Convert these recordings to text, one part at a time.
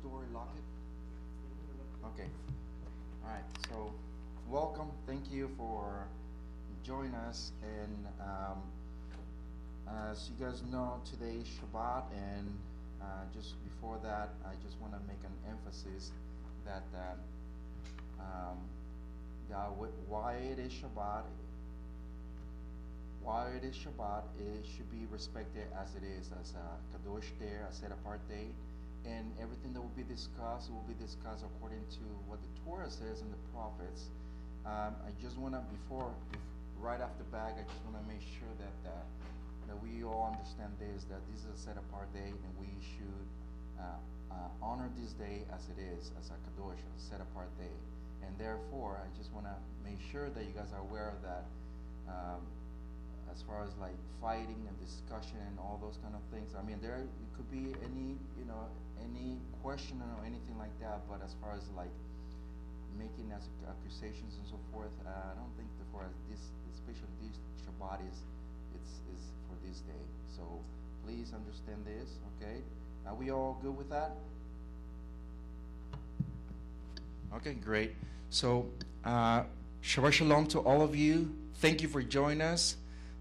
door, lock it. Okay. All right. So, welcome. Thank you for joining us. And as you guys know, today is Shabbat, and just before that, I just want to make an emphasis that why it is Shabbat. Why it is Shabbat, it should be respected as it is, as a kadosh day, a set apart day, and everything that will be discussed will be discussed according to what the Torah says and the prophets. I just want to, right off the bat, I just want to make sure that we all understand this, that this is a set apart day, and we should honor this day as it is, as a kadosh, a set apart day. And therefore, I just want to make sure that you guys are aware of that. As far as like fighting and discussion and all those kind of things, I mean, it could be any question or anything like that. But as far as like making accusations and so forth, I don't think for this, especially this Shabbat is for this day. So please understand this, okay? Are we all good with that? Okay, great. So Shabbat Shalom to all of you. Thank you for joining us.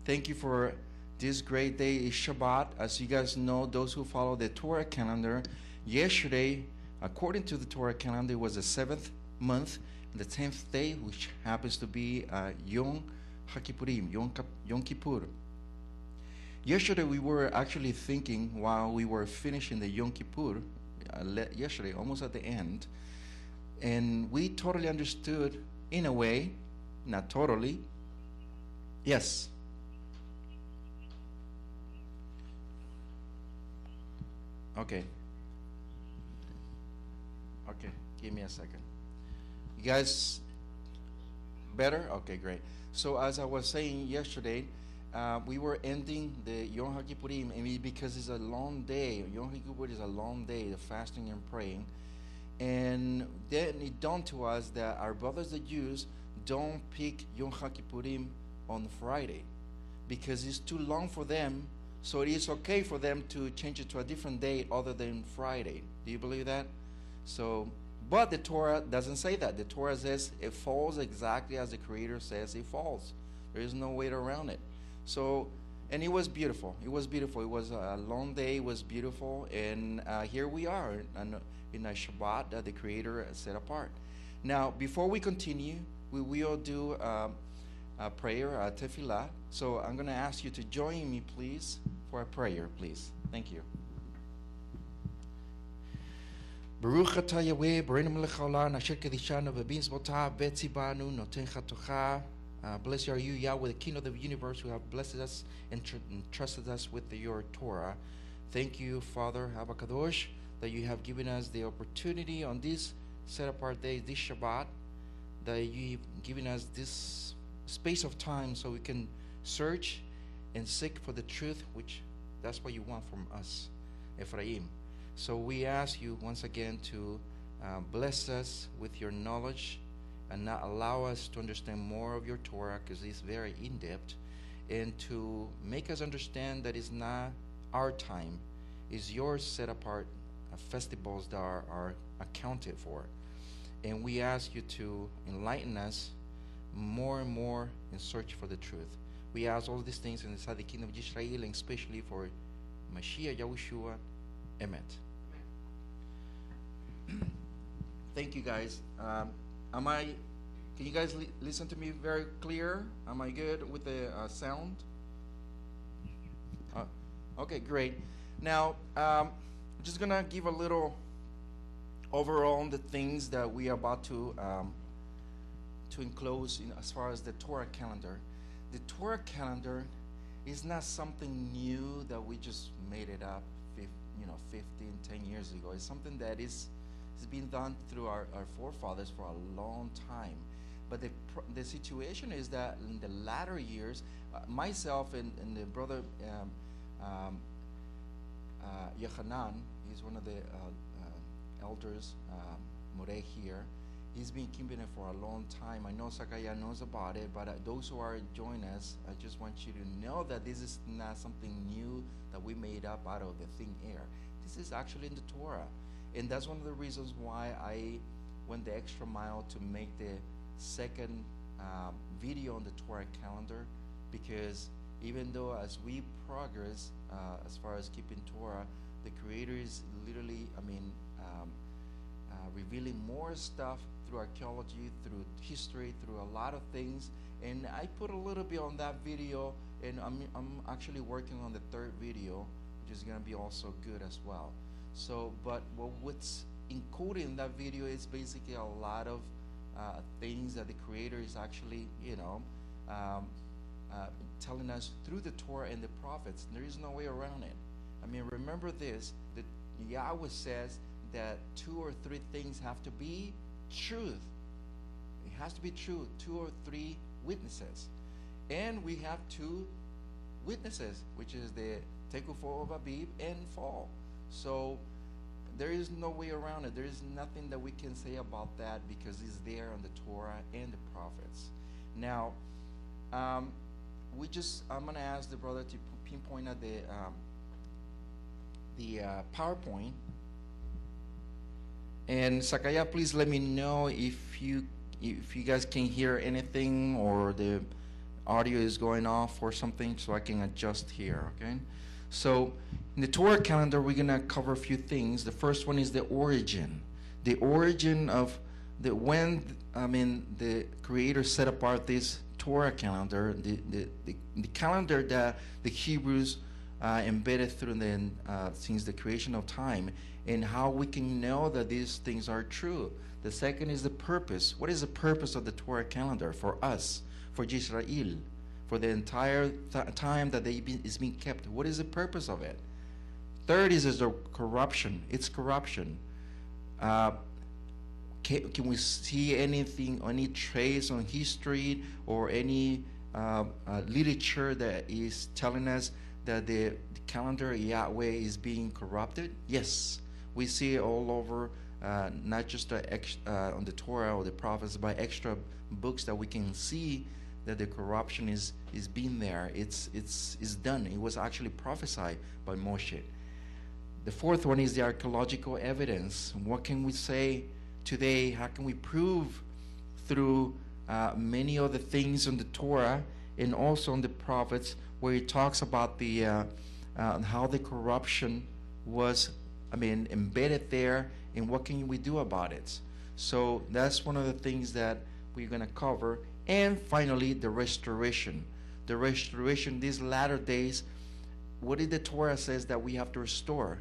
Thank you for this great day is Shabbat. As you guys know, those who follow the Torah calendar, yesterday, according to the Torah calendar, was the 7th month, the 10th day, which happens to be Yom HaKippurim, Yom Kippur. Yesterday, we were actually thinking while we were finishing the Yom Kippur, yesterday, almost at the end, and we totally understood, in a way, not totally. Yes. Okay. Okay, give me a second. You guys better? Okay, great. So as I was saying yesterday, we were ending the Yom HaKippurim, and because it's a long day, Yom Kippur is a long day, the fasting and praying. And then it dawned to us that our brothers the Jews don't pick Yom HaKippurim on Friday because it's too long for them. So it is okay for them to change it to a different day other than Friday. Do you believe that? So, but the Torah doesn't say that. The Torah says it falls exactly as the Creator says it falls. There is no way around it. So, and it was beautiful. It was beautiful. It was a long day. It was beautiful. And here we are in a Shabbat that the Creator set apart. Now, before we continue, we will do a prayer, a tefillah. So I'm going to ask you to join me, please, for a prayer, please. Thank you. Baruch atah Yahweh, Bereinu melech haolam, asher kedishanu v'b'mitzvotav v'tzivanu noten chatocha. Blessed are you, Yahweh, the King of the universe, who have blessed us and trusted us with your Torah. Thank you, Father Habakadosh, that you have given us the opportunity on this set-apart day, this Shabbat, that you've given us this space of time so we can search and seek for the truth, which that's what you want from us, Ephraim. So we ask you once again to bless us with your knowledge and not allow us to understand more of your Torah, because it's very in-depth, and to make us understand that it's not our time, it's your set-apart festivals that are accounted for. And we ask you to enlighten us more and more in search for the truth. We ask all these things inside the kingdom of Yisra'il, and especially for Mashiach Yahushua. Amen. Thank you, guys. Can you guys listen to me very clear? Am I good with the sound? Okay, great. Now, I'm just going to give a little overall on the things that we are about to enclose as far as the Torah calendar. The Torah calendar is not something new that we just made it up 10 years ago. It's something that it's been done through our forefathers for a long time. But the situation is that in the latter years, myself and the brother Yochanan, he's one of the elders, Moreh here, he's been keeping it for a long time. I know Sakaya knows about it, but those who are joining us, I just want you to know that this is not something new that we made up out of the thin air. This is actually in the Torah. And that's one of the reasons why I went the extra mile to make the second video on the Torah calendar, because even though as we progress as far as keeping Torah, the Creator is literally, revealing more stuff through archaeology, through history, through a lot of things. And I put a little bit on that video, and I'm actually working on the third video, which is going to be also good as well. So, but what's encoded in that video is basically a lot of things that the Creator is actually, telling us through the Torah and the prophets. There is no way around it. I mean, remember this, that Yahweh says that 2 or 3 things have to be truth. It has to be true, 2 or 3 witnesses. And we have 2 witnesses, which is the Tekufo of Abib and fall. So there is no way around it. There is nothing that we can say about that, because it's there on the Torah and the prophets. Now, I'm going to ask the brother to pinpoint at the PowerPoint. And Sakaya, please let me know if you guys can hear anything, or the audio is going off or something, so I can adjust here, okay? So in the Torah calendar, we're gonna cover a few things. The first one is the origin. The origin of when the Creator set apart this Torah calendar, the calendar that the Hebrews embedded through since the creation of time, and how we can know that these things are true. The second is the purpose. What is the purpose of the Torah calendar for us, for Yisra'il, for the entire time that is being kept? What is the purpose of it? Third is the corruption. It's corruption. Can we see anything, any trace on history or any literature that is telling us that the calendar Yahweh is being corrupted? Yes, we see it all over, not just on the Torah or the prophets, but extra books that we can see that the corruption is being there. It's done. It was actually prophesied by Moshe. The fourth one is the archaeological evidence. What can we say today? How can we prove through many of the things on the Torah and also on the prophets, where it talks about the how the corruption was, embedded there, and what can we do about it? So that's one of the things that we're going to cover. And finally, the restoration. The restoration, these latter days, what did the Torah says that we have to restore?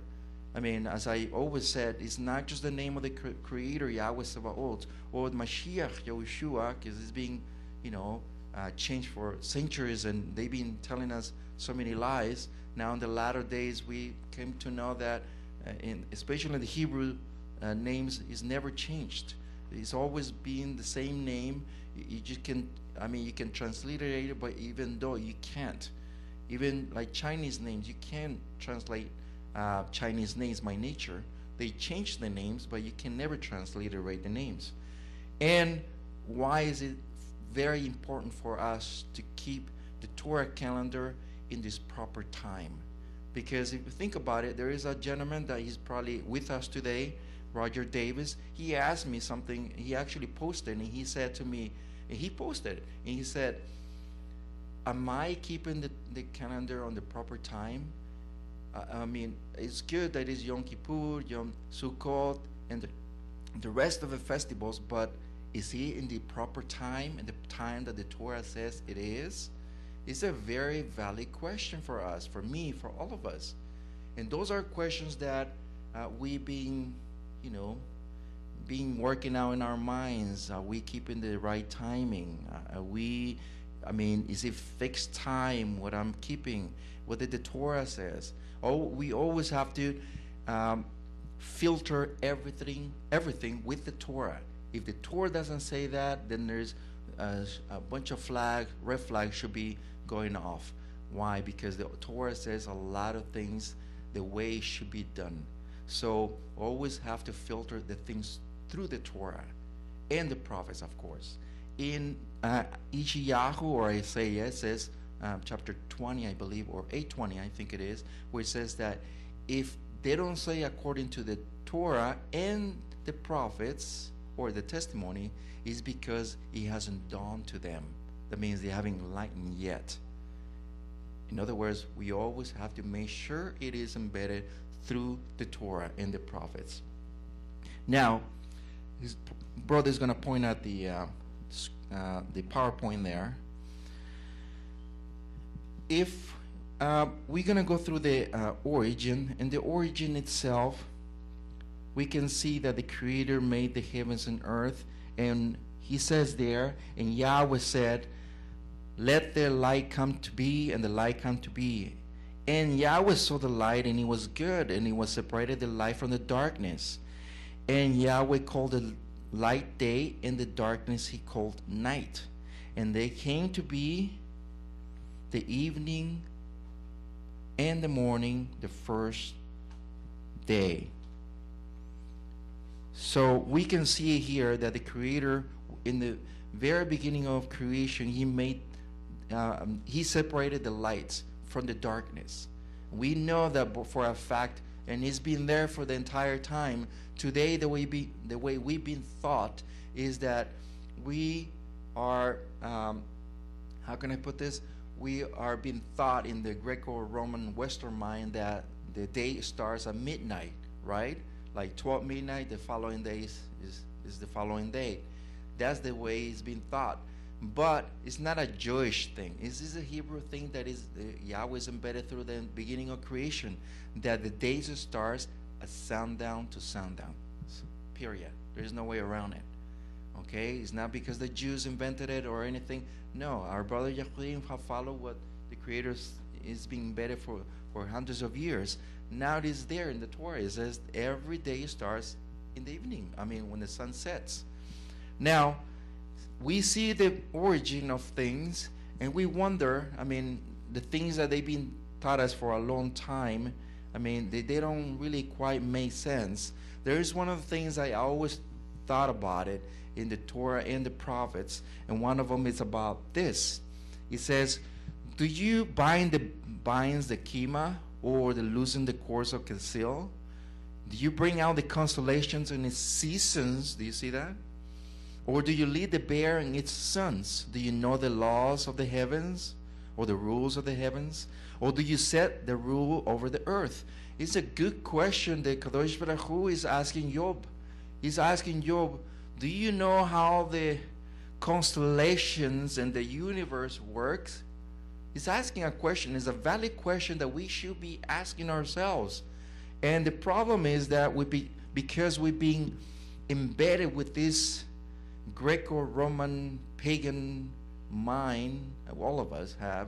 As I always said, it's not just the name of the Creator, Yahweh Sabaoth, or the Mashiach, Yahushua, because it's being, changed for centuries, and they've been telling us so many lies. Now in the latter days, we came to know that, especially the Hebrew names, is never changed. It's always been the same name. You just can, you can transliterate it, but even though you can't, even like Chinese names, you can't translate Chinese names by nature. They change the names, but you can never transliterate the names. And why is it very important for us to keep the Torah calendar in this proper time? Because if you think about it, there is a gentleman that he's probably with us today, Roger Davis. He asked me something. He actually posted, and he said to me, and he posted, and he said, am I keeping the calendar on the proper time? It's good that it's Yom Kippur, Yom Sukkot, and the rest of the festivals, but is he in the proper time, and the time that the Torah says it is? It's a very valid question for us, for me, for all of us. And those are questions that we being working out in our minds. Are we keeping the right timing? Is it fixed time, what I'm keeping? What did the Torah says? We always have to filter everything with the Torah. If the Torah doesn't say that, then there's a bunch of red flags should be going off. Why? Because the Torah says a lot of things the way it should be done. So always have to filter the things through the Torah and the prophets, of course. In Ishayahu or Isaiah, it says, chapter 20, I believe, or 8:20, I think it is, where it says that if they don't say according to the Torah and the prophets or the testimony, is because it hasn't dawned to them. That means they haven't enlightened yet. In other words, we always have to make sure it is embedded through the Torah and the prophets. Now, his brother is going to point out the PowerPoint there. If we're going to go through the origin, and the origin itself, we can see that the Creator made the heavens and earth, and he says there, and Yahweh said, let the light come to be, and the light come to be. And Yahweh saw the light, and it was good, and he was separated the light from the darkness. And Yahweh called the light day, and the darkness he called night. And they came to be the evening and the morning, the first day. So we can see here that the Creator, in the very beginning of creation, he separated the lights from the darkness. We know that for a fact, and it's been there for the entire time. Today, the way we've been taught is that we are, how can I put this? We are being taught in the Greco-Roman Western mind that the day starts at midnight, right? Like 12 midnight, the following day is the following day. That's the way it's been thought. But it's not a Jewish thing. This is a Hebrew thing that is Yahweh is embedded through the beginning of creation, that the days starts at sundown to sundown. Period. There's no way around it. Okay? It's not because the Jews invented it or anything. No, our brother Yahudim have followed what the Creator is being embedded for hundreds of years. Now it is there in the Torah. It says every day starts in the evening. I mean, when the sun sets. Now, we see the origin of things, and we wonder, I mean, the things that they've been taught us for a long time, I mean, they don't really quite make sense. There is one of the things I always thought about it in the Torah and the prophets, and one of them is about this. It says, do you bind the kima, or the loosen the cords of Kesil? Do you bring out the constellations and its seasons? Do you see that? Or do you lead the bear and its sons? Do you know the laws of the heavens, or the rules of the heavens? Or do you set the rule over the earth? It's a good question that Kadosh Baruch Hu is asking Job. He's asking Job, do you know how the constellations and the universe works? He's asking a question. It's a valid question that we should be asking ourselves. And the problem is that because we're being embedded with this Greco-Roman pagan mind, all of us have,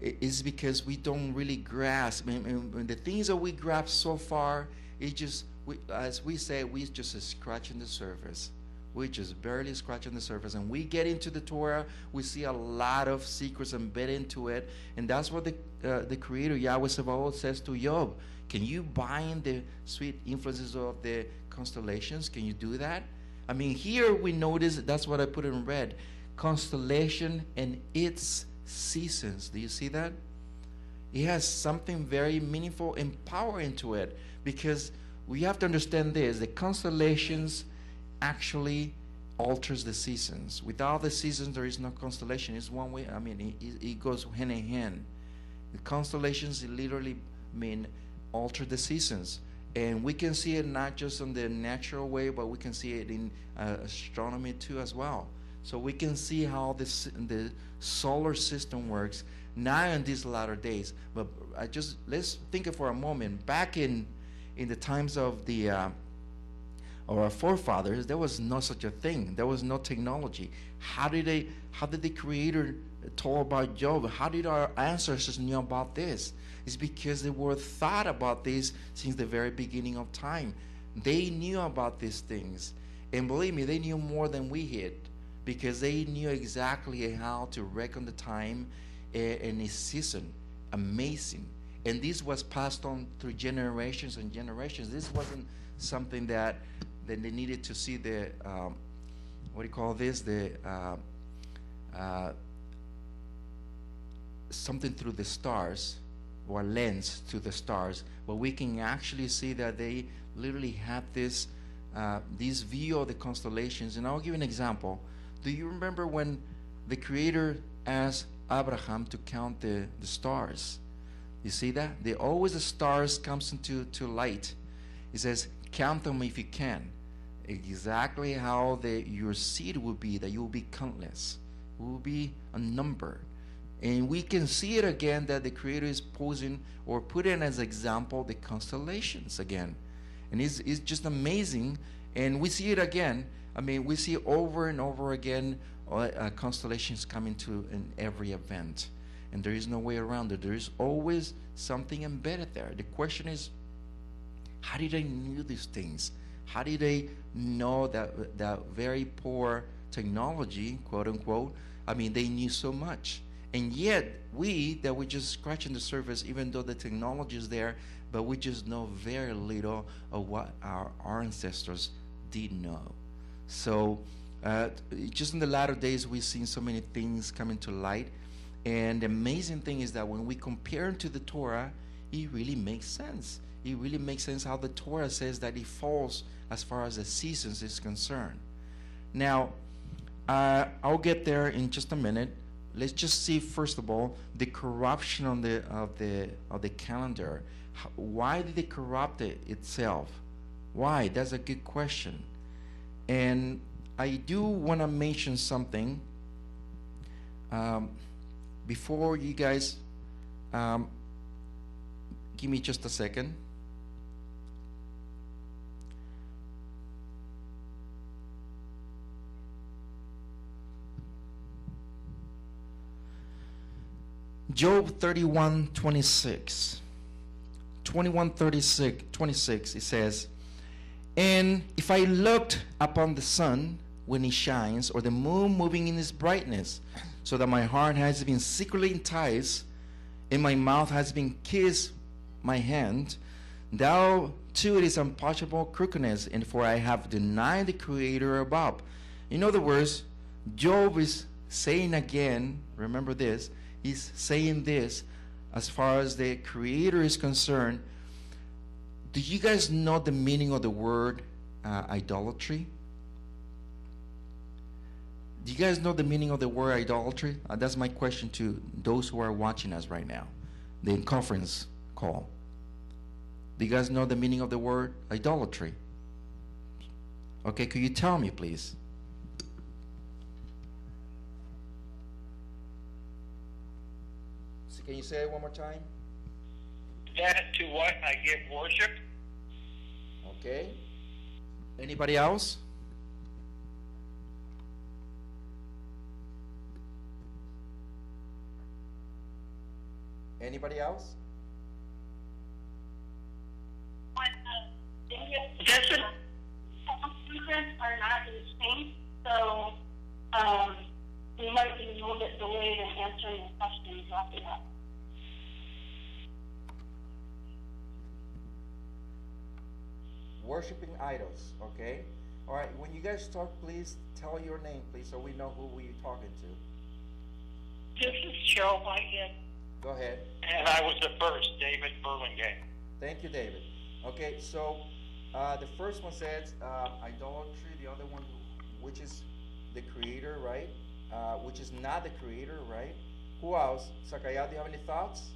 is because we don't really grasp. And the things that we grasp so far, as we say, we're just scratching the surface. We're just barely scratching the surface. And we get into the Torah, we see a lot of secrets embedded into it. And that's what the Creator, Yahweh Sabaoth, says to Job. Can you bind the sweet influences of the constellations? Can you do that? I mean, here we notice, that's what I put in red, constellation and its seasons. Do you see that? It has something very meaningful and power into it, because we have to understand this. The constellations actually alters the seasons. Without the seasons, there is no constellation. It's one way. I mean, it goes hand in hand. The constellations literally alter the seasons. And we can see it not just in the natural way, but we can see it in astronomy too as well. So we can see how the solar system works, not in these latter days. But let's think of for a moment. Back in the times of our forefathers, there was no such a thing. There was no technology. How did the Creator talk about Job? How did our ancestors know about this? It's because they were thought about this since the very beginning of time. They knew about these things. And believe me, they knew more than we did, because they knew exactly how to reckon the time and its season. Amazing. And this was passed on through generations and generations. This wasn't something that they needed to see the, what do you call this? Something through the stars, or lens to the stars, but we can actually see that they literally had this view of the constellations. And I'll give you an example. Do you remember when the Creator asked Abraham to count the stars? You see that? The stars comes into light. He says, count them if you can. Exactly how your seed will be, that you will be countless. It will be a number. And we can see it again, that the Creator is posing or putting as example the constellations again. And it's just amazing. And we see it again. I mean, we see over and over again constellations coming to in every event. And there is no way around it. There is always something embedded there. The question is, how did they know these things? How did they know that very poor technology, quote unquote? I mean, they knew so much. And yet, we're just scratching the surface, even though the technology is there, but we just know very little of what our ancestors did know. So, just in the latter days, we've seen so many things coming to light. And the amazing thing is that when we compare it to the Torah, it really makes sense. It really makes sense how the Torah says that it falls as far as the seasons is concerned. Now, I'll get there in just a minute. Let's just see, first of all, the corruption of the calendar. Why did it corrupt itself? Why? That's a good question. And I do want to mention something before you guys give me just a second. Job 31:26. 26, it says, and if I looked upon the sun when it shines, or the moon moving in its brightness, so that my heart has been secretly enticed, and my mouth has been kissed my hand, thou too it is unpunishable crookedness, and for I have denied the Creator above. In other words, Job is saying again, remember this, he's saying this as far as the Creator is concerned. Do you guys know the meaning of the word idolatry? Do you guys know the meaning of the word idolatry? That's my question to those who are watching us right now, the conference call. Do you guys know the meaning of the word idolatry? Okay, could you tell me, please? So can you say it one more time? That to what I give worship. Okay. Anybody else? Anybody else? Different are not the same, so we might be a little bit delayed in answering the questions after that. Worshipping idols, okay? All right, when you guys talk, please tell your name, please, so we know who we're talking to. This is Cheryl Whitehead. Go ahead. And I was the first, David Burlingame. Thank you, David. Okay, so the first one says idolatry, the other one, which is the Creator, right? Which is not the Creator, right? Who else? Sakaya, do you have any thoughts?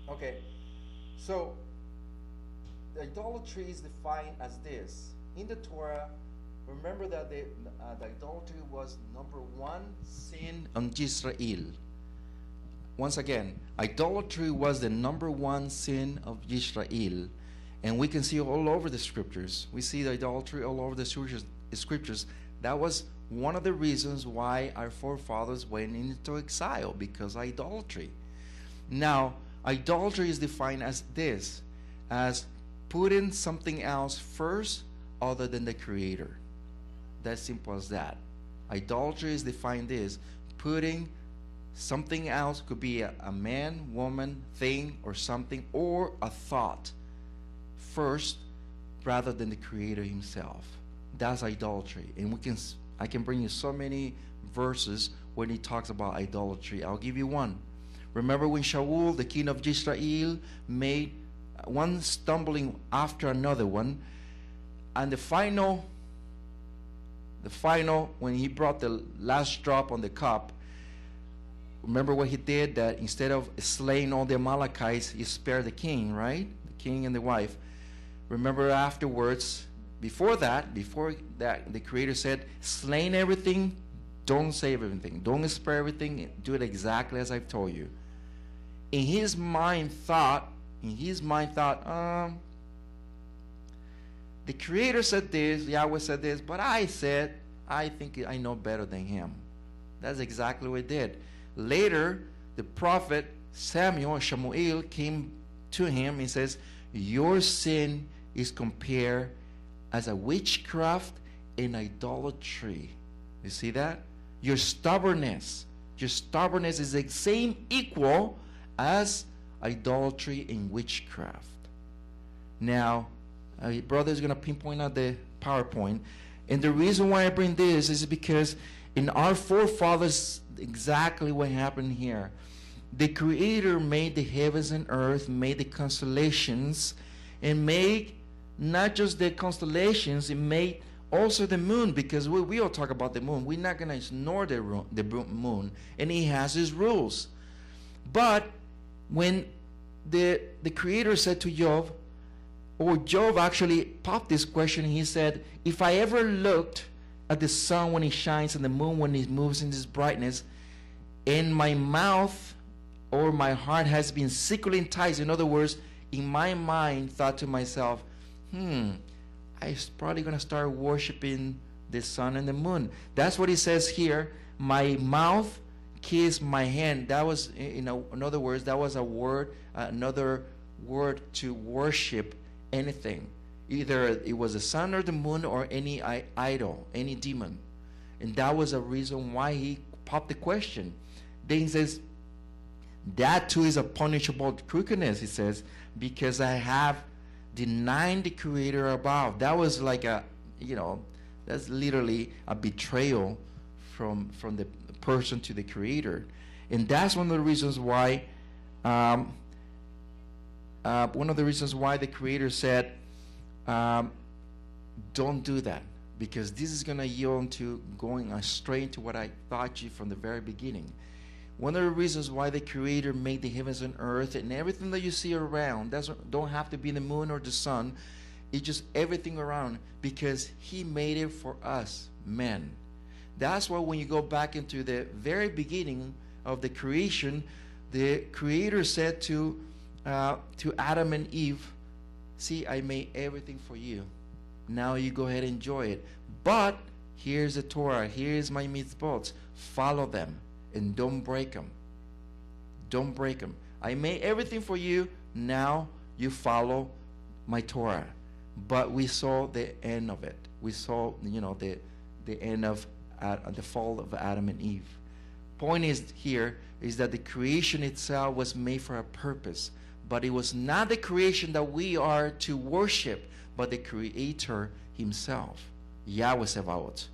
Okay, so idolatry is defined as this. In the Torah, remember that the idolatry was number one sin on Yisra'il. Once again, idolatry was the number one sin of Yisra'il. And we can see all over the scriptures. We see the idolatry all over the scriptures. That was one of the reasons why our forefathers went into exile, because of idolatry. Now, idolatry is defined as this, as putting something else first other than the Creator. That's simple as that. Idolatry is defined as putting something else, could be a man, woman, thing, or something, or a thought, first rather than the Creator himself. That's idolatry. And I can bring you so many verses when he talks about idolatry. I'll give you one. Remember when Shaul, the king of Yisra'il, made one stumbling after another one, and the final, when he brought the last drop on the cup, remember what he did? That instead of slaying all the Amalekites, he spared the king, right? The king and the wife. Remember afterwards, before that, the Creator said, slaying everything, don't save everything. Don't spare everything. Do it exactly as I've told you. In his mind thought, the Creator said this, Yahweh said this, but I think I know better than him. That's exactly what he did. Later, the prophet Samuel came to him and says, your sin is compared as a witchcraft and idolatry. You see that? Your stubbornness is the same equal as idolatry and witchcraft. Now, brother is going to pinpoint out the PowerPoint. And the reason why I bring this is because in our forefathers, exactly what happened here. The Creator made the heavens and earth, made the constellations, and made not just the constellations, it made also the moon, because we all talk about the moon. We're not going to ignore the moon, and he has his rules. But when the Creator said to Job, or Job actually popped this question, he said, if I ever looked at the sun when it shines and the moon when it moves in this brightness, and my mouth or my heart has been secretly enticed, in other words, in my mind thought to myself, I'm probably going to start worshiping the sun and the moon. That's what he says here. My mouth kissed my hand. That was, in other words, that was a word, another word to worship anything. Either it was the sun or the moon or any idol, any demon. And that was a reason why he popped the question. Then he says, that too is a punishable crookedness, he says, because I have denied the Creator above. That was like that's literally a betrayal from the person to the Creator. And that's one of the reasons why the Creator said, don't do that, because this is going to yield to going astray into what I taught you from the very beginning. One of the reasons why the Creator made the heavens and earth and everything that you see around, don't have to be the moon or the sun, it's just everything around, because he made it for us, men. That's why when you go back into the very beginning of the creation, the Creator said to Adam and Eve, see, I made everything for you. Now you go ahead and enjoy it. But here's the Torah. Here's my mitzvot. Follow them and don't break them. Don't break them. I made everything for you. Now you follow my Torah. But we saw the end of it. We saw, the end of the fall of Adam and Eve. Point is that the creation itself was made for a purpose. But it was not the creation that we are to worship, but the Creator himself, Yahweh Sevaot.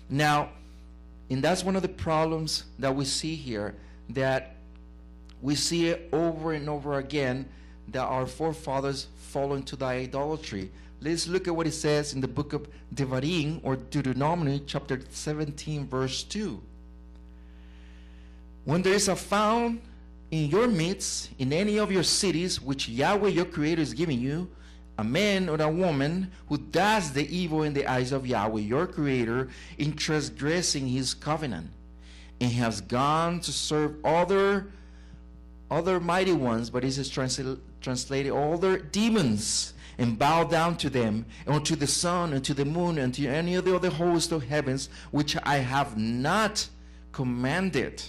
Now, and that's one of the problems that we see here, that we see it over and over again, that our forefathers fall into the idolatry. Let's look at what it says in the book of Devarim, or Deuteronomy, chapter 17, verse 2. When there is a found in your midst, in any of your cities, which Yahweh your Creator is giving you, a man or a woman who does the evil in the eyes of Yahweh your Creator, in transgressing his covenant, and has gone to serve other mighty ones, but this is translated other demons, and bow down to them, and unto the sun, and to the moon, and to any of the other hosts of heavens, which I have not commanded.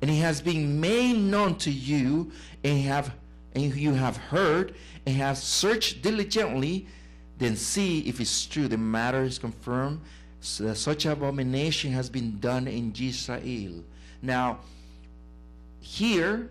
And it has been made known to you, and you have heard, and have searched diligently, then see if it's true, the matter is confirmed, so that such abomination has been done in Yisra'il. Now, here,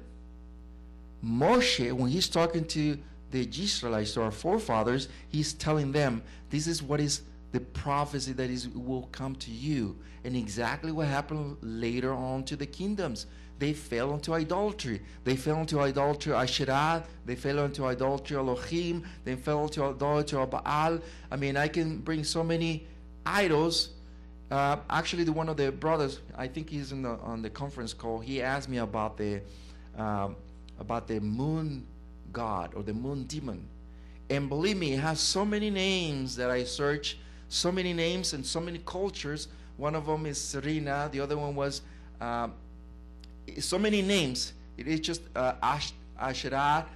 Moshe, when he's talking to the Yisraelites, to our forefathers, he's telling them, this is what is the prophecy that is will come to you. And exactly what happened later on to the kingdoms. They fell into idolatry. They fell into idolatry Asherah. They fell into idolatry Elohim. They fell into idolatry Baal. I mean, I can bring so many idols. Actually, one of the brothers, I think he's on the conference call, he asked me about the moon god or the moon demon. And believe me, it has so many names that I search, so many names and so many cultures. One of them is Serena. The other one was so many names. It is just Asherah.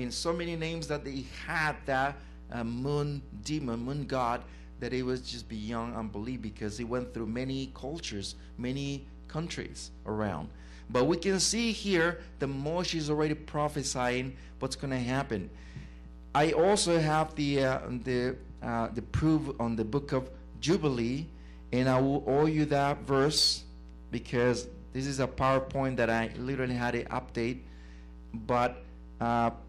So many names that they had that moon demon, moon god, that it was just beyond unbelief, because it went through many cultures, many countries around. But we can see here that Moshe is already prophesying what's going to happen. I also have the proof on the book of Jubilee, and I will owe you that verse, because this is a PowerPoint that I literally had to update. But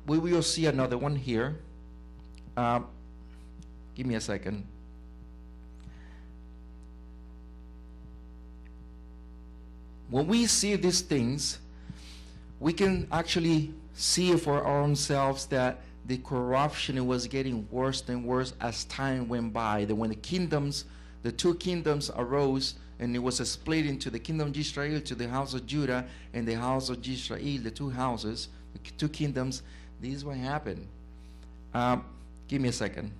we will see another one here. Give me a second. When we see these things, we can actually see for ourselves that the corruption was getting worse and worse as time went by. That when the two kingdoms arose, and it was a split into the kingdom of Yisra'il, to the house of Judah, and the house of Yisra'il, the two houses, the two kingdoms. This is what happened. Give me a second.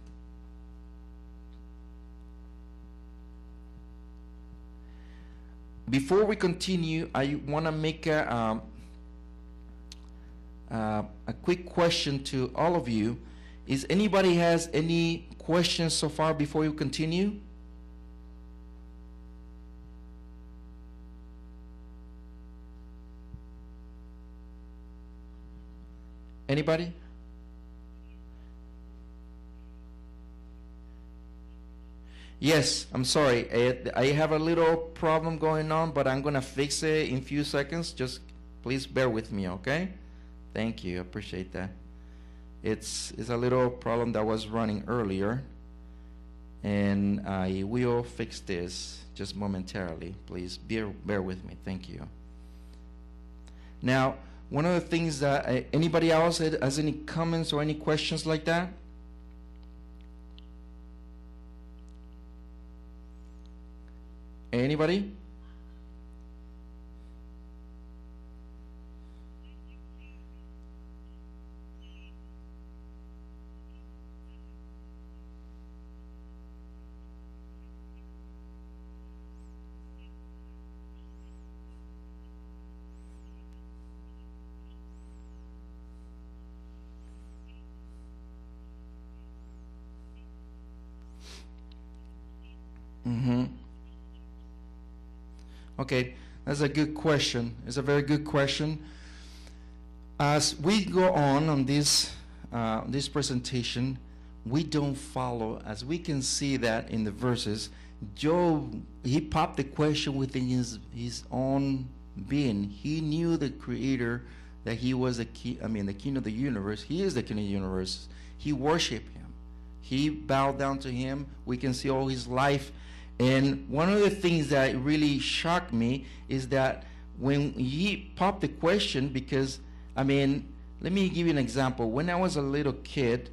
Before we continue, I want to make a quick question to all of you. Is anybody has any questions so far before you continue? Anybody? Yes, I'm sorry. I have a little problem going on, but I'm going to fix it in a few seconds. Just please bear with me, okay? Thank you. I appreciate that. It's a little problem that was running earlier, and I will fix this just momentarily. Please bear with me. Thank you. Now, one of the things that anybody else has any comments or any questions like that? Anybody? Mm-hmm. Okay, that's a good question. It's a very good question. As we go on this presentation, we don't follow, as we can see that in the verses. Job, he popped the question within his own being. He knew the Creator, that he was the king of the universe. He is the king of the universe. He worshiped him. He bowed down to him. We can see all his life. And one of the things that really shocked me is that when he popped the question, because, let me give you an example. When I was a little kid,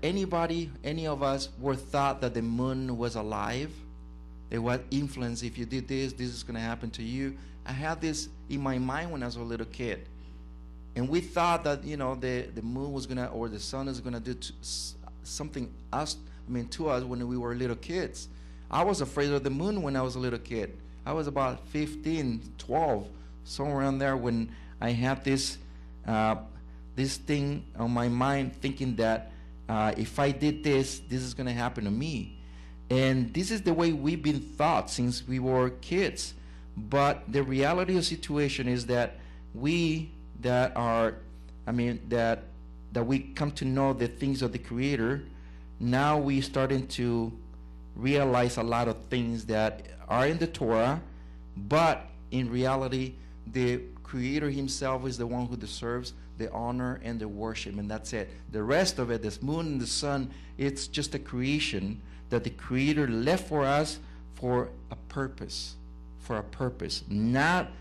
any of us were thought that the moon was alive? There was influence. If you did this is going to happen to you. I had this in my mind when I was a little kid. And we thought that, the moon was going to, or the sun is going to do something to us when we were little kids. I was afraid of the moon when I was a little kid. I was about 15, 12, somewhere around there, when I had this thing on my mind, thinking that if I did this is going to happen to me. And this is the way we've been taught since we were kids. But the reality of the situation is that we that we come to know the things of the Creator, now we're starting to realize a lot of things that are in the Torah, but in reality, the Creator himself is the one who deserves the honor and the worship, and that's it. The rest of it, this moon and the sun, it's just a creation that the Creator left for us for a purpose, not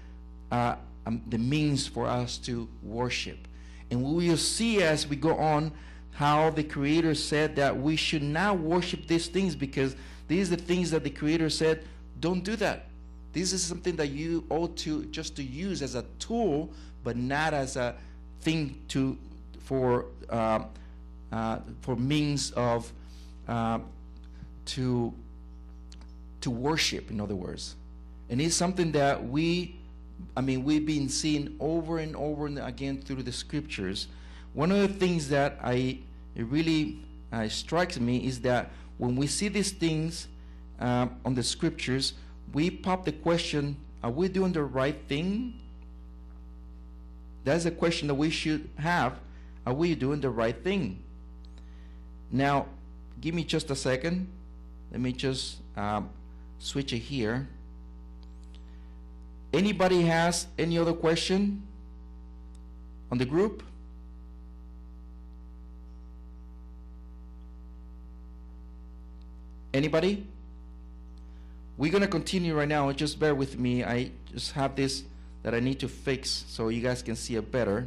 the means for us to worship. And we will see as we go on how the Creator said that we should not worship these things, because these are the things that the Creator said, don't do that. This is something that you ought to just to use as a tool, but not as a thing for means of to worship, in other words. And it's something that we've been seeing over and over and again through the scriptures. One of the things that it really strikes me is that when we see these things on the scriptures, we pop the question, are we doing the right thing? That's a question that we should have. Are we doing the right thing? Now, give me just a second. Let me just switch it here. Anybody has any other question on the group? Anybody? We're going to continue right now. Just bear with me. I just have this that I need to fix so you guys can see it better.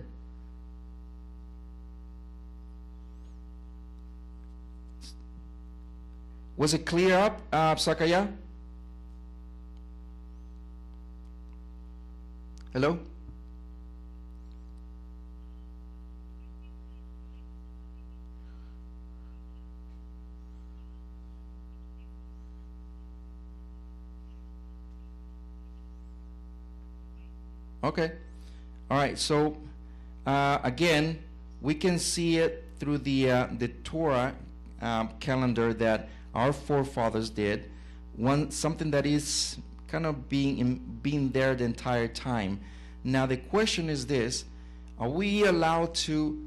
Was it clear up, Sakaya? Hello? Okay. All right. So again, we can see it through the Torah calendar that our forefathers did. Something that is kind of being there the entire time. Now the question is this: are we allowed to?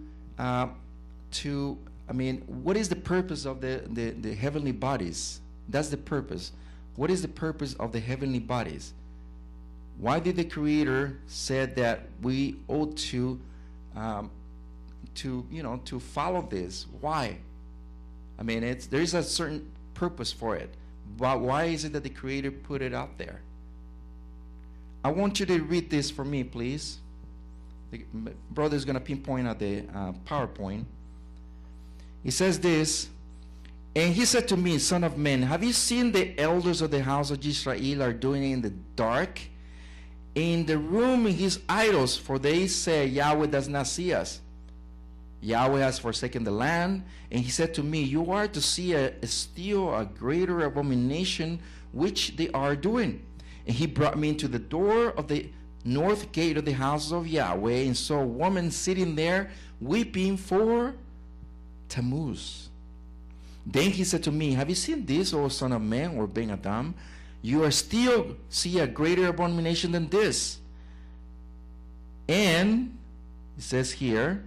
What is the purpose of the heavenly bodies? That's the purpose. What is the purpose of the heavenly bodies? Why did the Creator said that we ought to follow this? Why? There is a certain purpose for it. But why is it that the Creator put it out there? I want you to read this for me, please. The brother is going to pinpoint at the PowerPoint. He says this, and he said to me, Son of man, have you seen the elders of the house of Yisra'il are doing it in the dark? In the room his idols, for they say, Yahweh does not see us. Yahweh has forsaken the land. And he said to me, you are to see still a greater abomination which they are doing. And he brought me into the door of the north gate of the house of Yahweh, and saw a woman sitting there weeping for Tammuz. Then he said to me, have you seen this, O son of man, or Ben Adam? You are still see a greater abomination than this. And it says here,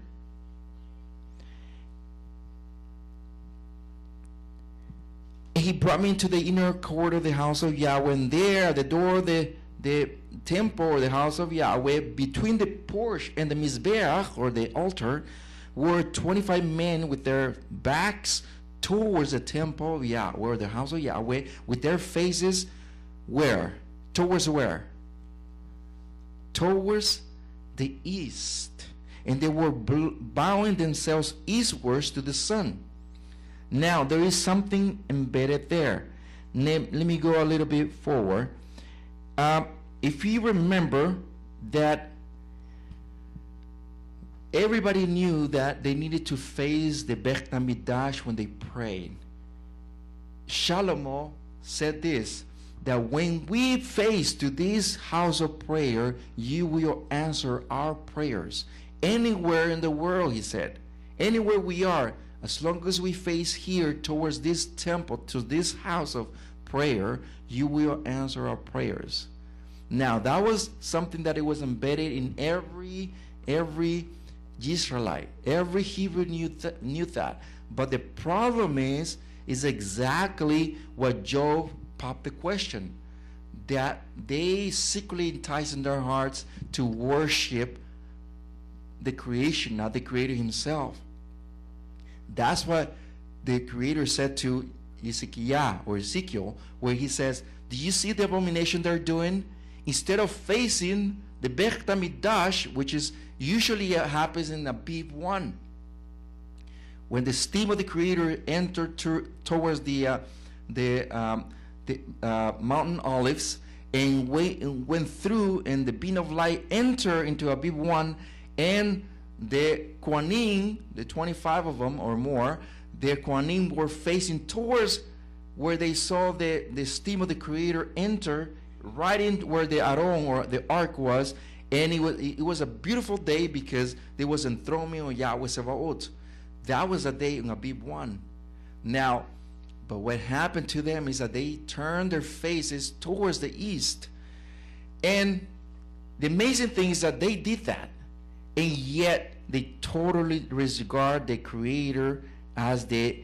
and he brought me into the inner court of the house of Yahweh, and there at the door of the temple or the house of Yahweh, between the porch and the Mizbeach or the altar, were 25 men with their backs towards the temple of Yahweh, or the house of Yahweh, with their faces where? Towards where? Towards the east. And they were bowing themselves eastwards to the sun. Now, there is something embedded there. Let me go a little bit forward. If you remember that everybody knew that they needed to face the Beit HaMikdash when they prayed. Shalomo said this, that when we face to this house of prayer, you will answer our prayers. Anywhere in the world, he said, anywhere we are, as long as we face here towards this temple, to this house of prayer, you will answer our prayers. Now, that was something that it was embedded in every Yisra'il. Every Hebrew knew that. But the problem is exactly what Job popped the question. that they secretly entice in their hearts to worship the creation, not the Creator himself. That's what the Creator said to Ezekiel, where he says, do you see the abomination they're doing? Instead of facing the Beit HaMikdash, which is usually happens in Aviv 1, when the steam of the Creator entered towards the mountain olives and went through, and the beam of light entered into Aviv 1, and the Kohanim, the 25 of them or more, the Kohanim were facing towards where they saw the steam of the Creator enter, right in where the Aron or the ark was, and it was a beautiful day because there was enthronement on Yahweh Sevaot. That was a day in Aviv 1. Now, but what happened to them is that they turned their faces towards the east. And the amazing thing is that they did that. And yet they totally disregard the Creator as the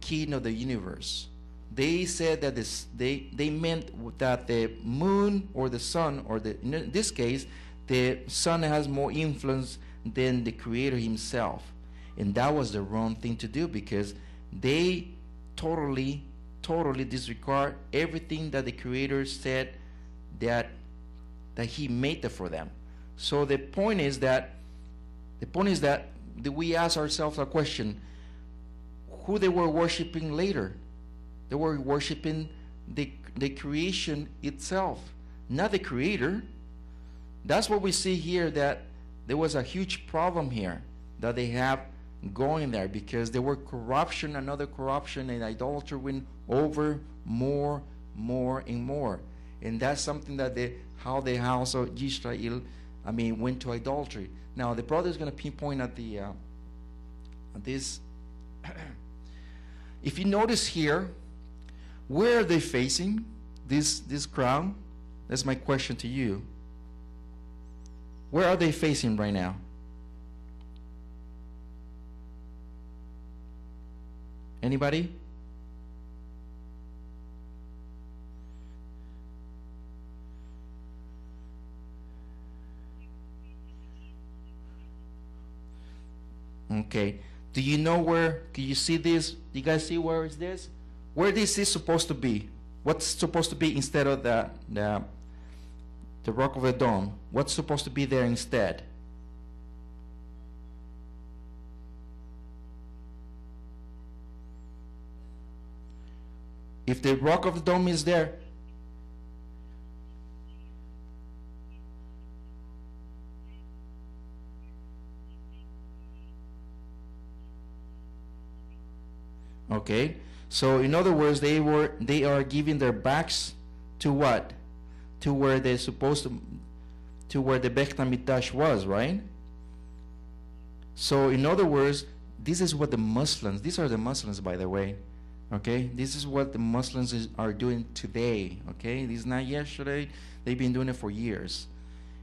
king of the universe. They said that they meant that the moon or the sun, or in this case, the sun has more influence than the Creator himself. And that was the wrong thing to do, because they totally disregard everything that the Creator said that he made for them. So the point is that we ask ourselves a question: who they were worshiping later? They were worshiping the creation itself, not the Creator. That's what we see here, that there was a huge problem here that they have going there, because there were corruption, another corruption, and idolatry went over more and more. And that's something that how the house of Yisra'il, went to idolatry. Now the brother is going to pinpoint at this. If you notice here, where are they facing this crowd? That's my question to you. Where are they facing right now? Anybody? Okay. Do you know where? Can you see this? Do you guys see where is this? Where this is supposed to be? What's supposed to be instead of the rock of the dome? What's supposed to be there instead? If the rock of the dome is there, okay. So in other words, they are giving their backs to what? To where they're supposed to where the Beit HaMikdash was, right? So in other words, this is what these are the Muslims, by the way. Okay, this is what the Muslims are doing today. Okay, this is not yesterday. They've been doing it for years,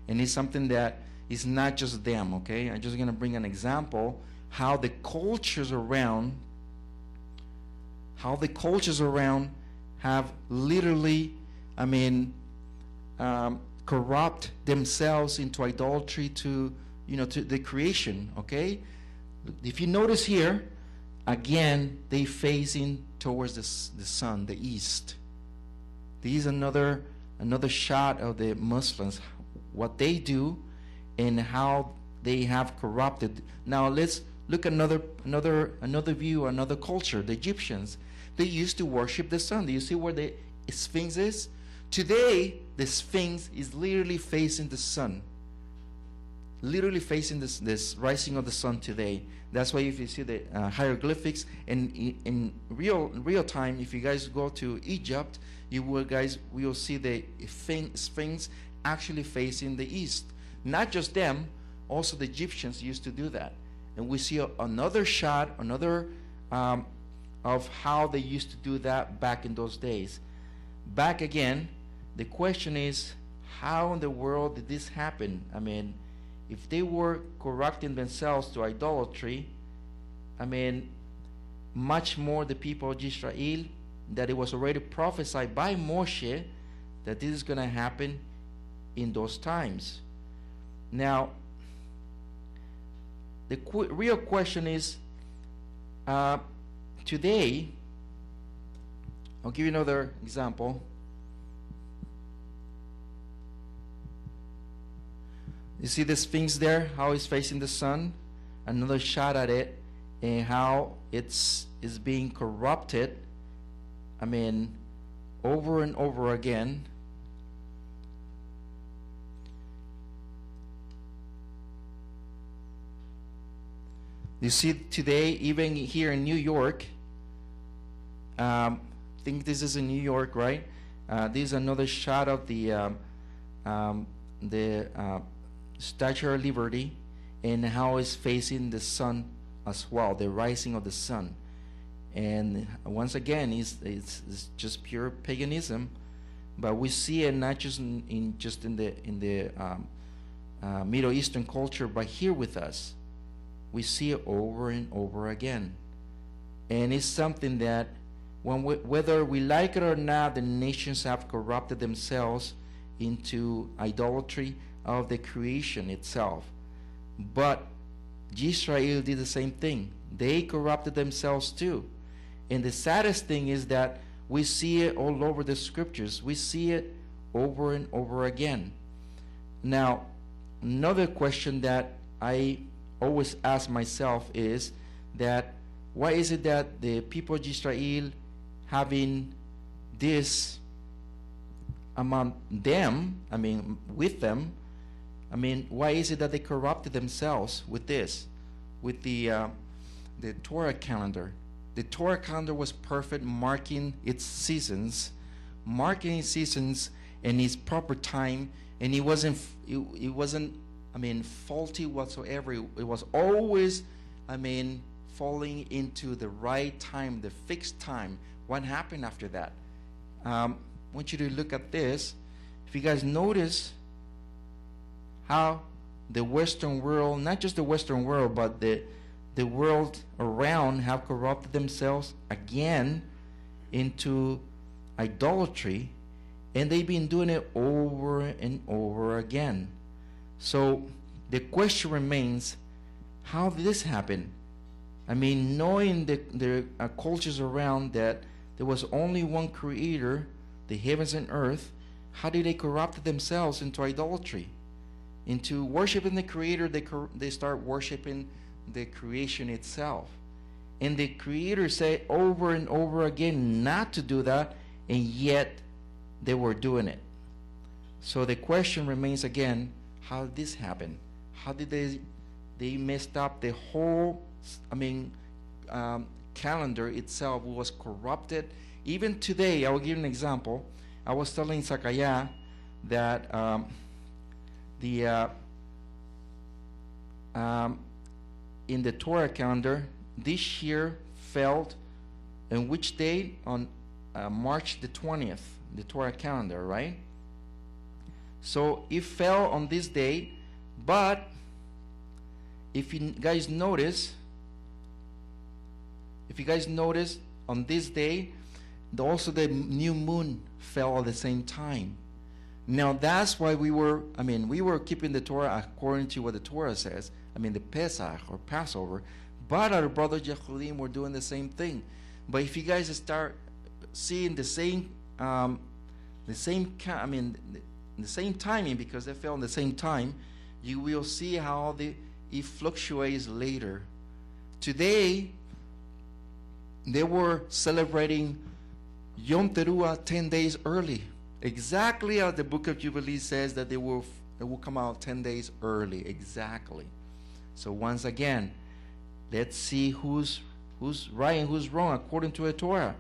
and it's something that is not just them. Okay, I'm just gonna bring an example how the cultures around have literally, corrupt themselves into idolatry to the creation. Okay, if you notice here, again, they facing towards the sun, the east. This is another shot of the Muslims, what they do and how they have corrupted. Now let's look at another view, another culture, the Egyptians. They used to worship the sun. Do you see where the Sphinx is? Today, the Sphinx is literally facing the sun. Literally facing this rising of the sun today. That's why if you see the hieroglyphics, and in real time, if you guys go to Egypt, you will see the Sphinx actually facing the east. Not just them, also the Egyptians used to do that. And we see another shot, of how they used to do that back in those days. Back again, the question is, how in the world did this happen? If they were corrupting themselves to idolatry, much more the people of Yisra'il, that it was already prophesied by Moshe that this is going to happen in those times. Now, the real question is, today, I'll give you another example. You see the Sphinx there, how it's facing the sun? Another shot at it, and how it's being corrupted, I mean, over and over again. You see today, even here in New York, I think this is in New York, right? This is another shot of the Statue of Liberty, and how it's facing the sun as well, the rising of the sun. And once again, it's just pure paganism, but we see it not just in the Middle Eastern culture, but here with us, we see it over and over again. And it's something that, whether we like it or not, the nations have corrupted themselves into idolatry of the creation itself. But Yisra'il did the same thing. They corrupted themselves too. And the saddest thing is that we see it all over the scriptures. We see it over and over again. Now, another question that I always ask myself is that, why is it that the people of Yisra'il, having this among them, I mean, with them, I mean, why is it that they corrupted themselves with this, with the TORAH calendar? The TORAH calendar was perfect, marking its seasons in its proper time, and it wasn't, I mean, faulty whatsoever. It was always, I mean, falling into the right time, the fixed time. What happened after that? I want you to look at this. If you guys notice how the Western world, not just the Western world, but the world around, have corrupted themselves again into idolatry, and they've been doing it over and over again. So the question remains, how did this happen? I mean, knowing the cultures around that there was only one creator, the heavens and earth, how did they corrupt themselves into idolatry? Into worshiping the creator, they start worshiping the creation itself. And the creator said over and over again not to do that, and yet they were doing it. So the question remains again, how did this happen? How did they messed up the whole, I mean, calendar itself was corrupted. Even today, I will give you an example. I was telling Rapha'Yah that in the TORAH calendar, this year fell on which day? On March the 20th, the TORAH calendar, right? So it fell on this day, but if you guys notice, on this day, also the new moon fell at the same time. Now that's why we were keeping the TORAH according to what the TORAH says. I mean, the Pesach or Passover. But our brothers Yehudim were doing the same thing. But if you guys start seeing the same timing, because they fell in the same time, you will see how it fluctuates later. Today, they were celebrating Yom Teruah 10 days early. Exactly as the book of Jubilee says that they will come out 10 days early. Exactly. So once again, let's see who's right and who's wrong according to the TORAH.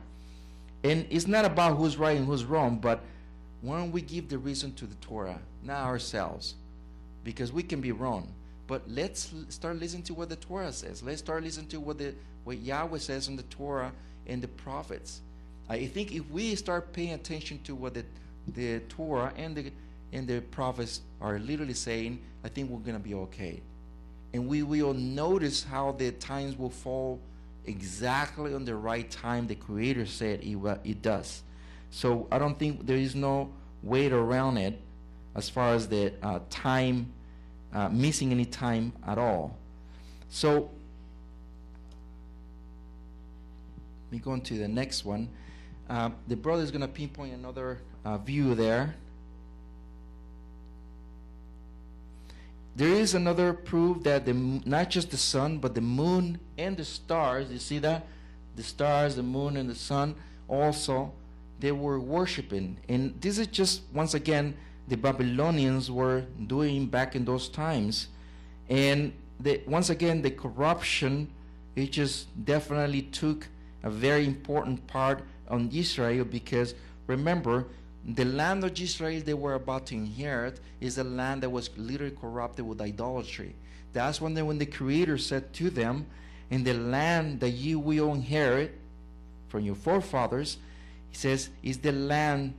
And it's not about who's right and who's wrong, but why don't we give the reason to the TORAH, not ourselves? Because we can be wrong. But let's start listening to what the TORAH says. Let's start listening to what Yahweh says in the TORAH and the prophets. I think if we start paying attention to what the TORAH and the prophets are literally saying, I think we're going to be okay. And we will notice how the times will fall exactly on the right time the Creator said it does. So I don't think there is no wait around it as far as the time, missing any time at all. So we go on to the next one. The brother is going to pinpoint another view there. There is another proof that not just the sun, but the moon and the stars, you see that? The stars, the moon, and the sun also, they were worshiping. And this is just, once again, the Babylonians were doing back in those times. And once again, the corruption, it just definitely took a very important part on Yisra'il, because remember, the land of Yisra'il they were about to inherit is a land that was literally corrupted with idolatry. That's when the Creator said to them, in the land that you will inherit from your forefathers, he says, is the land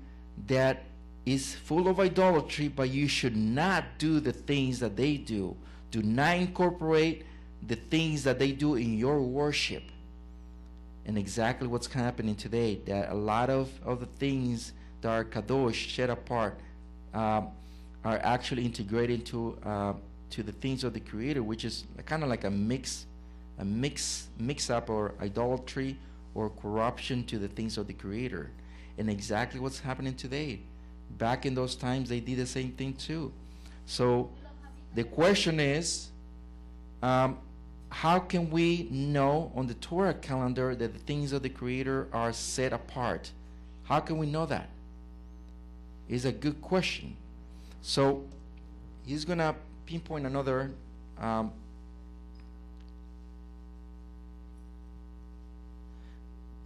that is full of idolatry, but you should not do the things that they do. Do not incorporate the things that they do in your worship. And exactly what's happening today, that a lot of the things that are kadosh, set apart, are actually integrated to the things of the Creator, which is kind of like a mix up, or idolatry or corruption to the things of the Creator. And exactly what's happening today. Back in those times, they did the same thing too. So the question is, how can we know on the Torah calendar that the things of the Creator are set apart? How can we know that? Is a good question. So he's going to pinpoint another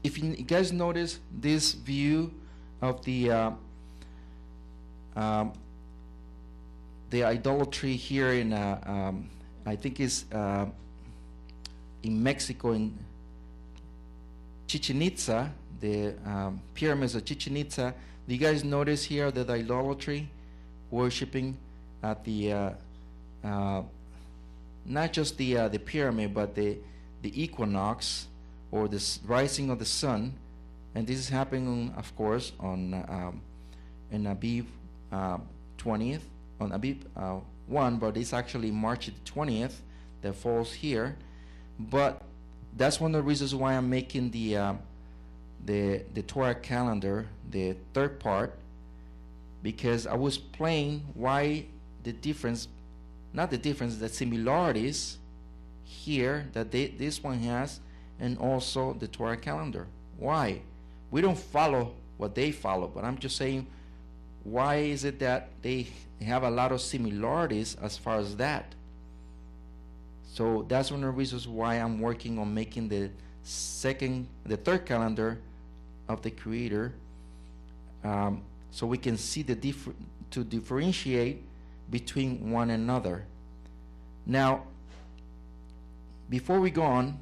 if you guys notice this view of the idolatry here in I think is in Mexico, in Chichen Itza, the pyramids of Chichen Itza. Do you guys notice here that the idolatry, worshiping at the not just the pyramid, but the equinox, or the rising of the sun? And this is happening, of course, on in Abib 20th, on Abib 1, but it's actually March 20th that falls here. But that's one of the reasons why I'm making the Torah calendar, the third part, because I was playing why the difference, not the difference, the similarities here that this one has, and also the Torah calendar. Why? We don't follow what they follow, but I'm just saying, why is it that they have a lot of similarities as far as that? So that's one of the reasons why I'm working on making the third calendar of the Creator, so we can see to differentiate between one another. Now, before we go on,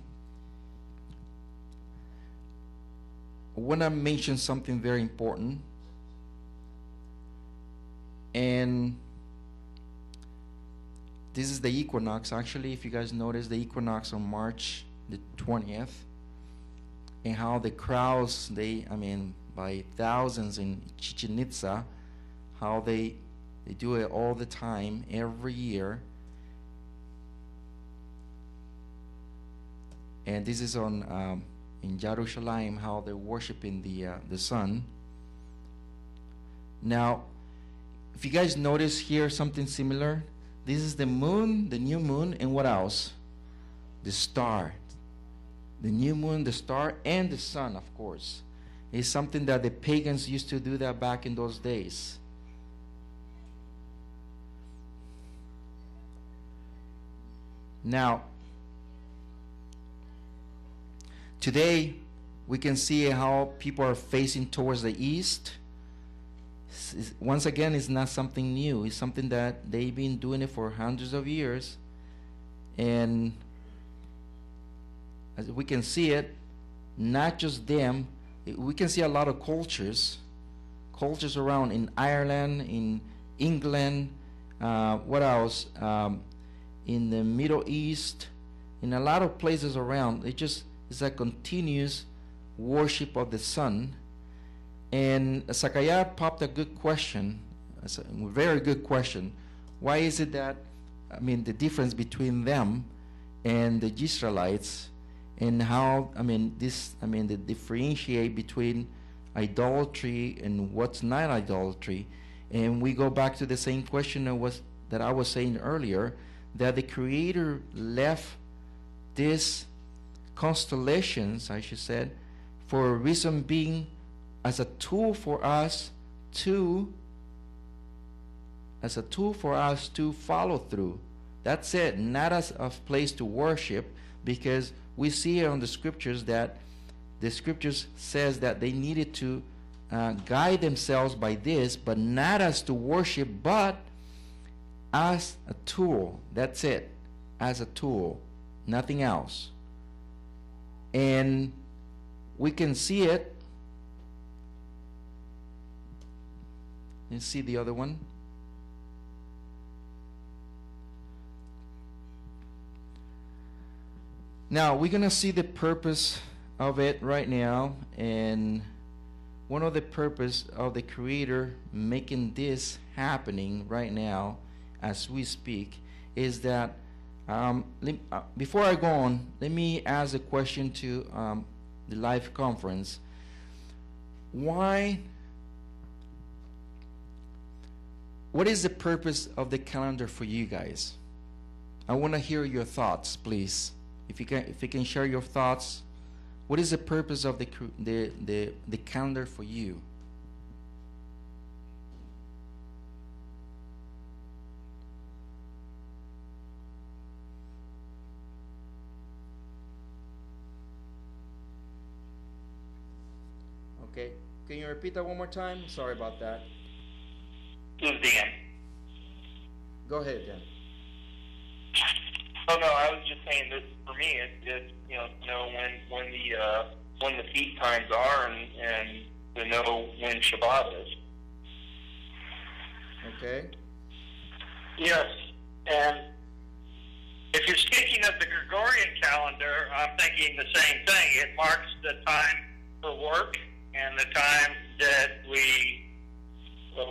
I want to mention something very important. And this is the equinox. Actually, if you guys notice, the equinox on March the 20th, and how the crowds, by thousands in Chichen Itza, how they do it all the time, every year. And this is on in Jerusalem, how they're worshiping the sun. Now, if you guys notice here something similar, this is the moon, the new moon, and what else? The star. The new moon, the star, and the sun, of course. It's something that the pagans used to do that back in those days. Now, today, we can see how people are facing towards the east. Once again, it's not something new. It's something that they've been doing it for hundreds of years. And as we can see it, not just them, we can see a lot of cultures around in Ireland, in England, what else? In the Middle East, in a lot of places around. It's a continuous worship of the sun. And Sakaya popped a good question, a very good question. Why is it that, I mean, the difference between them and the Yisraelites, and how, I mean, the differentiate between idolatry and what's not idolatry. And we go back to the same question that I was saying earlier, that the Creator left these constellations, I should say, for a reason being as a tool for us to follow through. That's it, not as a place to worship, because we see on the scriptures that the scriptures says that they needed to guide themselves by this, but not as to worship, but as a tool. That's it, as a tool, nothing else. And we can see it. Let's see the other one. Now we're gonna see the purpose of it right now, and one of the purpose of the Creator making this happening right now as we speak is that before I go on, let me ask a question to the live conference. What is the purpose of the calendar for you guys? I want to hear your thoughts, please. If you can share your thoughts. What is the purpose of the calendar for you? Okay. Can you repeat that one more time? Sorry about that. This is Dan. Go ahead, Dan. Oh no, I was just saying that for me, it's know when the feast times are, and to know when Shabbat is. Okay. Yes, and if you're speaking of the Gregorian calendar, I'm thinking the same thing. It marks the time for work and the time that we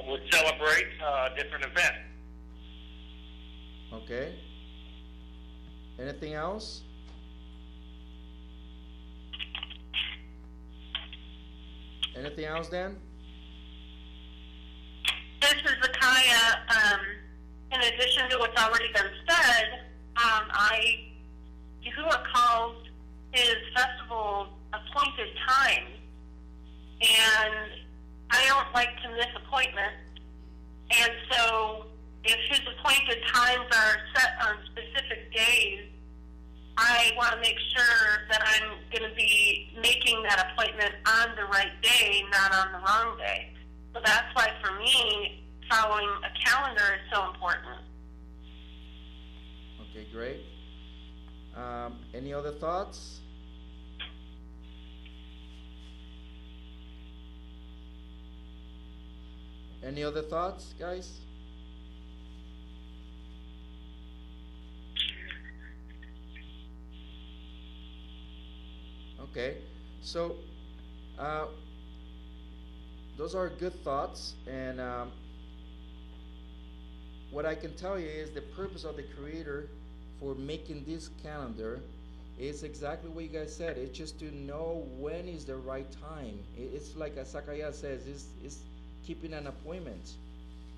would celebrate different events. Okay. Anything else? Anything else, Dan? This is Zakaya. In addition to what's already been said, Yahuwah calls his festivals appointed times, and I don't like to miss appointments. And so, if his appointed times are set on specific days, I want to make sure that I'm going to be making that appointment on the right day, not on the wrong day. So that's why, for me, following a calendar is so important. Okay, great. Any other thoughts? Any other thoughts, guys? Okay, so those are good thoughts, and what I can tell you is the purpose of the Creator for making this calendar is exactly what you guys said. It's just to know when is the right time. It's like Sakaya says, it's keeping an appointment.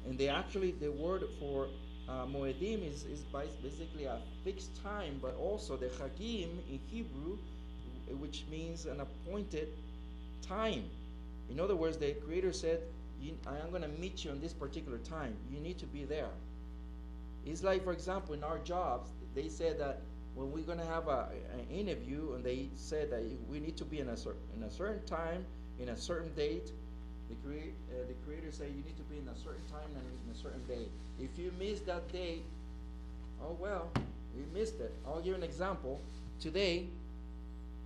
And the word for Moedim is basically a fixed time, but also the Chagim in Hebrew, which means an appointed time. In other words, the Creator said, I am going to meet you on this particular time. You need to be there. It's like, for example, in our jobs, they said that when we're going to have an interview, and they said that we need to be in a certain time, in a certain date. The Creator said you need to be in a certain time and in a certain day. If you miss that date, oh well, you missed it. I'll give you an example. Today,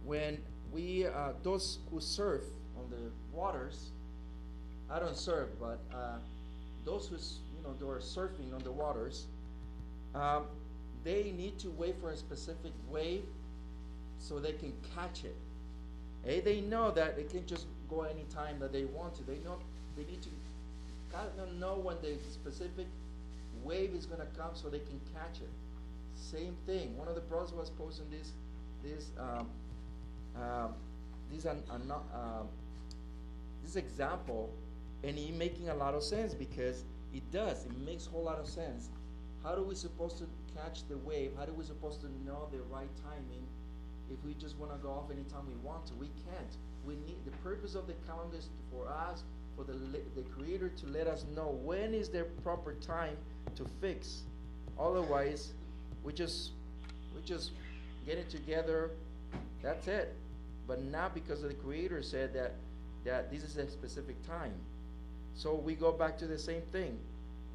when we those who surf on the waters, I don't surf, but those who they are surfing on the waters, they need to wait for a specific wave so they can catch it. They know that they can just go anytime that they want to. They know they need to kind of know when the specific wave is going to come so they can catch it. Same thing. One of the brothers was posting this example, and he making a lot of sense because it does. It makes a whole lot of sense. How are we supposed to catch the wave? How are we supposed to know the right timing if we just want to go off anytime we want to? We can't. We need the purpose of the calendar is for us, for the Creator to let us know when is the proper time to fix. Otherwise, we just get it together. That's it. But not because the Creator said that this is a specific time. So we go back to the same thing.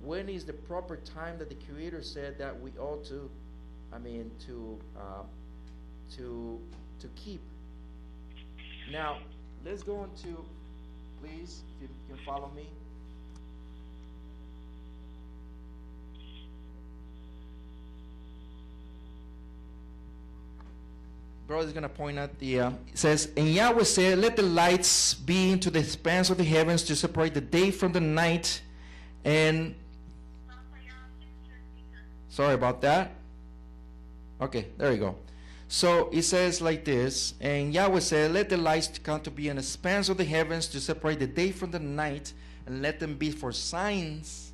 When is the proper time that the Creator said that we ought to, to keep? Now, let's go on to, please, if you can follow me. Brother is going to point out it says, and Yahweh said, let the lights be into the expanse of the heavens to separate the day from the night. And sorry about that. Okay, there you go. So it says like this, and Yahweh said, let the lights come to be an expanse of the heavens to separate the day from the night, and let them be for signs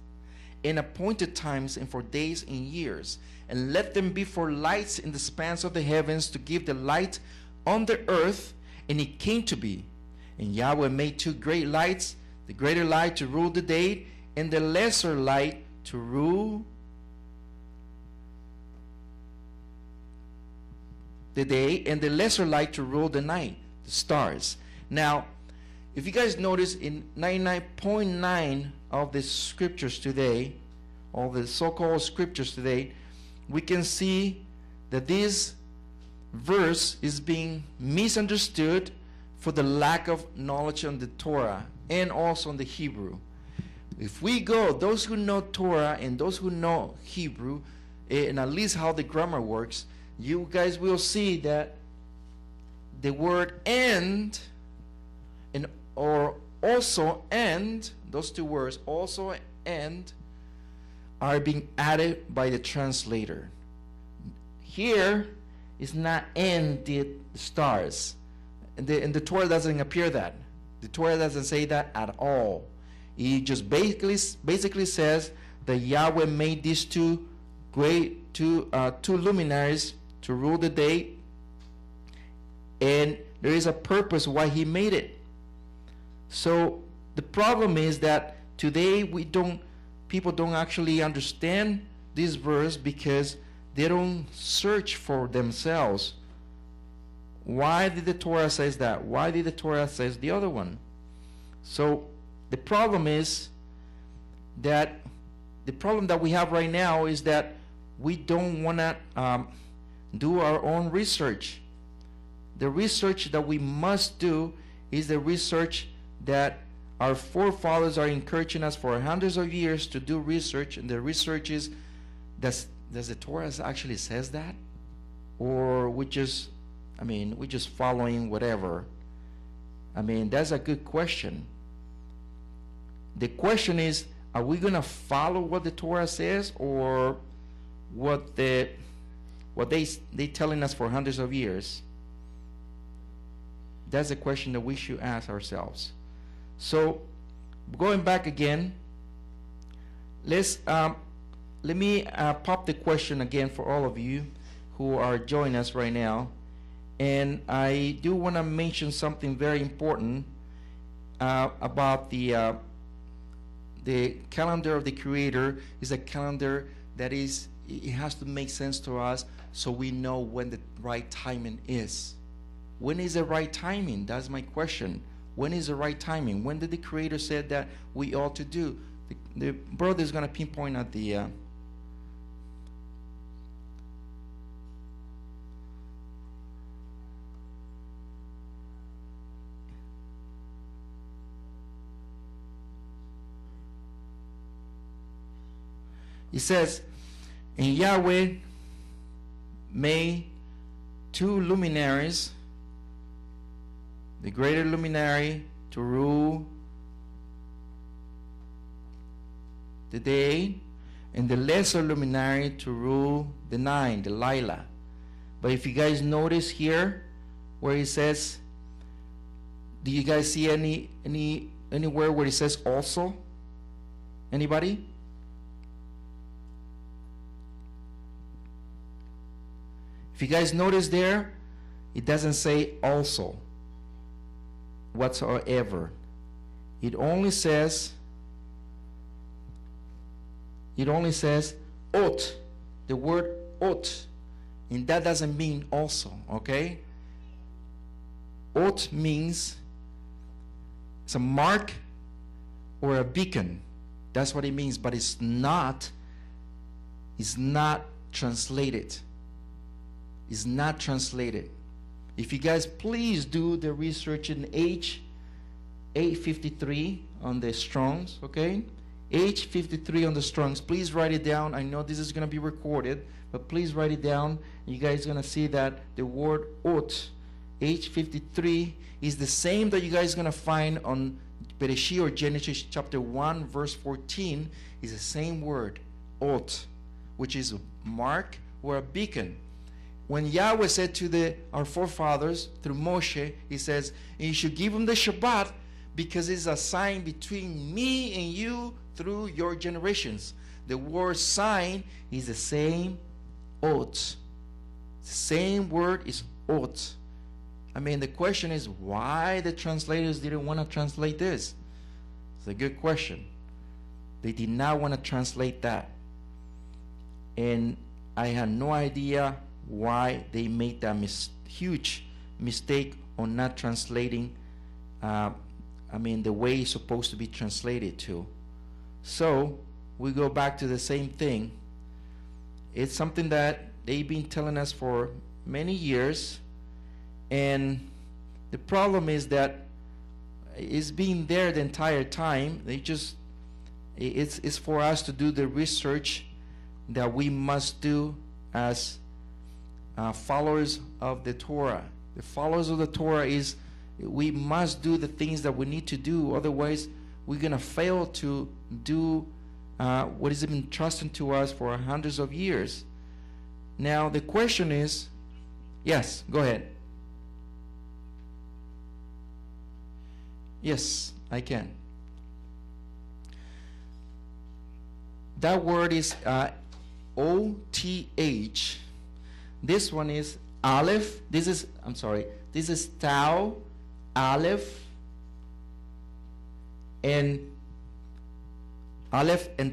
in appointed times and for days and years. And let them be for lights in the spans of the heavens to give the light on the earth. And it came to be. And Yahweh made two great lights, the greater light to rule the day, and the lesser light to rule the day, and the lesser light to rule the night, the stars. Now, if you guys notice, in 99.9 of the scriptures today, all the so-called scriptures today, we can see that this verse is being misunderstood for the lack of knowledge on the Torah and also on the Hebrew. If we go, those who know Torah and those who know Hebrew, and at least how the grammar works, you guys will see that the word and or also and, those two words, also and, are being added by the translator. Here is not "and the stars." And the Torah doesn't appear that. The Torah doesn't say that at all. It just basically says that Yahweh made these two luminaries to rule the day, and there is a purpose why He made it. So the problem is that today people don't actually understand this verse because they don't search for themselves. Why did the Torah says that? Why did the Torah says the other one? So the problem that we have right now is that we don't want to do our own research. The research that we must do is the research that our forefathers are encouraging us for hundreds of years to do research, and the research is, does the Torah actually says that? Or we just following whatever? That's a good question. The question is, are we going to follow what the Torah says, or what they telling us for hundreds of years? That's a question that we should ask ourselves. So, going back again, let me pop the question again for all of you who are joining us right now. And I do want to mention something very important about the calendar of the Creator. Is a calendar that it has to make sense to us so we know when the right timing is. When is the right timing? That's my question. When is the right timing? When did the Creator said that we ought to do? The brother is going to pinpoint at the He says, and Yahweh made two luminaries the greater luminary to rule the day, and the lesser luminary to rule the night, the Lila. But if you guys notice here where it says, do you guys see anywhere where it says also? Anybody? If you guys notice there, it doesn't say also whatsoever. It only says ot, the word ot, and that doesn't mean also, okay? Ot means it's a mark or a beacon. That's what it means, but it's not translated. It's not translated. If you guys please do the research in H853 on the Strongs, okay? H53 on the Strongs. Please write it down. I know this is going to be recorded, but please write it down. You guys are going to see that the word ot, H53, is the same that you guys are going to find on Bereshit or Genesis chapter 1, verse 14. Is the same word, ot, which is a mark or a beacon. When Yahweh said to our forefathers through Moshe, he says, and you should give them the Shabbat because it's a sign between me and you through your generations. The word sign is the same ot. The same word is ot. I mean, the question is why the translators didn't want to translate this. It's a good question. They did not want to translate that. And I had no idea why they made that huge mistake on not translating the way it's supposed to be translated to. So we go back to the same thing. It's something that they've been telling us for many years, and the problem is that it's been there the entire time. It's for us to do the research that we must do as followers of the Torah. The followers of the Torah is we must do the things that we need to do, otherwise we're going to fail to do what has been entrusted to us for hundreds of years. Now the question is, yes, go ahead. Yes, I can. That word is O-T-H. This one is Aleph. This is Tau, Aleph, and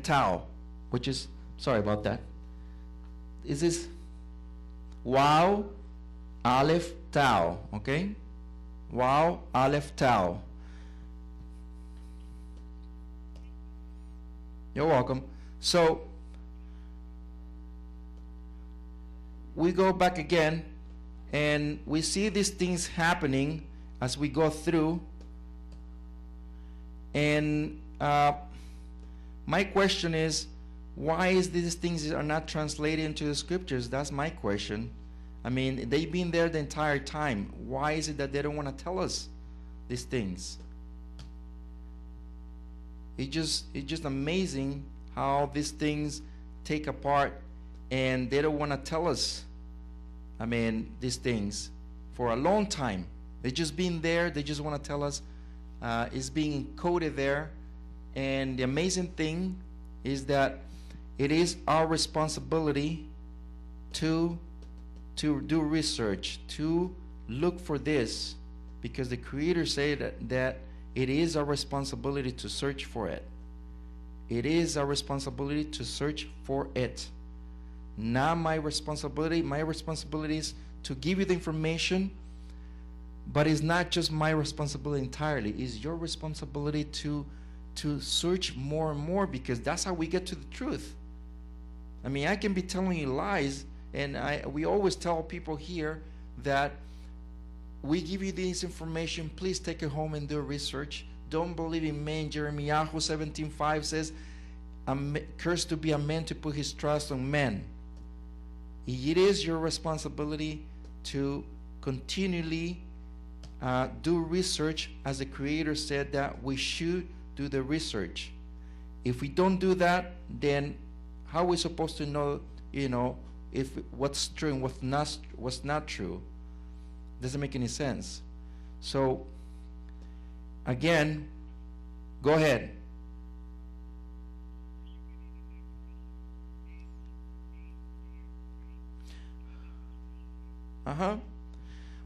Tau, which is, sorry about that. This is Wow, Aleph, Tau, okay? Wow, Aleph, Tau. You're welcome. So we go back again and we see these things happening as we go through, and my question is, why is these things are not translated into the scriptures? That's my question. I mean, they've been there the entire time. Why is it that they don't want to tell us these things? It's just amazing how these things take apart, and they don't want to tell us, I mean, these things for a long time. They just been there. They just want to tell us it's being encoded there. And the amazing thing is that it is our responsibility to do research, to look for this, because the Creator said that it is our responsibility to search for it. It is our responsibility to search for it. Not my responsibility. My responsibility is to give you the information, but it's not just my responsibility entirely. It's your responsibility to search more and more, because that's how we get to the truth. I mean, I can be telling you lies, and we always tell people here that we give you this information, please take it home and do research. Don't believe in men. Jeremiah 17:5 says, cursed to be a man to put his trust on men. It is your responsibility to continually do research, as the Creator said that we should do the research. If we don't do that, then how are we supposed to know, if what's true and what's not true? Doesn't make any sense. So, again, go ahead.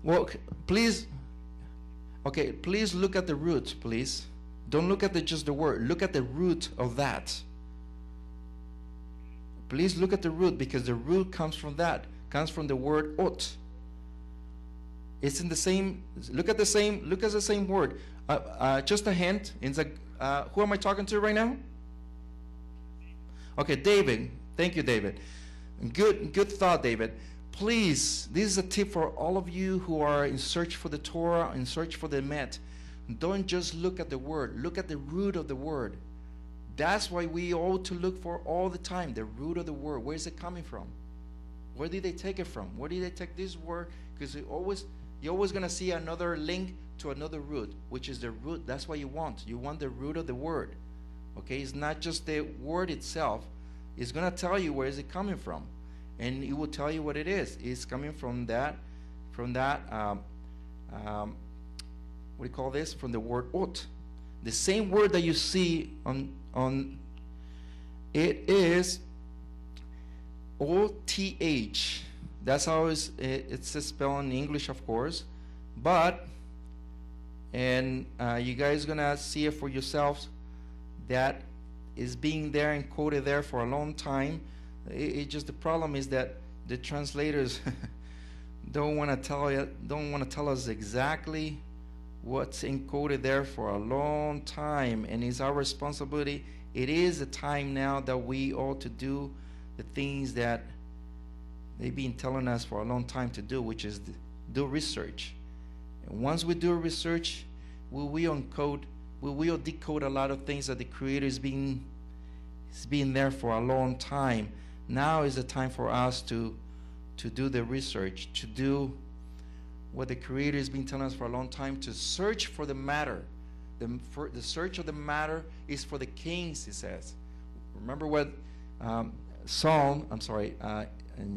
Well, please look at the root, please. Don't look at just the word. Look at the root of that. Please look at the root, because the root comes from that. Comes from the word ot. It's in the same. Look at the same word. Just a hint. Who am I talking to right now? Okay, David. Thank you, David. Good thought, David. Please, this is a tip for all of you who are in search for the Torah, in search for the Emet. Don't just look at the word. Look at the root of the word. That's why we ought to look for all the time, the root of the word. Where is it coming from? Where did they take it from? Where did they take this word? Because you're always going to see another link to another root, which is the root. That's what you want. You want the root of the word. Okay? It's not just the word itself. It's going to tell you where is it coming from. And it will tell you what it is. It's coming from that, what do you call this? From the word ot. The same word that you see on it is O-T-H. That's how it's spelled in English, of course. But, and you guys are going to see it for yourselves, that is being there and quoted there for a long time. It just, the problem is that the translators don't want to tell us exactly what's encoded there for a long time, and it's our responsibility. It is a time now that we ought to do the things that they've been telling us for a long time to do, which is do research. And once we do research, we will decode a lot of things that the Creator has been there for a long time. Now is the time for us to do the research, to do what the Creator has been telling us for a long time, to search for the matter. The search of the matter is for the kings, he says. Remember what in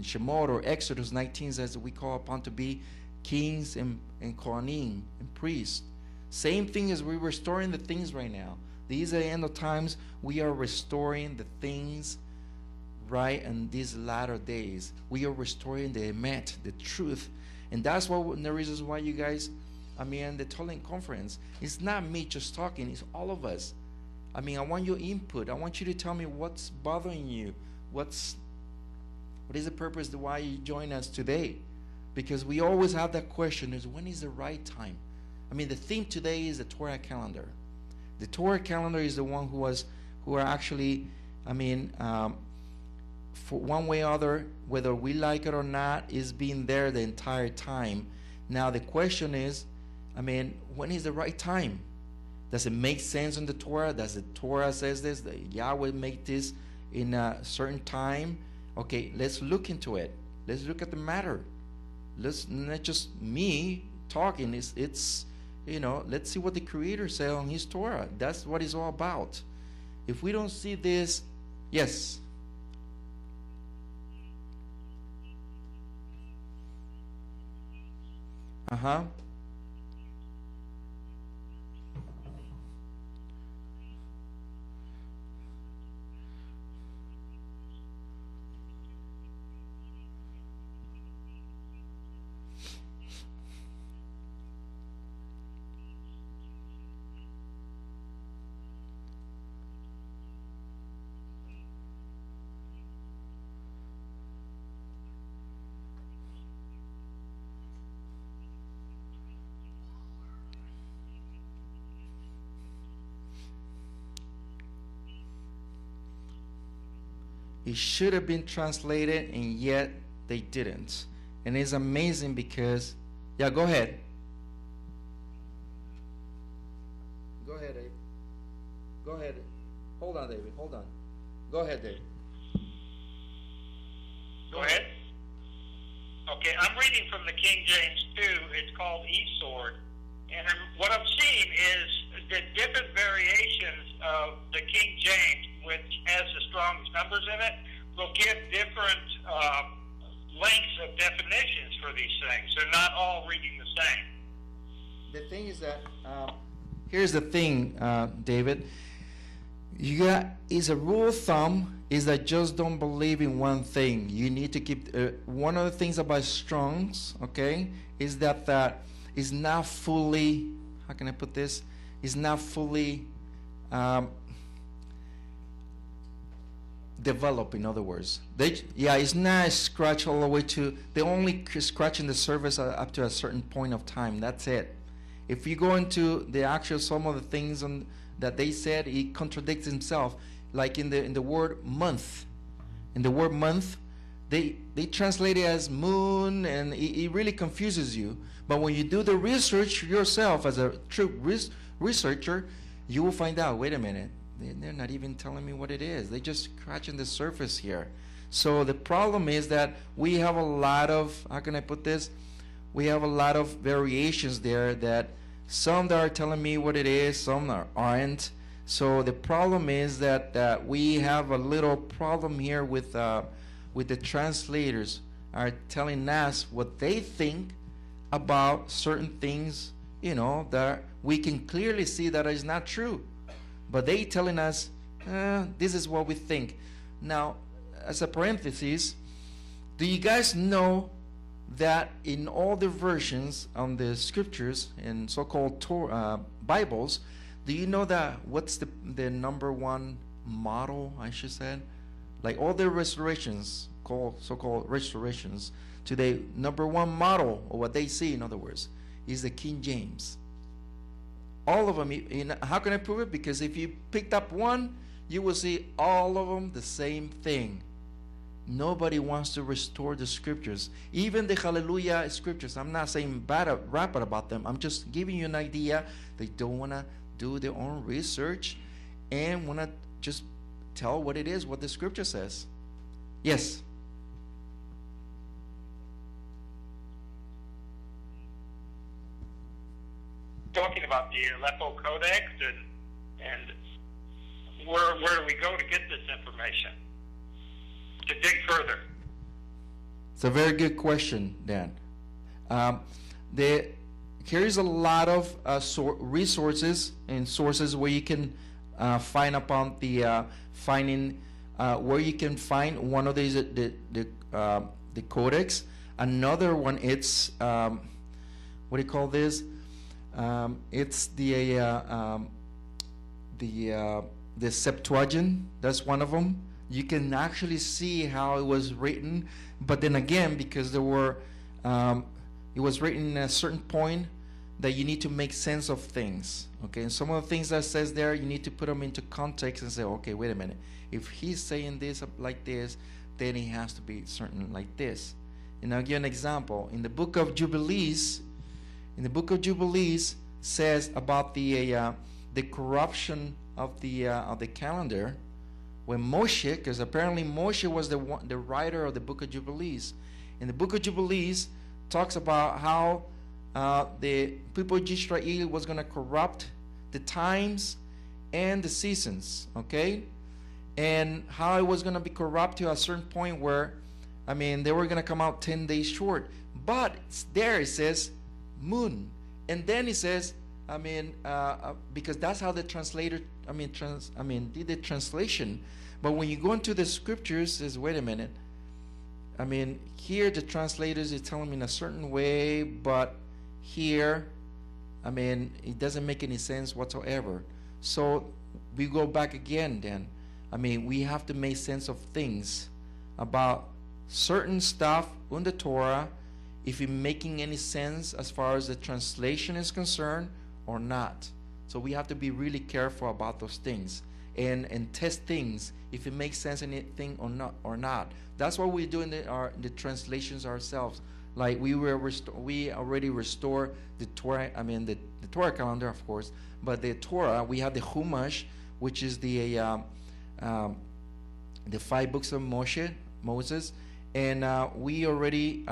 Shemot or Exodus 19 says that we call upon to be kings and kohanim and priests. Same thing as we're restoring the things right now. These are the end of times. We are restoring the things right in these latter days. We are restoring the emet, the truth. And that's one of the reasons why you guys, the Tolling Conference, it's not me just talking, it's all of us. I want your input. I want you to tell me what's bothering you. What is the purpose of why you join us today? Because we always have that question, is when is the right time? The theme today is the Torah calendar. The Torah calendar is the one who are actually, for one way or other, whether we like it or not, is being there the entire time. Now the question is, when is the right time? Does it make sense in the Torah? Does the Torah says this, that Yahweh make this in a certain time? Okay, let's look into it. Let's look at the matter. Let's not just me talking. It's let's see what the Creator said on His Torah. That's what it's all about. If we don't see this, yes. It should have been translated, and yet they didn't. And it's amazing because, go ahead. Go ahead, Dave. Go ahead. Hold on, David. Hold on. Go ahead, Dave. Go ahead. Okay, I'm reading from the King James 2. It's called eSword. And what I'm seeing is the different variations of the King James, which has the strongest numbers in it, will give different lengths of definitions for these things. They're not all reading the same. The thing is that, here's the thing, David. You got, is a rule of thumb is that just don't believe in one thing. You need to keep, one of the things about Strong's, okay, is that is not fully, how can I put this? Is not fully developed, in other words. It's not scratch all the way to, they only scratching the surface up to a certain point of time. That's it. If you go into the actual, some of the things that they said, he contradicts himself. Like in the word month. In the word month, they translate it as moon, and it really confuses you. But when you do the research yourself as a true researcher, you will find out, wait a minute, they're not even telling me what it is. They're just scratching the surface here. So the problem is that we have a lot of, how can I put this? We have a lot of variations there, that some that are telling me what it is, some aren't. So the problem is that we have a little problem here with the translators are telling us what they think about certain things, you know, that we can clearly see that is not true. But they telling us, this is what we think. Now, as a parenthesis, do you guys know that in all the versions on the scriptures and so-called TORAH Bibles, do you know that what's the number one model, I should say? Like all the restorations, so-called restorations, today, number one model, or what they see, in other words, is the King James. All of them. How can I prove it? Because if you picked up one, you will see all of them the same thing. Nobody wants to restore the scriptures. Even the Hallelujah scriptures. I'm not saying rap about them. I'm just giving you an idea. They don't want to do their own research and want to just tell what it is, what the scripture says. Yes. Talking about the Aleppo Codex and where do we go to get this information? To dig further. It's a very good question, Dan. Here's a lot of resources and sources where you can find upon the where you can find one of these the codex. Another one, it's what do you call this? It's the Septuagint. That's one of them. You can actually see how it was written, but then again, because there were, it was written at a certain point that you need to make sense of things. Okay, and some of the things that says there, you need to put them into context and say, okay, wait a minute. If he's saying this like this, then he has to be certain like this. And I'll give you an example. In the book of Jubilees, says about the corruption of the calendar. When Moshe, because apparently Moshe was the writer of the book of Jubilees. In the book of Jubilees, talks about how the people of Yisra'il was going to corrupt the times and the seasons, okay? And how it was going to be corrupt to a certain point where, I mean, they were going to come out 10 days short. But there it says moon. And then it says, I mean, because that's how the translator, did the translation. But when you go into the scriptures, it says, wait a minute. I mean, here the translators is telling me in a certain way, but here, I mean, it doesn't make any sense whatsoever. So we go back again then. I mean, we have to make sense of things about certain stuff in the Torah, if it's making any sense as far as the translation is concerned or not. So we have to be really careful about those things and test things if it makes sense anything or not. That's what we do in the translations ourselves. Like we already restore the Torah. I mean the Torah calendar, of course, but the Torah, we have the Chumash, which is the 5 books of Moses, and we already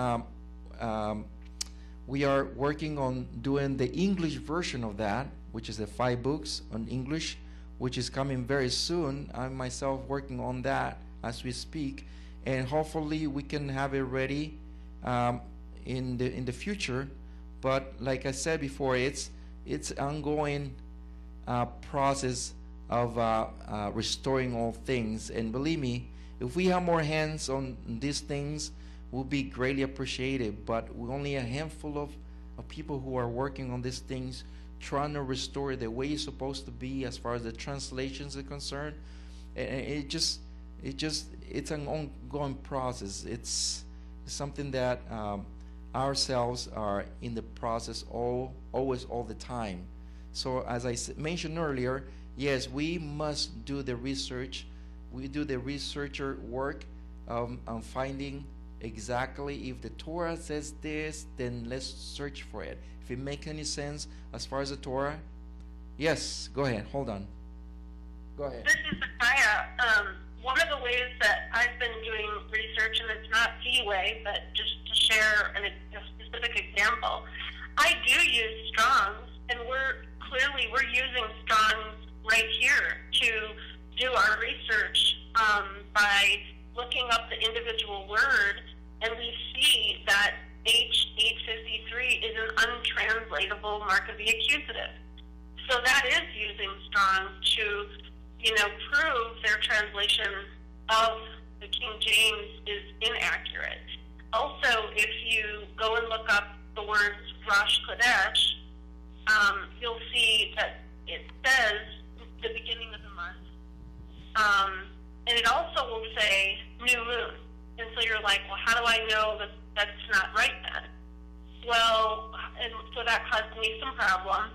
we are working on doing the English version of that, which is the 5 books on English, which is coming very soon. I'm myself working on that as we speak, and hopefully we can have it ready in the future. But like I said before, it's ongoing process of restoring all things. And believe me, if we have more hands on these things, will be greatly appreciated. But we're only a handful of people who are working on these things, trying to restore it the way it's supposed to be as far as the translations are concerned. And it's an ongoing process. It's something that ourselves are in the process always all the time. So as I mentioned earlier, yes, we must do the research. We do the researcher work on finding exactly if the Torah says this, then let's search for it. If it makes any sense as far as the Torah. Yes, go ahead. Hold on. Go ahead. This is Rapha'Yah. One of the ways that I've been doing research, and it's not the way, but just to share a specific example, I do use Strong's, and we're using Strong's right here to do our research by looking up the individual word, and we see that H853 is an untranslatable mark of the accusative. So that is using Strong's to, prove their translation of the King James is inaccurate. Also, if you go and look up the words Rosh Chodesh, you'll see that it says the beginning of the month. And it also will say new moon. And so you're like, well, how do I know that that's not right then? Well, and so that caused me some problem.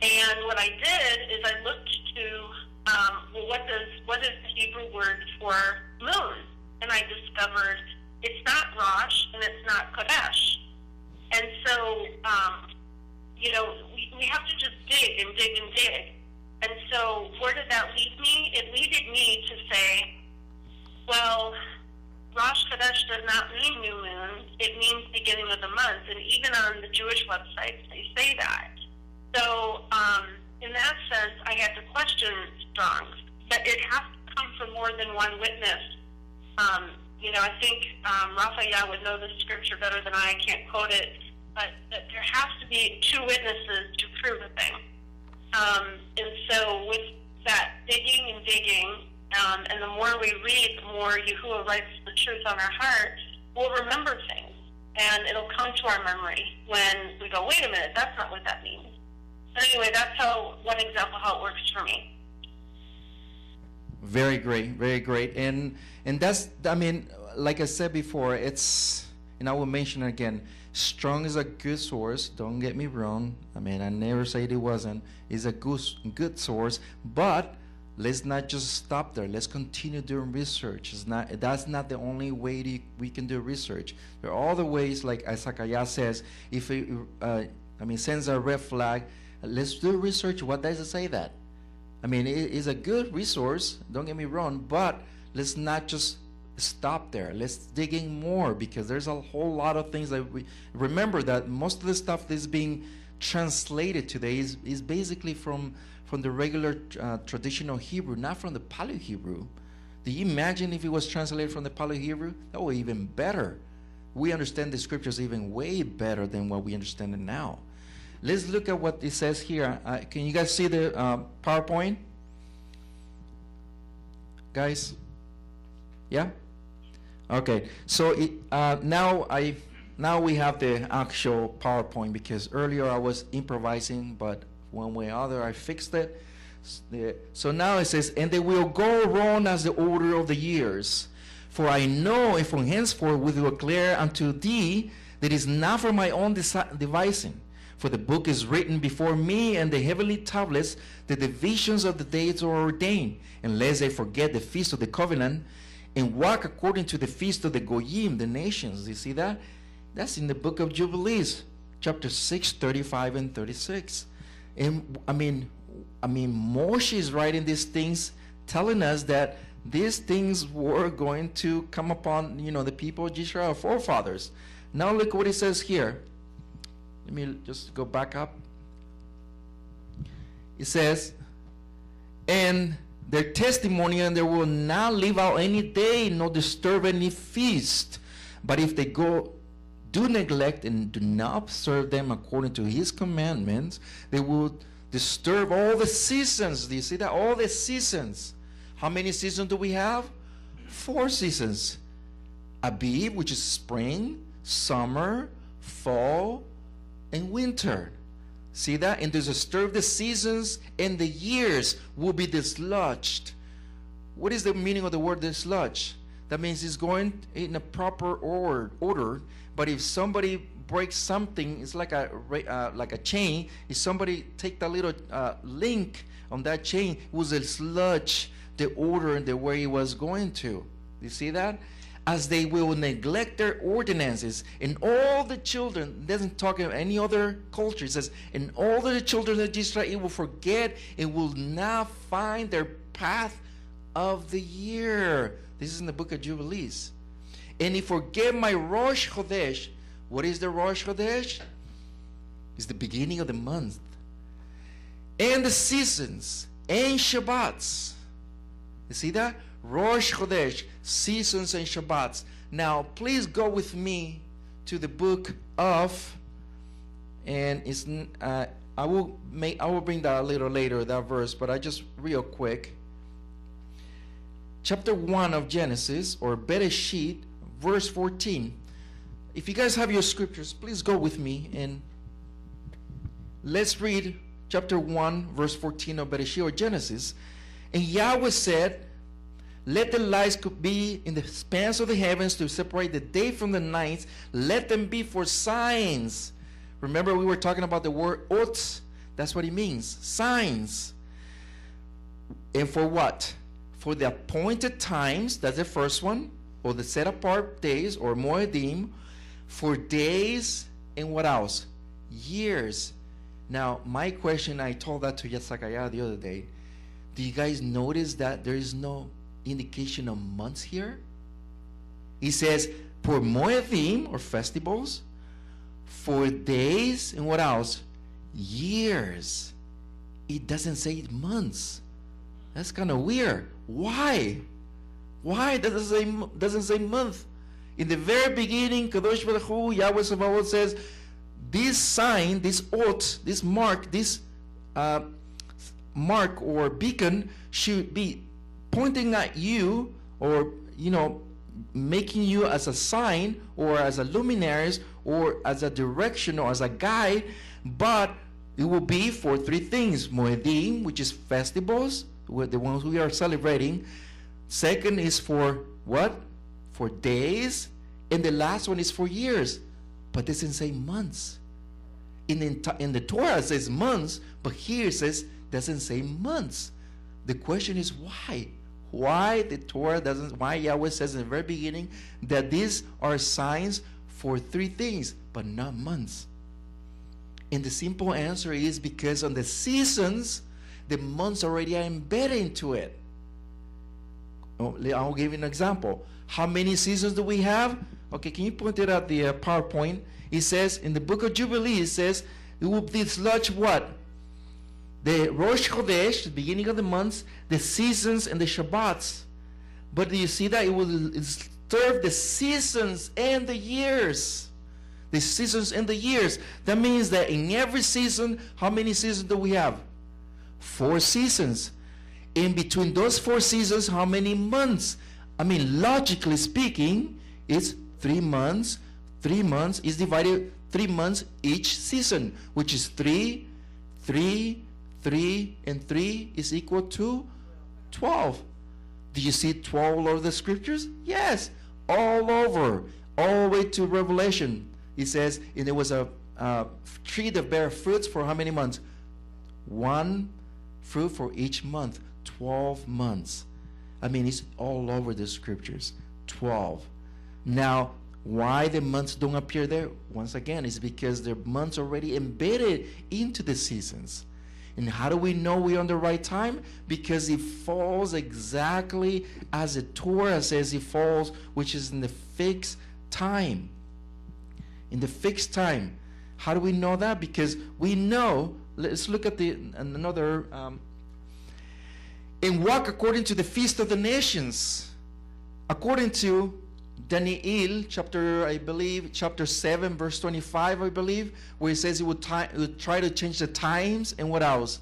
And what I did is I looked to, what is the Hebrew word for moon? And I discovered it's not Rosh and it's not Kodesh. And so, we have to just dig and dig and dig. And so where did that lead me? It leaded me to say, well, Rosh Chodesh does not mean new moon. It means beginning of the month. And even on the Jewish websites, they say that. So in that sense, I had to question Strong's. But it has to come from more than one witness. I think Rapha'Yah would know the scripture better than I can't quote it. But that there has to be 2 witnesses to prove a thing. And so with that digging and digging, and the more we read, the more Yahuwah writes the truth on our heart, we'll remember things. And it'll come to our memory when we go, wait a minute, that's not what that means. But anyway, that's one example how it works for me. Very great, very great. And that's, like I said before, and I will mention it again, Strong is a good source, don't get me wrong. I never said it wasn't. It's a good source, but let's not just stop there. Let's continue doing research. That's not the only way we can do research. There are other ways, like Asakaya says, if it sends a red flag, let's do research. What does it say that? It is a good resource, don't get me wrong, but let's not just stop there. Let's dig in more, because there's a whole lot of things that we remember that most of the stuff that's being translated today is basically from the regular traditional Hebrew, not from the Paleo-Hebrew. Do you imagine if it was translated from the Paleo-Hebrew? That would be even better. We understand the scriptures even way better than what we understand it now. Let's look at what it says here. Can you guys see the PowerPoint? Guys? Yeah? Okay. So now we have the actual PowerPoint, because earlier I was improvising, but one way or other I fixed it. So now it says, and they will go wrong as the order of the years. For I know, and from henceforth will declare unto thee that it is not for my own devising. For the book is written before me, and the heavenly tablets, the divisions of the days are ordained, unless they forget the feast of the covenant, and walk according to the feast of the Goyim, the nations. You see that? That's in the book of Jubilees, chapter 6, 35 and 36. And Moshe is writing these things, telling us that these things were going to come upon, the people of Yisra'il, forefathers. Now look what it says here. Let me just go back up. It says, and their testimony, and they will not leave out any day, nor disturb any feast. But if they do neglect and do not observe them according to his commandments, they will disturb all the seasons. Do you see that? All the seasons. How many seasons do we have? 4 seasons. Abib, which is spring, summer, fall, and winter. See that? And to disturb the seasons and the years will be dislodged. What is the meaning of the word dislodge? That means it's going in a proper order. But if somebody breaks something, it's like a chain. If somebody take that little link on that chain, it will dislodge the order and the way it was going to. You see that? As they will neglect their ordinances, and all the children, it doesn't talk of any other culture, it says, and all the children of Israel will forget and will not find their path of the year. This is in the book of Jubilees. And if forget my Rosh Chodesh. What is the Rosh Chodesh? It's the beginning of the month. And the seasons and Shabbats. You see that? Rosh Chodesh, seasons and Shabbats. Now, please go with me to the book of, and it's I will bring that a little later, that verse, but I just real quick. Chapter 1 of Genesis, or Bereshit, verse 14. If you guys have your scriptures, please go with me and let's read chapter 1, verse 14 of Bereshit, or Genesis. And Yahweh said, let the lights be in the spans of the heavens to separate the day from the night. Let them be for signs. Remember, we were talking about the word ot. That's what it means. Signs. And for what? For the appointed times. That's the first one. Or the set apart days, or moedim. For days and what else? Years. Now, my question, I told that to Yisra'il the other day. Do you guys notice that there is no indication of months here? He says for moedim, or festivals, for days, and what else? Years. It doesn't say months. That's kind of weird. Why? Why doesn't say month? In the very beginning, Kadosh Baruch Hu, Yahweh Sabaoth says, this sign, this ot, this mark, this mark or beacon should be pointing at you, or making you as a sign, or as a luminaries, or as a direction, or as a guide. But it will be for 3 things: moedim, which is festivals, the ones we are celebrating. Second is for what? For days. And the last one is for years. But it doesn't say months. In the Torah it says months, but here it says doesn't say months. The question is why? Why the Torah doesn't, why Yahweh says in the very beginning that these are signs for 3 things, but not months? And the simple answer is because on the seasons, the months already are embedded into it. I'll give you an example. How many seasons do we have? Okay, can you point it at the PowerPoint? It says in the book of Jubilee, it says it will dislodge what? The Rosh Chodesh, the beginning of the months, the seasons, and the Shabbats. But do you see that? It will disturb the seasons and the years. The seasons and the years. That means that in every season, how many seasons do we have? 4 seasons. In between those 4 seasons, how many months? I mean, logically speaking, it's 3 months. 3 months is divided 3 months each season, which is 3, 3, 3, and 3 is equal to 12. Do you see 12 all over the scriptures? Yes, all over, all the way to Revelation. It says, and there was a tree that bear fruits for how many months? 1 fruit for each month. 12 months. I mean, it's all over the scriptures. 12. Now, why the months don't appear there? Once again, it's because the months already embedded into the seasons. And how do we know we're on the right time? Because it falls exactly as the Torah says it falls, which is in the fixed time. In the fixed time. How do we know that? Because we know, let's look at another, and walk according to the feast of the nations, according to Daniel chapter 7 verse 25, I believe, where it says he would try to change the times, and what else?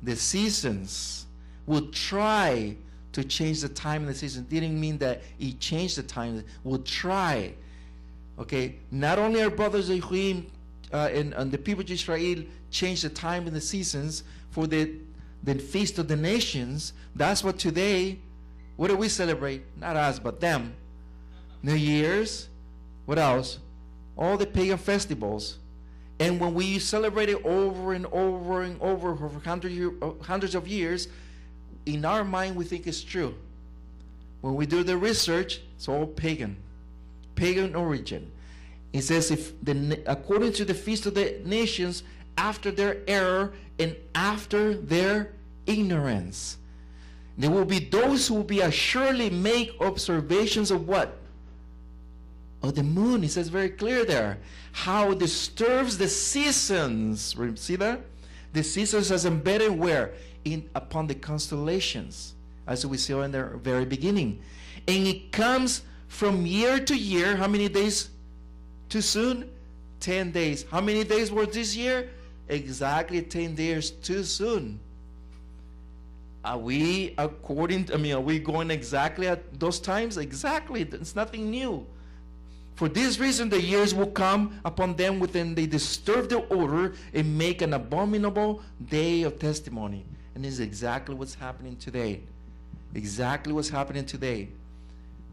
The seasons. Would try to change the time and the season. Didn't mean that he changed the time. Would try. Okay, not only our brothers and the people of Yisra'il changed the time and the seasons for the feast of the nations. That's what today, what do we celebrate? Not us, but them. New Year's. What else? All the pagan festivals. And when we celebrate it over and over and over for hundreds of years, in our mind we think it's true. When we do the research, it's all pagan. Pagan origin. It says, according to the feast of the nations, after their error and after their ignorance, there will be those who will be assuredly make observations of what? Of the moon. It says very clear there how it disturbs the seasons. See that? The seasons is embedded where? Upon the constellations, as we saw in the very beginning. And it comes from year to year. How many days too soon? 10 days. How many days were this year? Exactly 10 days too soon. Are we are we going exactly at those times? Exactly. It's nothing new. For this reason, the years will come upon them within they disturb their order and make an abominable day of testimony. And this is exactly what's happening today. Exactly what's happening today.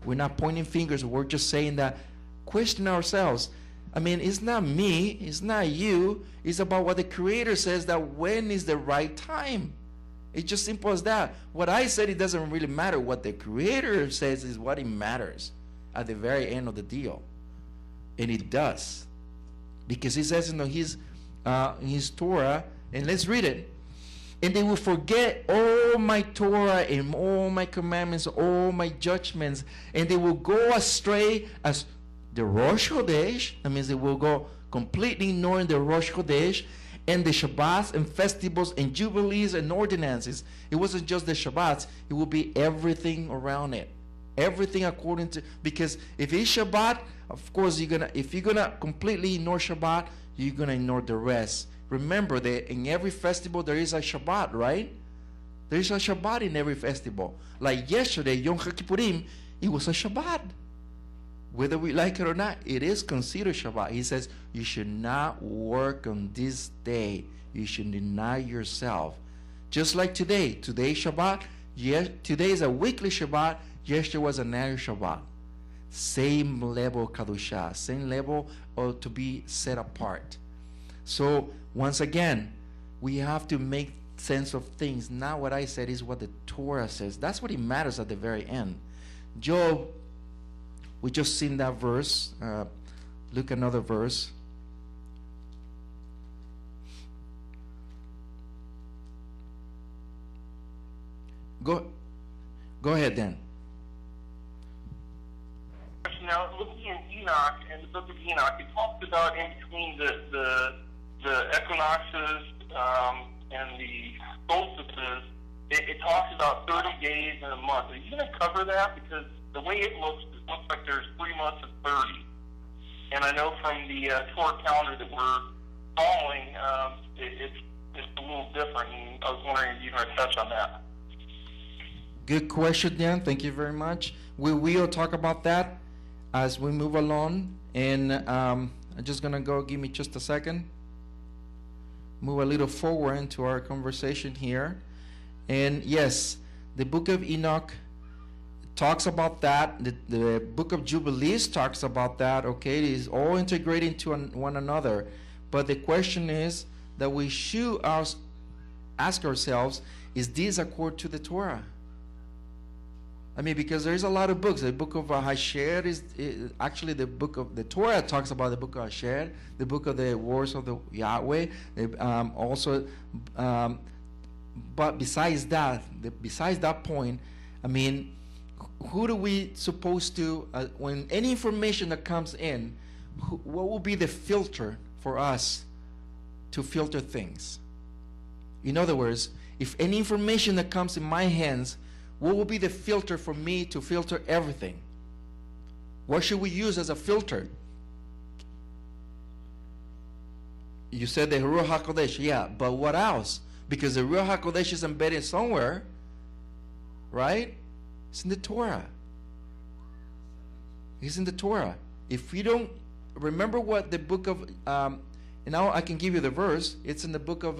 We're not pointing fingers. We're just saying that, question ourselves. I mean, it's not me. It's not you. It's about what the Creator says, that when is the right time. It's just simple as that. What I said, it doesn't really matter. What the Creator says is what it matters at the very end of the deal. And it does. Because he says in his Torah, and let's read it. And they will forget all my Torah and all my commandments, all my judgments, and they will go astray as the Rosh Chodesh. That means they will go completely ignoring the Rosh Chodesh and the Shabbats and festivals and jubilees and ordinances. It wasn't just the Shabbats. It will be everything around it. Everything according to, because if it's Shabbat, of course if you're gonna completely ignore Shabbat, you're gonna ignore the rest. Remember that in every festival there is a Shabbat, right? There is a Shabbat in every festival. Like yesterday, Yom Kippurim, it was a Shabbat. Whether we like it or not, it is considered Shabbat. He says, you should not work on this day. You should deny yourself. Just like today. Today Shabbat. Today is a weekly Shabbat. Yesterday was an annual Shabbat. Same level of Kadushah. Same level of to be set apart. So, once again, we have to make sense of things. Not what I said is what the Torah says. That's what it matters at the very end. Job, we just seen that verse. Look another verse. Go ahead then. Now, looking at Enoch and the book of Enoch, it talks about in between the equinoxes and the solstices, it talks about 30 days in a month. Are you going to cover that? Because the way it looks like there's 3 months of 30. And I know from the TORAH calendar that we're following, it's a little different. And I was wondering if you could touch on that. Good question, Dan. Thank you very much. We will talk about that as we move along. And I'm just going to go, give me just a second. Move a little forward into our conversation here. And yes, the book of Enoch talks about that. The book of Jubilees talks about that. Okay, it is all integrated into one another. But the question is that we should ask ourselves, is this according to the Torah? I mean, because there's a lot of books. The book of Hasher is actually the book of the Torah talks about the book of Hasher, the book of the wars of the Yahweh. But besides that point, I mean, who do we supposed to when any information that comes in, what will be the filter for us to filter things. In other words, if any information that comes in my hands, what will be the filter for me to filter everything? What should we use as a filter? You said the Ruach HaKodesh, yeah, but what else? Because the Ruach HaKodesh is embedded somewhere, right? It's in the Torah. It's in the Torah. If you don't remember what the book of, and now I can give you the verse. It's in the book of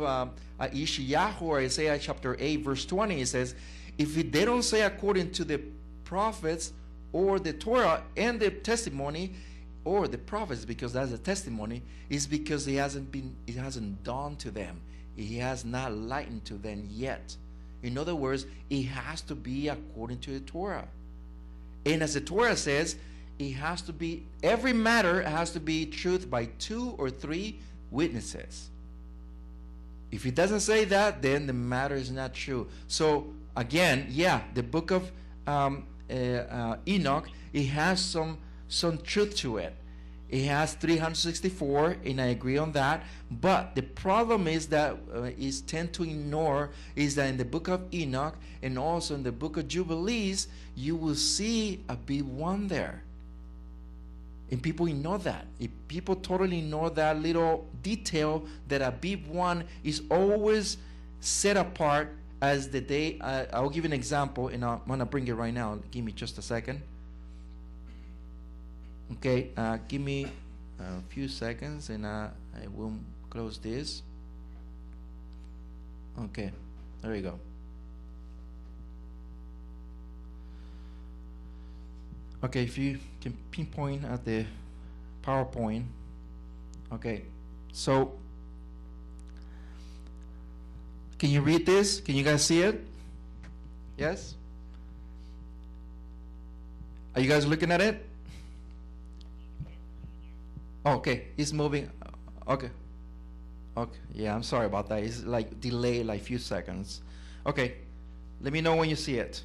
Yisra'il or Isaiah chapter 8, verse 20. It says, if they don't say according to the prophets or the Torah and the testimony, or the prophets, because that's a testimony, is because it hasn't dawned to them. He has not lightened to them yet. In other words, it has to be according to the Torah. And as the Torah says, it has to be, every matter has to be truth by 2 or 3 witnesses. If it doesn't say that, then the matter is not true. So again, yeah, the book of Enoch, it has some truth to it. It has 364, and I agree on that. But the problem is that is tend to ignore is that in the book of Enoch and also in the book of Jubilees, you will see a big one there. And people ignore that. If people totally ignore that little detail that a big one is always set apart as the day. I'll give you an example, and I'm going to bring it right now. Give me just a second. Okay, give me a few seconds, and I will close this. Okay, there we go. Okay, if you can pinpoint at the PowerPoint. Okay, so can you read this? Can you guys see it? Yes? Are you guys looking at it? Okay, it's moving. Okay. Okay, yeah, I'm sorry about that. It's like delayed like a few seconds. Okay, let me know when you see it.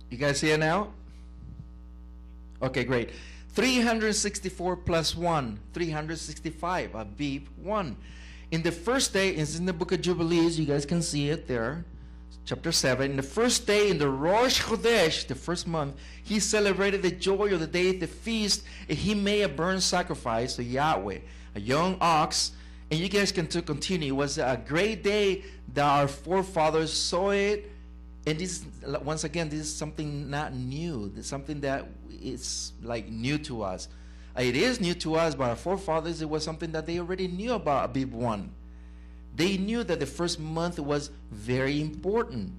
You guys see it now? Okay, great. 364 plus 1, 365, Abib 1. In the first day, it's in the book of Jubilees, you guys can see it there. Chapter 7, in the first day in the Rosh Chodesh, the first month, he celebrated the joy of the day, the feast, and he made a burnt sacrifice to Yahweh, a young ox. And you guys can continue. It was a great day that our forefathers saw it. And this, once again, this is something not new. It's something that is like new to us. It is new to us, but our forefathers, it was something that they already knew about Abib 1. They knew that the first month was very important.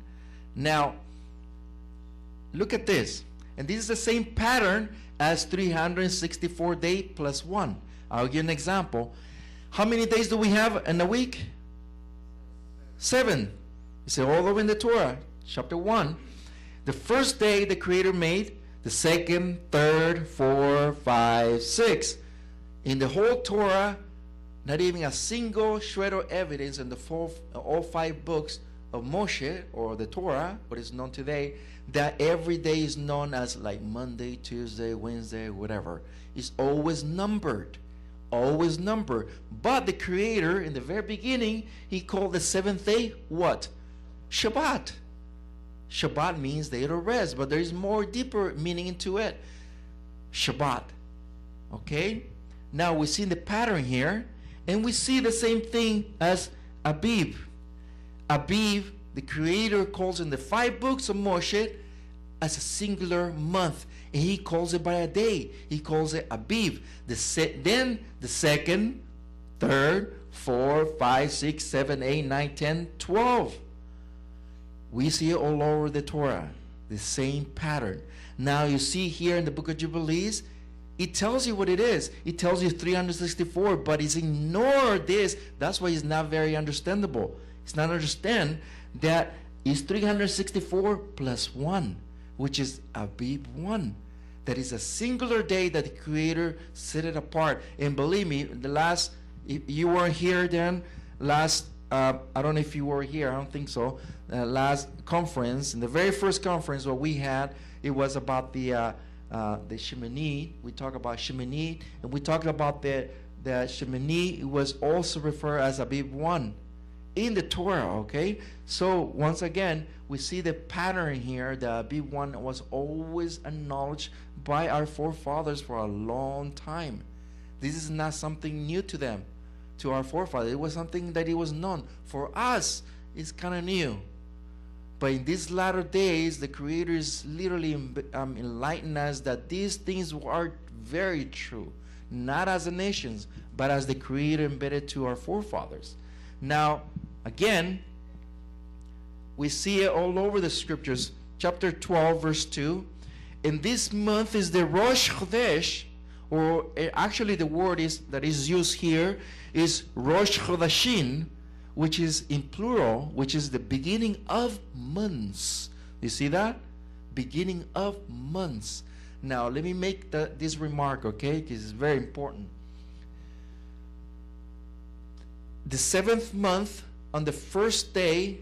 Now, look at this. And this is the same pattern as 364 days plus 1. I'll give you an example. How many days do we have in a week? 7. It's all over in the Torah, chapter 1. The first day the Creator made, the second, third, 4, 5, 6. In the whole Torah, not even a single shred of evidence in all 5 books of Moshe, or the Torah, what is known today, that every day is known as like Monday, Tuesday, Wednesday, whatever. It's always numbered. Always numbered. But the Creator, in the very beginning, he called the 7th day what? Shabbat. Shabbat means day of rest, but there is more deeper meaning into it. Shabbat. Okay? Now we see the pattern here. And we see the same thing as Abib. Abib, the Creator calls in the 5 books of Moshe as a singular month. And he calls it by a day. He calls it Abib. Then the second, third, 4, 5, 6, 7, 8, 9, 10, 12. We see it all over the Torah. The same pattern. Now you see here in the book of Jubilees, it tells you what it is. It tells you 364, but it's ignored this. That's why it's not very understandable. It's not understand that it's 364 plus 1, which is Abib 1. That is a singular day that the Creator set it apart. And believe me, you weren't here then last I don't know if you were here. I don't think so. Last conference, in the very first conference, what we had, it was about the Sheminit. We talked about Sheminit, and we talked about the Sheminit. It was also referred as Abib 1 in the Torah, okay? So once again, we see the pattern here. The Abib 1 was always acknowledged by our forefathers for a long time. This is not something new to them, to our forefathers. It was something that it was known. For us, it's kind of new. But in these latter days, the Creator is literally enlightening us that these things are very true, not as the nations, but as the Creator embedded to our forefathers. Now, again, we see it all over the scriptures. Chapter 12, verse 2. And this month is the Rosh Chodesh, or actually the word that is used here is Rosh Chodashim, which is in plural, which is the beginning of months. You see that? Beginning of months. Now, let me make this remark, okay? Because it's very important. The 7th month, on the first day,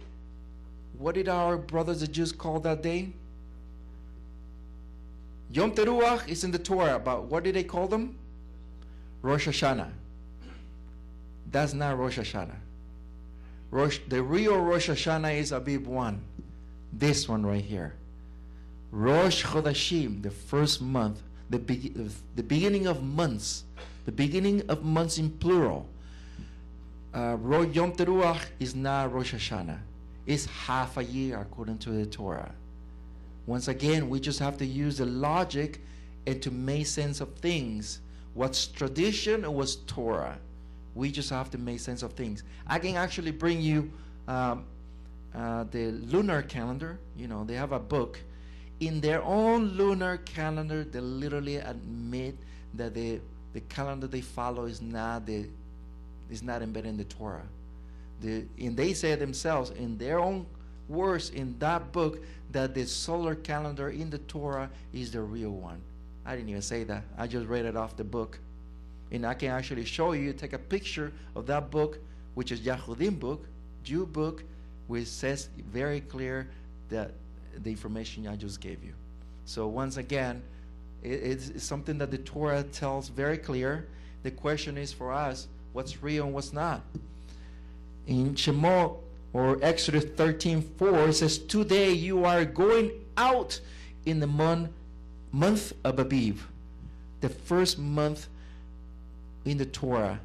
what did our brothers the Jews call that day? Yom Teruah is in the Torah, but what did they call them? Rosh Hashanah. That's not Rosh Hashanah. The real Rosh Hashanah is Abib 1. This one right here. Rosh Chodashim, the first month, the beginning of months. The beginning of months in plural. Yom Teruah is not Rosh Hashanah. It's half a year according to the Torah. Once again, we just have to use the logic and to make sense of things. What's tradition and what's Torah. We just have to make sense of things. I can actually bring you the lunar calendar. You know, they have a book. In their own lunar calendar, they literally admit that the calendar they follow is not embedded in the Torah. And they say themselves in their own words in that book that the solar calendar in the Torah is the real one. I didn't even say that. I just read it off the book. And I can actually show you, take a picture of that book, which is Yahudim book, Jew book, which says very clear that the information I just gave you. So once again, it's something that the Torah tells very clear. The question is for us, what's real and what's not? In Shemot, or Exodus 13:4, it says, today you are going out in the month of Abib, the first month in the Torah.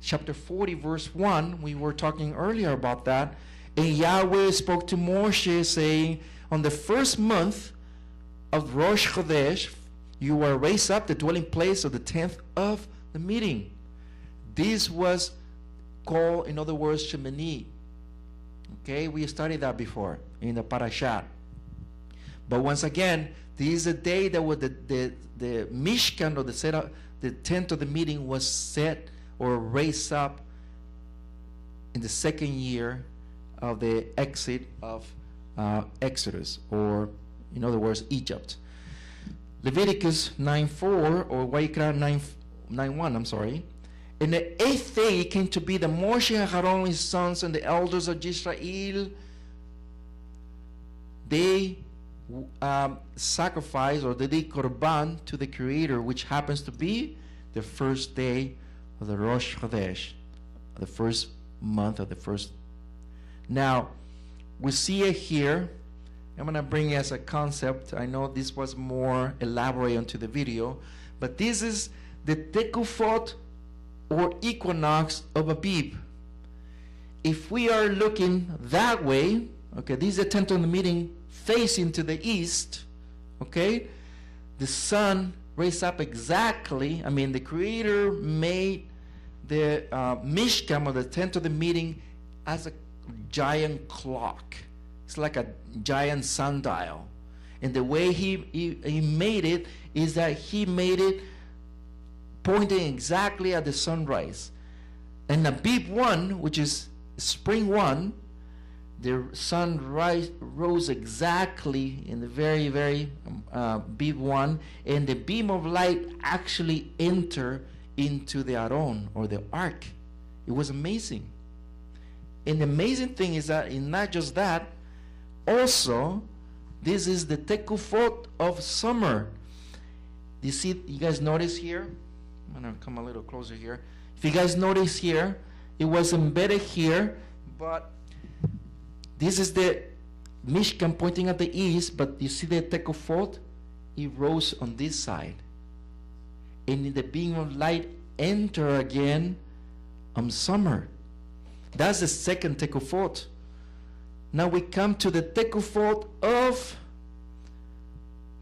Chapter 40, verse 1, we were talking earlier about that. And Yahweh spoke to Moshe, saying, on the first month of Rosh Chodesh, you will raise up the dwelling place of the 10th of the meeting. This was called, in other words, Shemini. Okay, we studied that before in the parashat. But once again, this is a day that was the Mishkan, or the tent of the meeting, was set or raised up in the second year of the exit of Exodus, or in other words, Egypt. Leviticus 9:4, or Vayikra 9:1, I'm sorry. In the 8th day it came to be that Moshe and Aaron, his sons, and the elders of Yisra'il, they sacrifice, or they did korban to the Creator, which happens to be the first day of the Rosh Chodesh, the first month of the first. Now, we see it here. I'm going to bring it as a concept. I know this was more elaborate onto the video, but this is the Tekufot, or equinox of Abib. If we are looking that way, okay, this is the tent of the meeting facing to the east, okay, the sun raised up exactly, the Creator made the Mishkan, or the tent of the meeting, as a giant clock. It's like a giant sundial. And the way he made it is that he made it pointing exactly at the sunrise. And Abib 1, which is spring 1, the sun rose exactly in the very, very Abib 1, and the beam of light actually entered into the Aron, or the ark. It was amazing. And the amazing thing is that, and not just that, also, this is the tekufot of summer. You see, you guys notice here? I'm going to come a little closer here. If you guys notice here, it was embedded here, but this is the Mishkan pointing at the east, but you see the tekufot? It rose on this side. And in the beam of light, enter again on summer. That's the second tekufot. Now we come to the tekufot of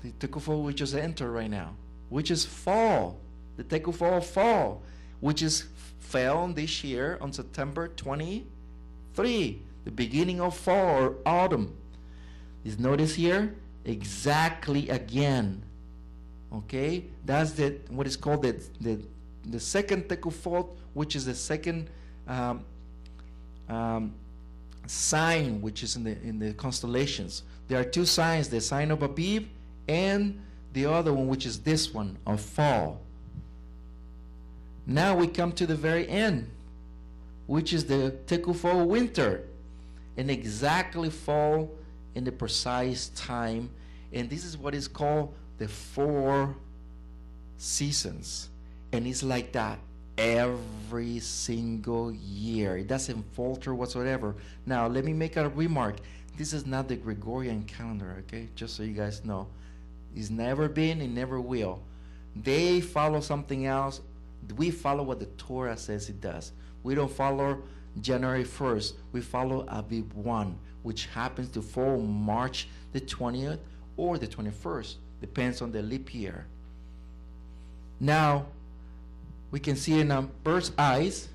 the tekufot which is enter right now, which is fall. The tekufot of fall, which is fell this year on September 23, the beginning of fall or autumn. Is notice here exactly again. Okay, that's the what is called the second tekufot, which is the second sign, which is in the constellations. There are two signs: the sign of Abib and the other one, which is this one of fall. Now we come to the very end, which is the tekufot winter, and exactly fall in the precise time. And this is what is called the 4 seasons, and it's like that every single year. It doesn't falter whatsoever. Now let me make a remark. This is not the Gregorian calendar, okay, just so you guys know. It's never been and never will. They follow something else. We follow what the Torah says it does. We don't follow January 1st. We follow Abib 1, which happens to fall March the 20th or the 21st. Depends on the leap year. Now, we can see in a bird's eyes,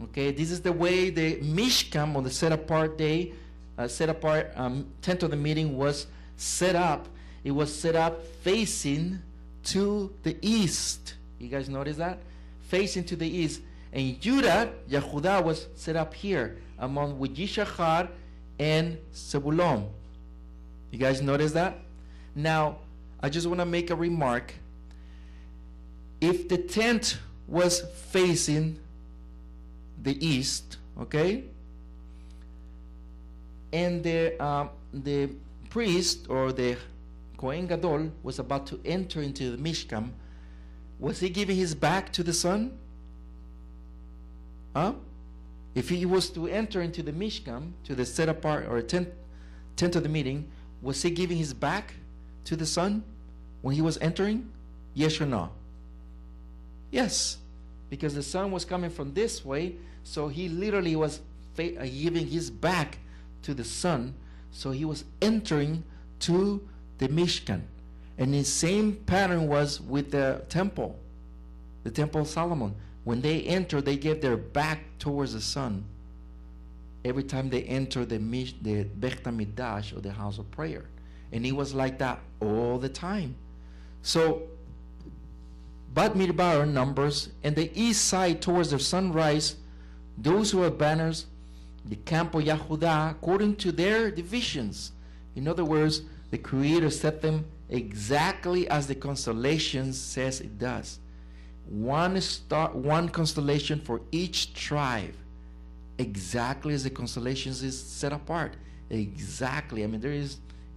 okay, this is the way the Mishkan, on the set apart day, tent of the meeting was set up. It was set up facing to the east. You guys notice that? Facing to the east. And Yehudah was set up here, among with Yishachar and Zebulon. You guys notice that? Now, I just want to make a remark. If the tent was facing the east, okay, and the priest or the Kohen Gadol was about to enter into the Mishkan, was he giving his back to the sun? Huh? If he was to enter into the Mishkan, to the set apart or tent of the meeting, was he giving his back to the sun when he was entering? Yes or no? Yes, because the sun was coming from this way, so he literally was giving his back to the sun, so he was entering to the Mishkan. And the same pattern was with the temple of Solomon. When they enter, they gave their back towards the sun every time they enter the Beit HaMikdash, or the house of prayer. And it was like that all the time. So, Bat Midbar numbers, and the east side towards the sunrise, those who have banners, the camp of Yehudah, according to their divisions. In other words, the Creator set them exactly as the constellation says it does. One star, one constellation for each tribe, exactly as the constellations is set apart. Exactly. I mean,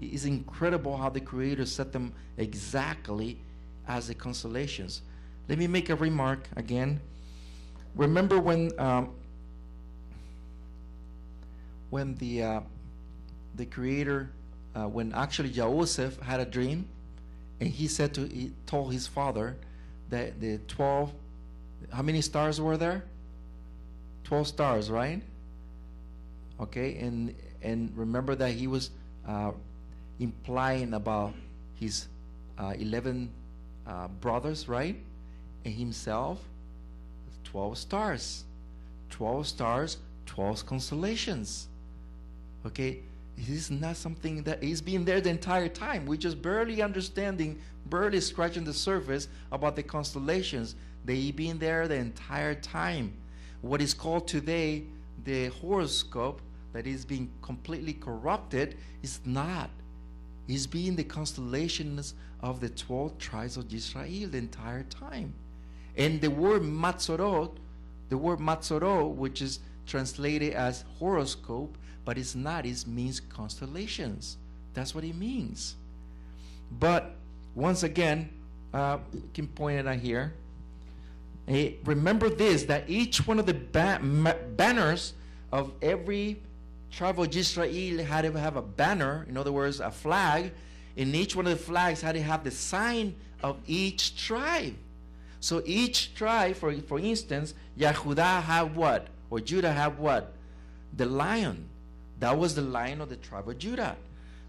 it's incredible how the Creator set them exactly as the constellations. Let me make a remark again. Remember when the Creator, when actually Joseph had a dream, and he told his father that the 12, how many stars were there? 12 stars, right? Okay, and remember that he was implying about his 11 brothers, right? And himself, 12 stars. 12 stars, 12 constellations. Okay, this is not something that is being there the entire time. We're just barely understanding, barely scratching the surface about the constellations. They being there the entire time. What is called today the horoscope, that is being completely corrupted, is not. It's being the constellations of the 12 tribes of Yisra'il the entire time. And the word Matzorot, which is translated as horoscope, but it's not. It means constellations. That's what it means. But once again, you can point it out here. Remember this, that each one of the banners of every tribe of Yisra'il had to have a banner, in other words, a flag, and each one of the flags had to have the sign of each tribe. So each tribe, for instance, Yehudah had what? Or Judah had what? The lion. That was the lion of the tribe of Judah.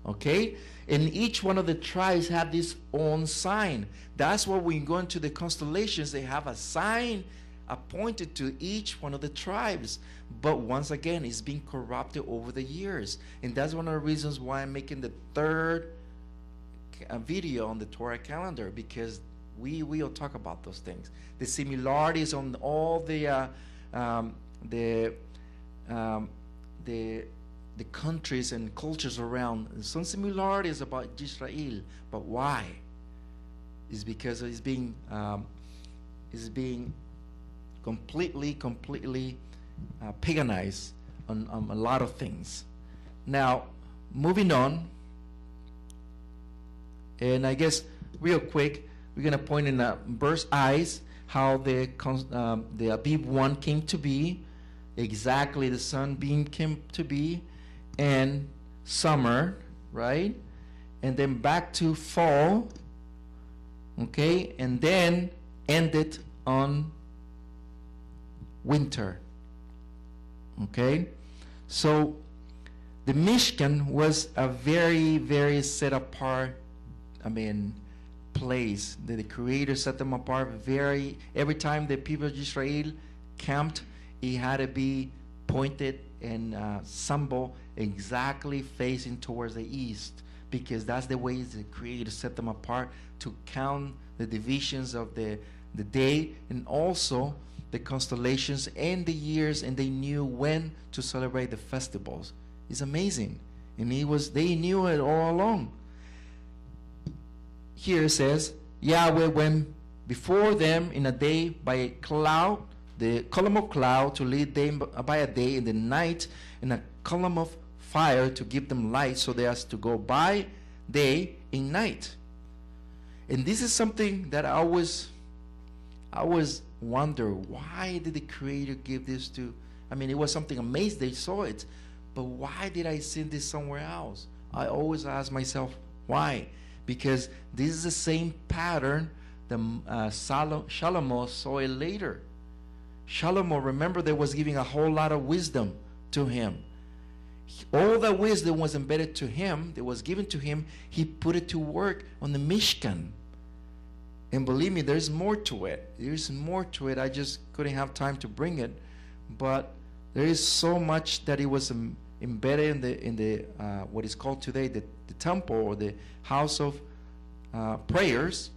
Okay? And each one of the tribes had this own sign. That's why when you go into the constellations, they have a sign appointed to each one of the tribes. But once again, it's been corrupted over the years. And that's one of the reasons why I'm making the third video on the Torah calendar, because we will talk about those things. The similarities on all the countries and cultures around. Some similarities about Yisra'il, but why? It's because it's being completely paganized on a lot of things. Now, moving on, and I guess real quick, we're going to point in bird's eyes how the Abib 1 came to be, exactly the sunbeam came to be, and summer, right? And then back to fall, okay? And then ended on winter, okay? So the Mishkan was a very, very set apart, place that the Creator set them apart. Every time the people of Israel camped, it had to be pointed and symbol exactly facing towards the east, because that's the way the Creator set them apart to count the divisions of the day, and also the constellations and the years, and they knew when to celebrate the festivals. It's amazing. And they knew it all along. Here it says, Yahweh went before them in a day by a cloud, the column of cloud to lead them by a day, in the night in a column of fire to give them light, so they has to go by day and night. And this is something that I always wonder, why did the Creator give this to? It was something amazing, they saw it, but why did I see this somewhere else? I always ask myself, why? Because this is the same pattern that Shalomo saw it later. Shalomo, remember, there was giving a whole lot of wisdom to him. All that wisdom was embedded to him, that was given to him, he put it to work on the Mishkan. And believe me, there's more to it. There's more to it. I just couldn't have time to bring it. But there is so much that it was embedded in the what is called today the temple, or the house of prayers.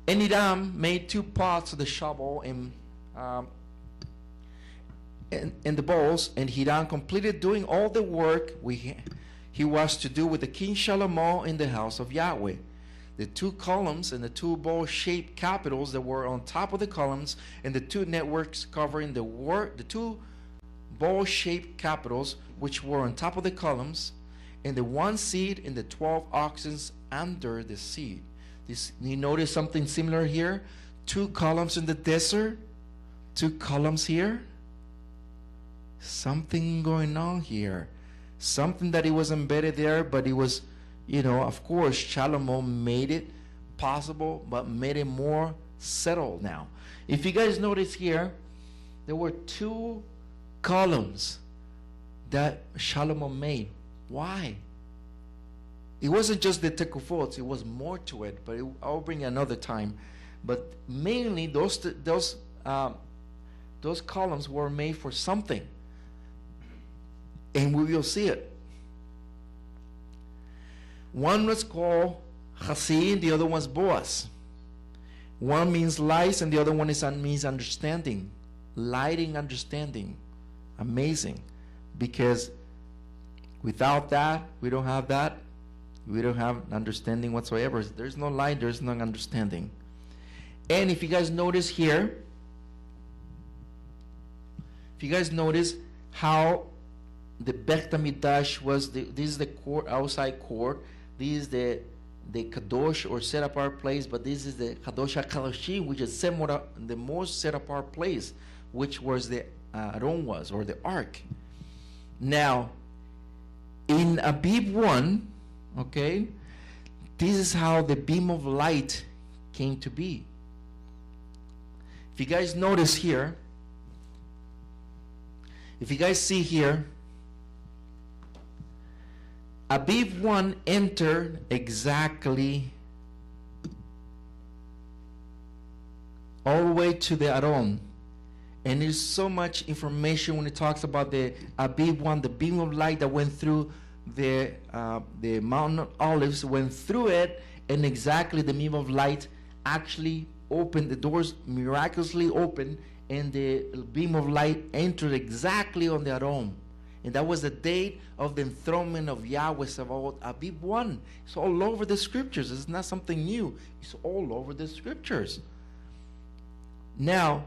And Hiram made 2 pots of the shovel and the bowls, and Hiram completed doing all the work he was to do with the king Shalomo in the house of Yahweh. The 2 columns and the 2 bowl-shaped capitals that were on top of the columns, and the 2 networks covering the 2 bowl-shaped capitals which were on top of the columns, and the 1 seat and the 12 oxen under the seat. You notice something similar here? 2 columns in the desert, 2 columns here. Something going on here. Something that it was embedded there, but it was, of course, Shalomo made it possible, but made it more settled now. If you guys notice here, there were 2 columns that Shalomo made. Why? It wasn't just the tekufot, it was more to it, but I'll bring it another time. But mainly those columns were made for something, and we will see it. One was called Chasi, the other one's Boaz. One means light, and the other one means understanding. Lighting, understanding. Amazing. Because without that, we don't have that. We don't have understanding whatsoever. There's no light, there's no understanding. And if you guys notice here, you guys notice how the Beit HaMikdash was, this is the court, outside court. This is the Kadosh, or set apart place, but this is the Kadosh HaKadoshim, which is the most set apart place, which was the Aaron was, or the ark. Now, in Abib 1, okay, this is how the beam of light came to be. If you guys notice here, if you guys see here, Abib 1 entered exactly all the way to the Aaron. And there's so much information when it talks about the Abib 1, the beam of light that went through the Mountain of Olives, went through it, and exactly the beam of light actually opened, the doors miraculously opened, and the beam of light entered exactly on the Aaron. And that was the date of the enthronement of Yahweh Sabaoth, Abib 1. It's all over the scriptures. It's not something new. It's all over the scriptures. Now,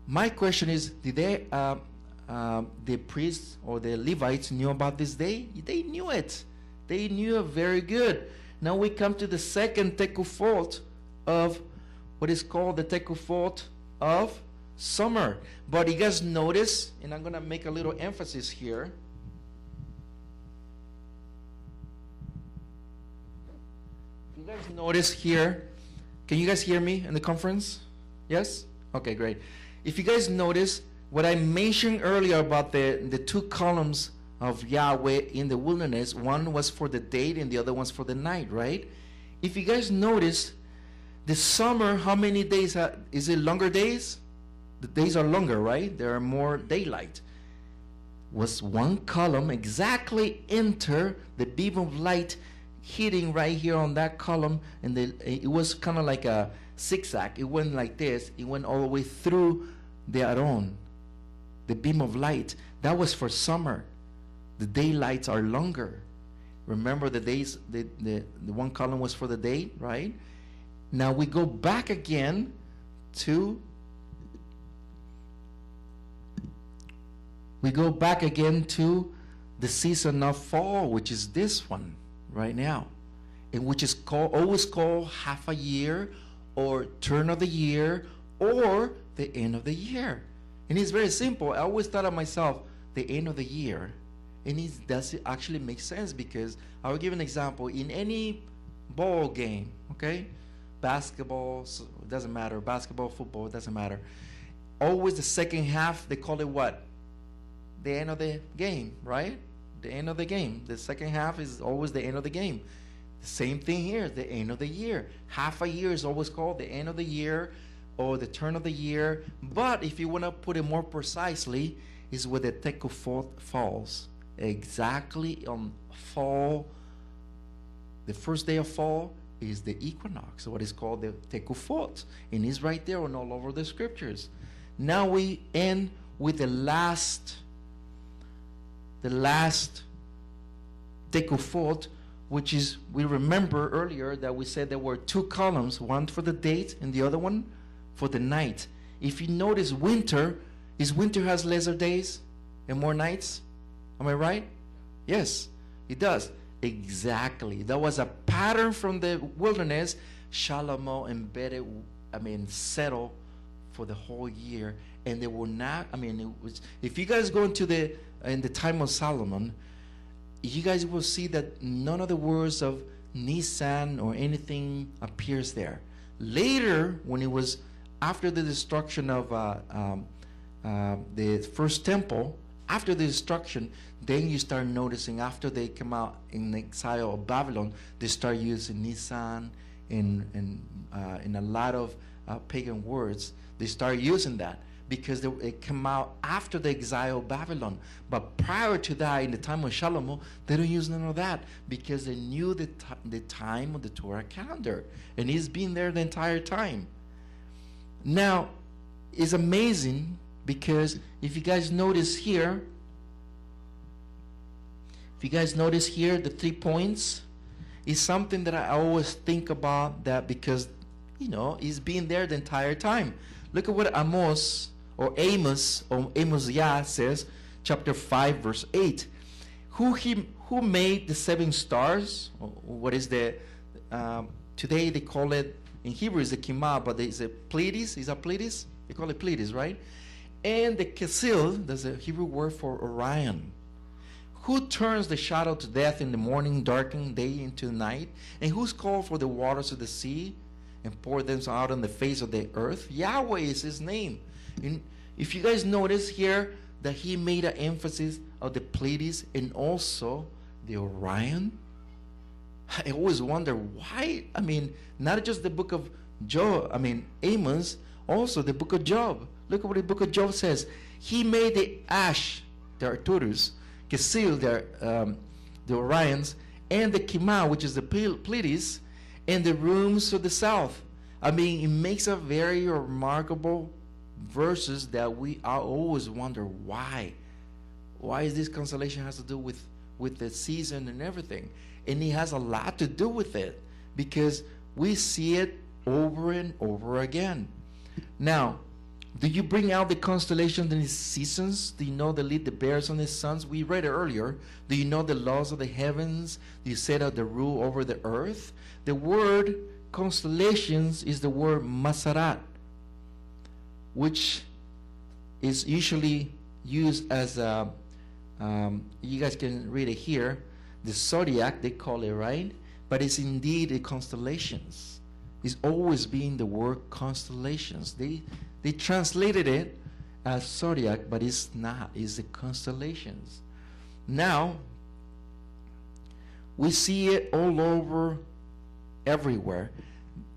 my question is, did the priests or the Levites knew about this day? They knew it. They knew it very good. Now we come to the second tekufot of what is called the tekufot of summer. But you guys notice, and I'm going to make a little emphasis here. If you guys notice here, can you guys hear me in the conference? Yes? Okay, great. If you guys notice what I mentioned earlier about the two columns of Yahweh in the wilderness, one was for the day and the other one's for the night, right? If you guys notice, the summer, how many days? Is it longer days? The days are longer, right? There are more daylight. Was one column exactly enter the beam of light hitting right here on that column, and it was kind of like a zigzag. It went like this. It went all the way through the Aaron, the beam of light. That was for summer. The daylights are longer. Remember the days, the one column was for the day, right? Now we go back again to the season of fall, which is this one right now, and which is always called half a year, or turn of the year, or the end of the year. And it's very simple. I always thought of myself, the end of the year. And does it actually make sense? Because I will give an example. In any ball game, okay, basketball, it doesn't matter, basketball, football, it doesn't matter. Always the second half, they call it what? The end of the game, right? The end of the game. The second half is always the end of the game. The same thing here, the end of the year. Half a year is always called the end of the year, or the turn of the year. But if you want to put it more precisely, is where the tekufot falls. Exactly on fall. The first day of fall is the equinox, what is called the tekufot. And it's right there and all over the scriptures. Now we end with the last tekufot, which is, we remember earlier that we said there were two columns, one for the date and the other one for the night. If you notice winter has lesser days and more nights? Am I right? Yes, it does. Exactly. That was a pattern from the wilderness. Shalomo embedded, settled for the whole year. And they were not, it was, if you guys go into in the time of Solomon, you guys will see that none of the words of Nisan or anything appears there. Later, when it was after the destruction of the first temple, after the destruction, then you start noticing after they come out in exile of Babylon, they start using Nisan in a lot of pagan words. They start using that because it came out after the exile of Babylon. But prior to that, in the time of Shalomo, they don't use none of that because they knew the time of the Torah calendar. And he's been there the entire time. Now, it's amazing because if you guys notice here, the 3 points is something that I always think about, that because, he's been there the entire time. Look at what Amos or Amos-Yah says, chapter 5, verse 8. Who made the 7 stars? What is the, today they call it, in Hebrew is the Kimah, but it's a Pleiades. Is that Pleiades? They call it Pleiades, right? And the Kesil, that's a Hebrew word for Orion. Who turns the shadow to death in the morning, darkening day into night? And who's called for the waters of the sea and pour them out on the face of the earth? Yahweh is his name. And if you guys notice here that he made an emphasis of the Pleiades and also the Orion, I always wonder why. I mean, not just the book of Amos, also the book of Job. Look at what the book of Job says. He made the Ash, the Arcturus, Kesil, the Orions, and the Kimah, which is the Pleiades, and the rooms to the south. I mean, it makes a very remarkable verses that we always wonder why. Why is this constellation has to do with the season and everything? And it has a lot to do with it because we see it over and over again. Now, do you bring out the constellations and the seasons? Do you know the lead the bears on the suns? We read it earlier. Do you know the laws of the heavens? Do you set out the rule over the earth? The word constellations is the word masarat, which is usually used as you guys can read it here, the zodiac they call it, right? But it's indeed the constellations. It's always been the word constellations. They translated it as zodiac, but it's not. It's the constellations. Now we see it all over, everywhere,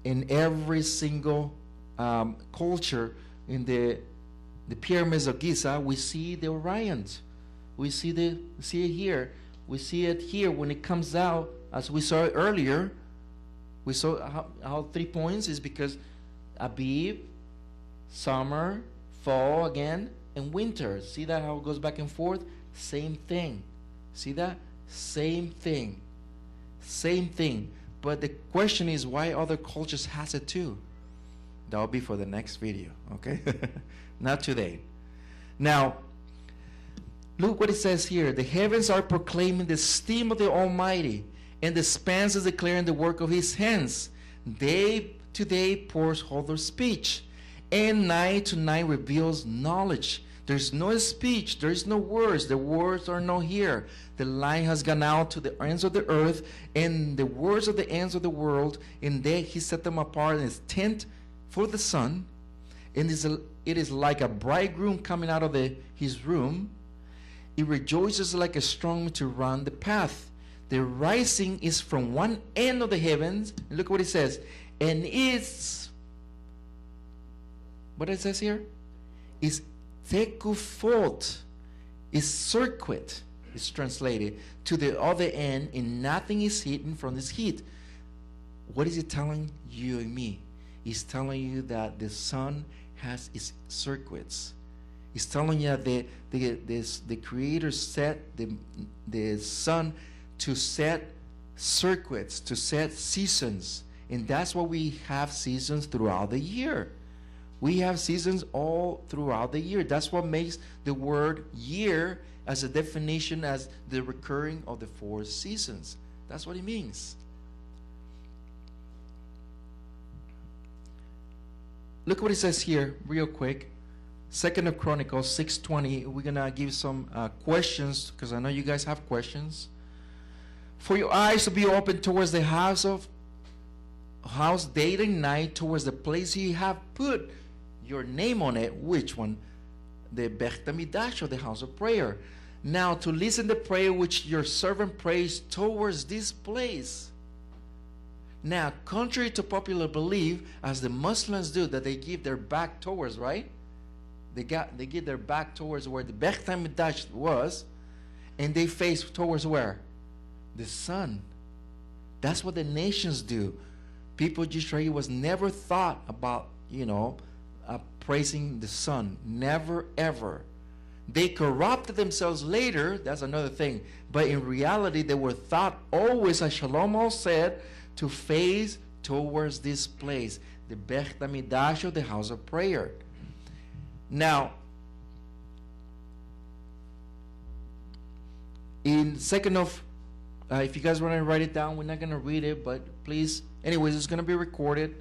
in every single culture. In the pyramids of Giza, we see the Orions. We see it here. We see it here when it comes out, as we saw it earlier. We saw how 3 points is because Abib, summer, fall again, and winter. See that how it goes back and forth? Same thing. See that? Same thing. Same thing. But the question is why other cultures has it too. That will be for the next video, okay? Not today. Now, look what it says here. The heavens are proclaiming the esteem of the Almighty, and the spans is declaring the work of his hands. Day to day pours forth their speech, and night to night reveals knowledge. There's no speech, there's no words. The words are not here. The light has gone out to the ends of the earth, and the words of the ends of the world, and there he set them apart in his tent for the sun. And it is like a bridegroom coming out of his room. It rejoices like a strong man to run the path. The rising is from one end of the heavens. And look what it says. And it's, what it says here? Is tekufot. Is circuit. It's translated to the other end, and nothing is hidden from this heat. What is it telling you and me? It's telling you that the sun has its circuits. It's telling you that the Creator set the sun to set circuits, to set seasons. And that's why we have seasons throughout the year. We have seasons all throughout the year. That's what makes the word year as a definition as the recurring of the 4 seasons. That's what it means. Look what it says here, real quick. 2nd of Chronicles 6:20. We're gonna give some questions because I know you guys have questions. For your eyes to be open towards the house day and night, towards the place you have put your name on it. Which one? The Beit HaMikdash, or the house of prayer. Now to listen to prayer which your servant prays towards this place. Now, contrary to popular belief, as the Muslims do, that they give their back towards, right? They give their back towards where the Beit HaMikdash was, and they face towards where? The sun. That's what the nations do. People of Yisra'il was never thought about, praising the sun. Never, ever. They corrupted themselves later. That's another thing. But in reality, they were thought always, as Shlomo said, to face towards this place, the Beit HaMikdash, or the house of prayer. Now, in second of, if you guys want to write it down, we're not going to read it, but please, anyways, it's going to be recorded.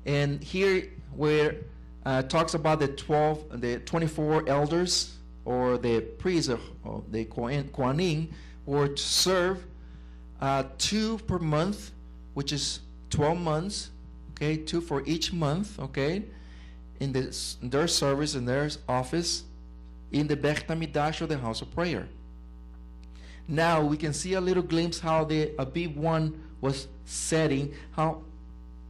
And here where talks about the 24 elders, or the priests, or the Kohanim, were to serve 2 per month, which is 12 months, okay, 2 for each month, okay, in their service, in their office, in the Beit HaMikdash, or the house of prayer. Now we can see a little glimpse how the Abib 1 was setting, how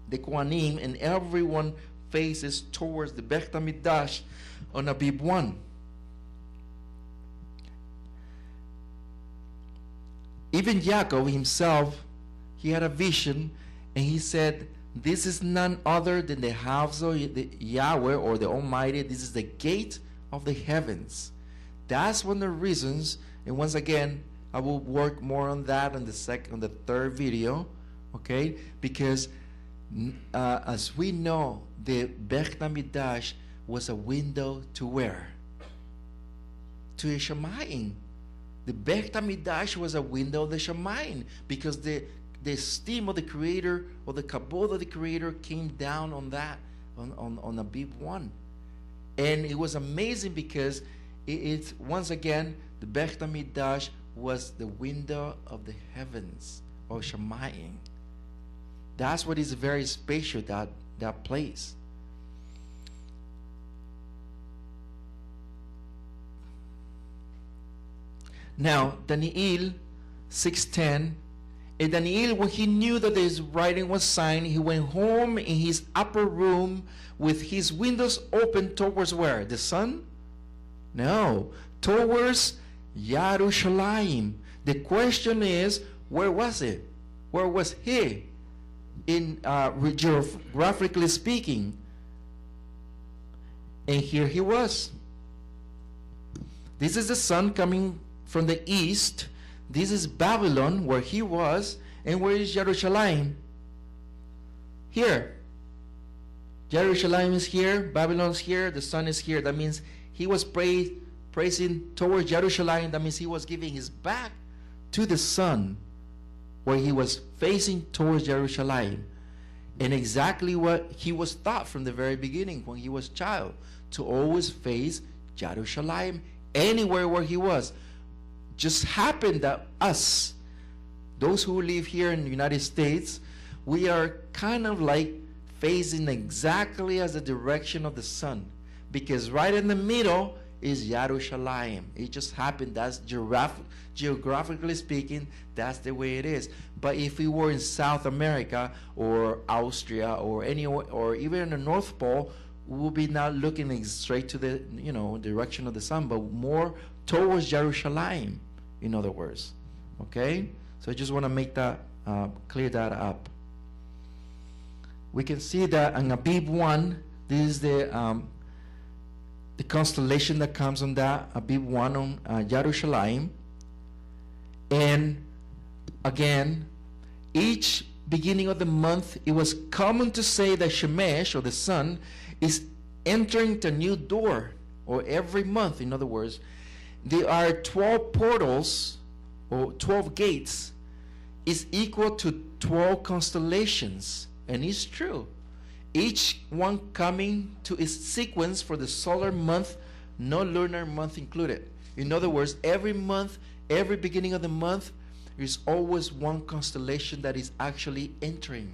the Kohanim and everyone faces towards the Beit HaMikdash on Abib 1. Even Yaakov himself, he had a vision, and he said, this is none other than the house of the Yahweh, or the Almighty. This is the gate of the heavens. That's one of the reasons, and once again, I will work more on that on the third video, okay? Because as we know, the Beit HaMikdash was a window to where? To the Shemayim. The Beit HaMikdash was a window of the Shemayim, because the esteem of the Creator, or the kabod of the Creator, came down on that, on Abib 1. And it was amazing, because it's once again, the Beit HaMikdash was the window of the heavens, or Shemayim. That's what is very special, that place. Now, Daniel 6:10, and Daniel, when he knew that his writing was signed, he went home in his upper room with his windows open towards where? The sun? No, towards Yerushalayim. The question is, where was it? Where was he? In geographically speaking. And here he was. This is the sun coming from the east. This is Babylon, where he was. And where is Jerusalem? Here. Jerusalem is here, Babylon is here, the sun is here. That means he was praising towards Jerusalem. That means he was giving his back to the sun, where he was facing towards Jerusalem. And exactly what he was taught from the very beginning when he was a child, to always face Jerusalem anywhere where he was. Just happened that us, those who live here in the United States, we are kind of like facing exactly as the direction of the sun, because right in the middle is Jerusalem. It just happened. That's geographically speaking, that's the way it is. But if we were in South America or Austria or anywhere, or even in the North Pole, we will be not looking straight to the direction of the sun, but more towards Jerusalem, in other words. Okay, so I just want to make that clear that up. We can see that in Abib 1, this is the constellation that comes on that Abib 1 on Jerusalem. And again, each beginning of the month, it was common to say that Shemesh, or the sun, is entering the new door, or every month. In other words, there are 12 portals, or 12 gates, is equal to 12 constellations. And it's true. Each one coming to its sequence for the solar month, no lunar month included. In other words, every month, every beginning of the month, there's always one constellation that is actually entering.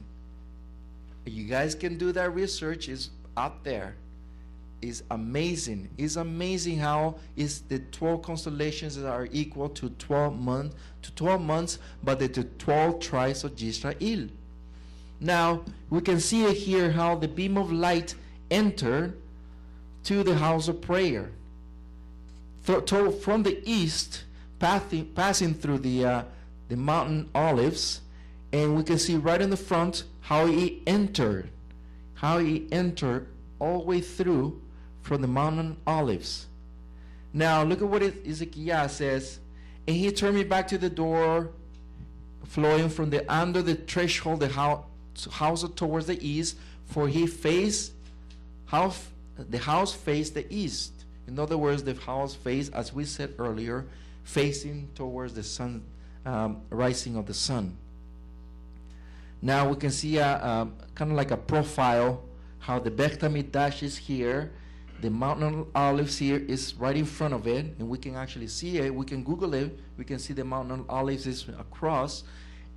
You guys can do that research. It's out there. It's amazing. It's amazing how is the 12 constellations that are equal to 12 months, but the 12 tribes of Yisra'il. Now, we can see it here how the beam of light entered to the house of prayer. From the east, passing through the mountain olives, and we can see right in the front how he entered all the way through from the mountain olives. Now, look at what Ezekiel says. And he turned me back to the door, flowing from under the threshold, the house towards the east, for he faced the house faced the east. In other words, the house faced, as we said earlier, facing towards the sun, rising of the sun. Now we can see kind of like a profile, how the Beth Amikdash is here, the Mountain of Olives here is right in front of it, and we can actually see it. We can Google it. We can see the Mountain of Olives is across,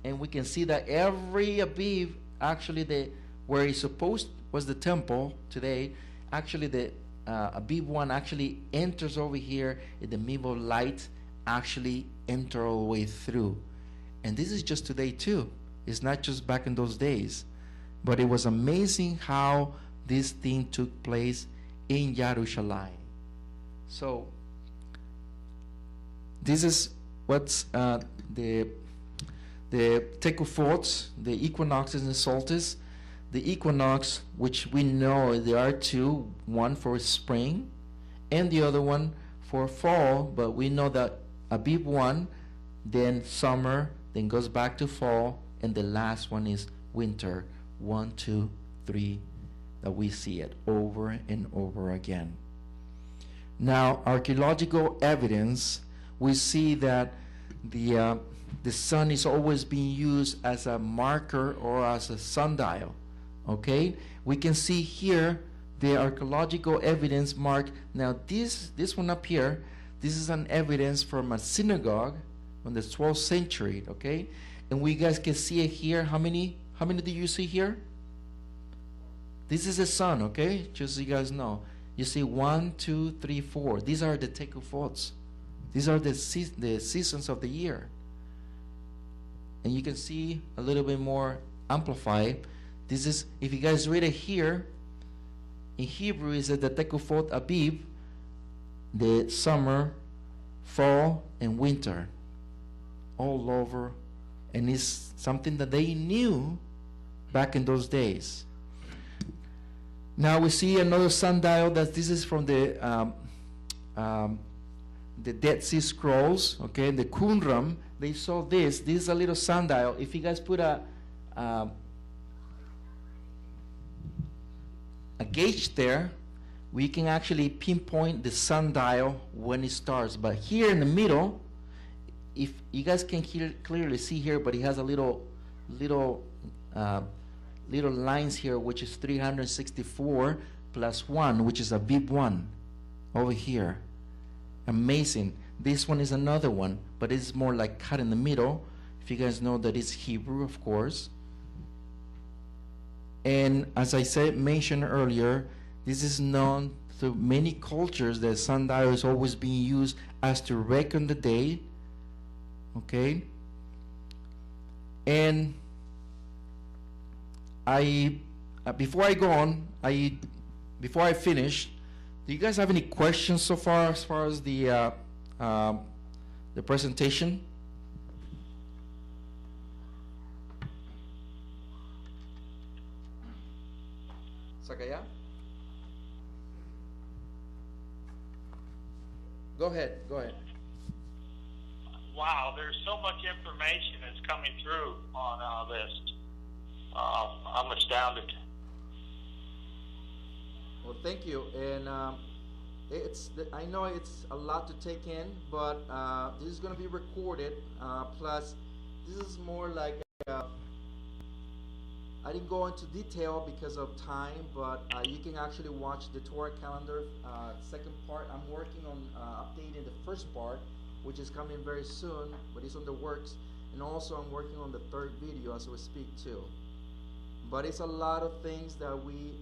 and we can see that every Aviv, actually where it's supposed was the temple today, actually the Aviv one actually enters over here in the middle of light, actually enter all the way through. And this is just today too. It's not just back in those days. But it was amazing how this thing took place in Yerushalayim. So this is what's the Tekufot, the equinoxes and solstice. The equinox, which we know there are two, one for spring and the other one for fall, but we know that Aviv one, then summer, then goes back to fall, and the last one is winter. 1, 2, 3, that we see it over and over again. Now, archaeological evidence, we see that the sun is always being used as a marker or as a sundial. Okay, we can see here the archaeological evidence mark. Now this one up here, this is an evidence from a synagogue from the 12th century. Okay, and we guys can see it here. How many do you see here? This is the sun. Okay, just so you guys know, you see 1, 2, 3, 4. These are the Tekufots. These are the seasons of the year, and you can see a little bit more amplified. This is, if you guys read it here, in Hebrew it says the Tekufot Aviv, the summer, fall, and winter, all over, and it's something that they knew back in those days. Now we see another sundial that this is from the Dead Sea Scrolls, okay, the Qumran. They saw this. This is a little sundial. If you guys put a gauge there, we can actually pinpoint the sundial when it starts. But here in the middle, if you guys can clearly see here, but it has a little lines here, which is 364 plus 1, which is a Aviv 1 over here. Amazing. This one is another one, but it's more like cut in the middle. If you guys know that it's Hebrew, of course. And as I mentioned earlier, this is known through many cultures that sundial is always being used as to reckon the day. Okay? And before I go on, before I finish, do you guys have any questions so far as the presentation? Sakaya? Go ahead. Wow, there's so much information that's coming through on this. I'm astounded. Well, thank you. And I know it's a lot to take in, but this is going to be recorded. Plus, this is more like I didn't go into detail because of time, but you can actually watch the Torah calendar. Second part, I'm working on updating the first part, which is coming very soon, but it's on the works. And also I'm working on the third video as we speak too. But it's a lot of things that we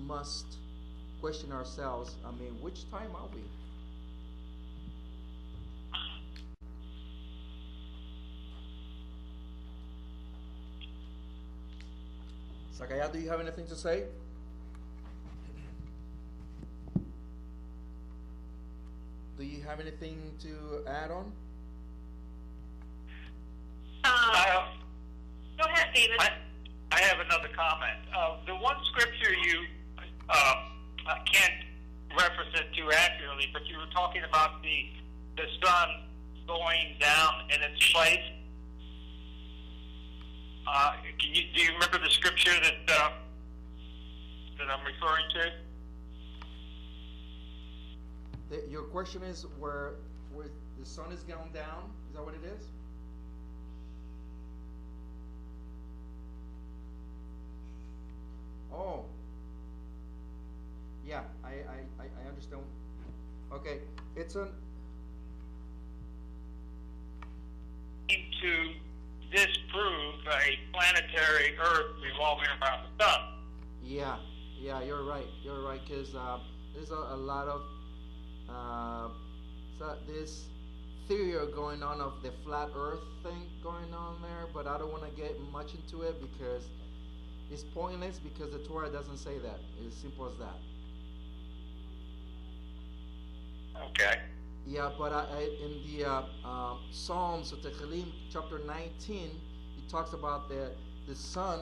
must question ourselves. I mean, which time are we? Sakaya, do you have anything to say? Do you have anything to add on? Go ahead, David. I have another comment. The one scripture you can't reference it too accurately, but you were talking about the sun going down in its place. Do you remember the scripture that that I'm referring to? Your question is where the sun is gone down? Is that what it is? Oh. Yeah, I understand. Okay, it's an To disprove a planetary Earth revolving around the sun. yeah, you're right, because there's a lot of this theory going on of the flat Earth thing going on there, but I don't want to get much into it because it's pointless, because the Torah doesn't say that. It's as simple as that. Okay. Yeah, but in the Psalms of Tehillim, chapter 19, it talks about the sun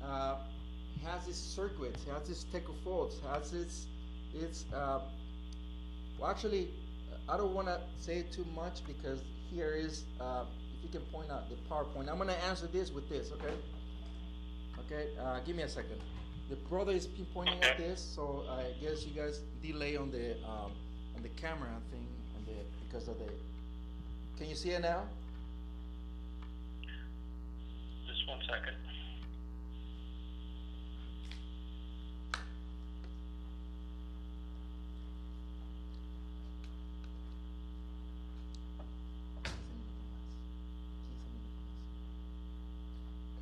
has its circuits, has its tekophot, has its well, actually, I don't want to say too much, because here is if you can point out the PowerPoint. I'm going to answer this with this, okay? Okay, give me a second. The brother is pointing at this, so I guess you guys delay on the camera thing, because of the. Can you see it now? Just one second.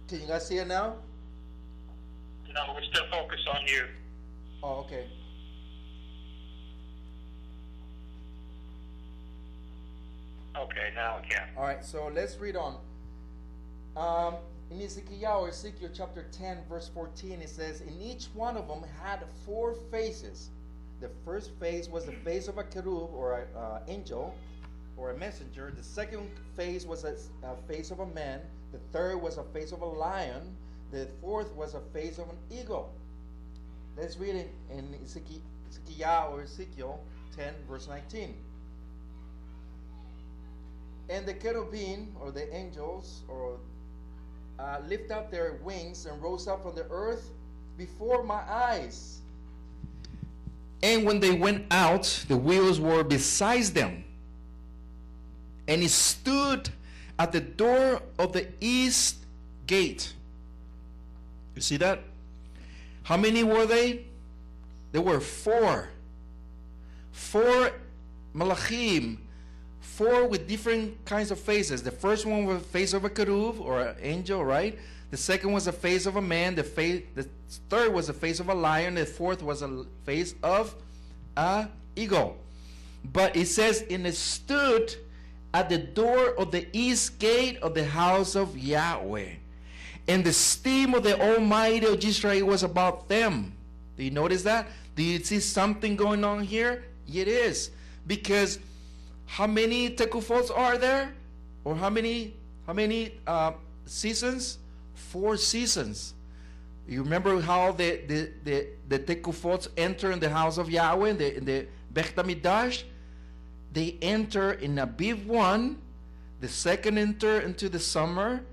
Can you guys see it now? No, we're still focused on you. Oh, okay. Okay, now we can. All right, so let's read on. In Ezekiel chapter 10, verse 14, it says, "In each one of them had 4 faces. The first face was the face of a cherub, or an angel, or a messenger. The second face was a face of a man. The third was a face of a lion. The fourth was a face of an eagle." Let's read it in Ezekiel 10, verse 19. "And the cherubim, or the angels, or lift up their wings and rose up from the earth before my eyes. And when they went out, the wheels were beside them. And he stood at the door of the east gate." You see that? How many were they? There were 4. 4 malachim. 4 with different kinds of faces. The first one was the face of a cherub, or an angel, right? The second was the face of a man. The third was the face of a lion. The fourth was a face of an eagle. But it says, "And it stood at the door of the east gate of the house of Yahweh. And the steam of the Almighty of Yisra'il was about them." Do you notice that? Do you see something going on here? It is. Because how many tekufos are there? Or how many seasons? 4 seasons. You remember how the tekufos enter in the house of Yahweh, in the Beit HaMikdash? They enter in Aviv 1, the second enter into the summer,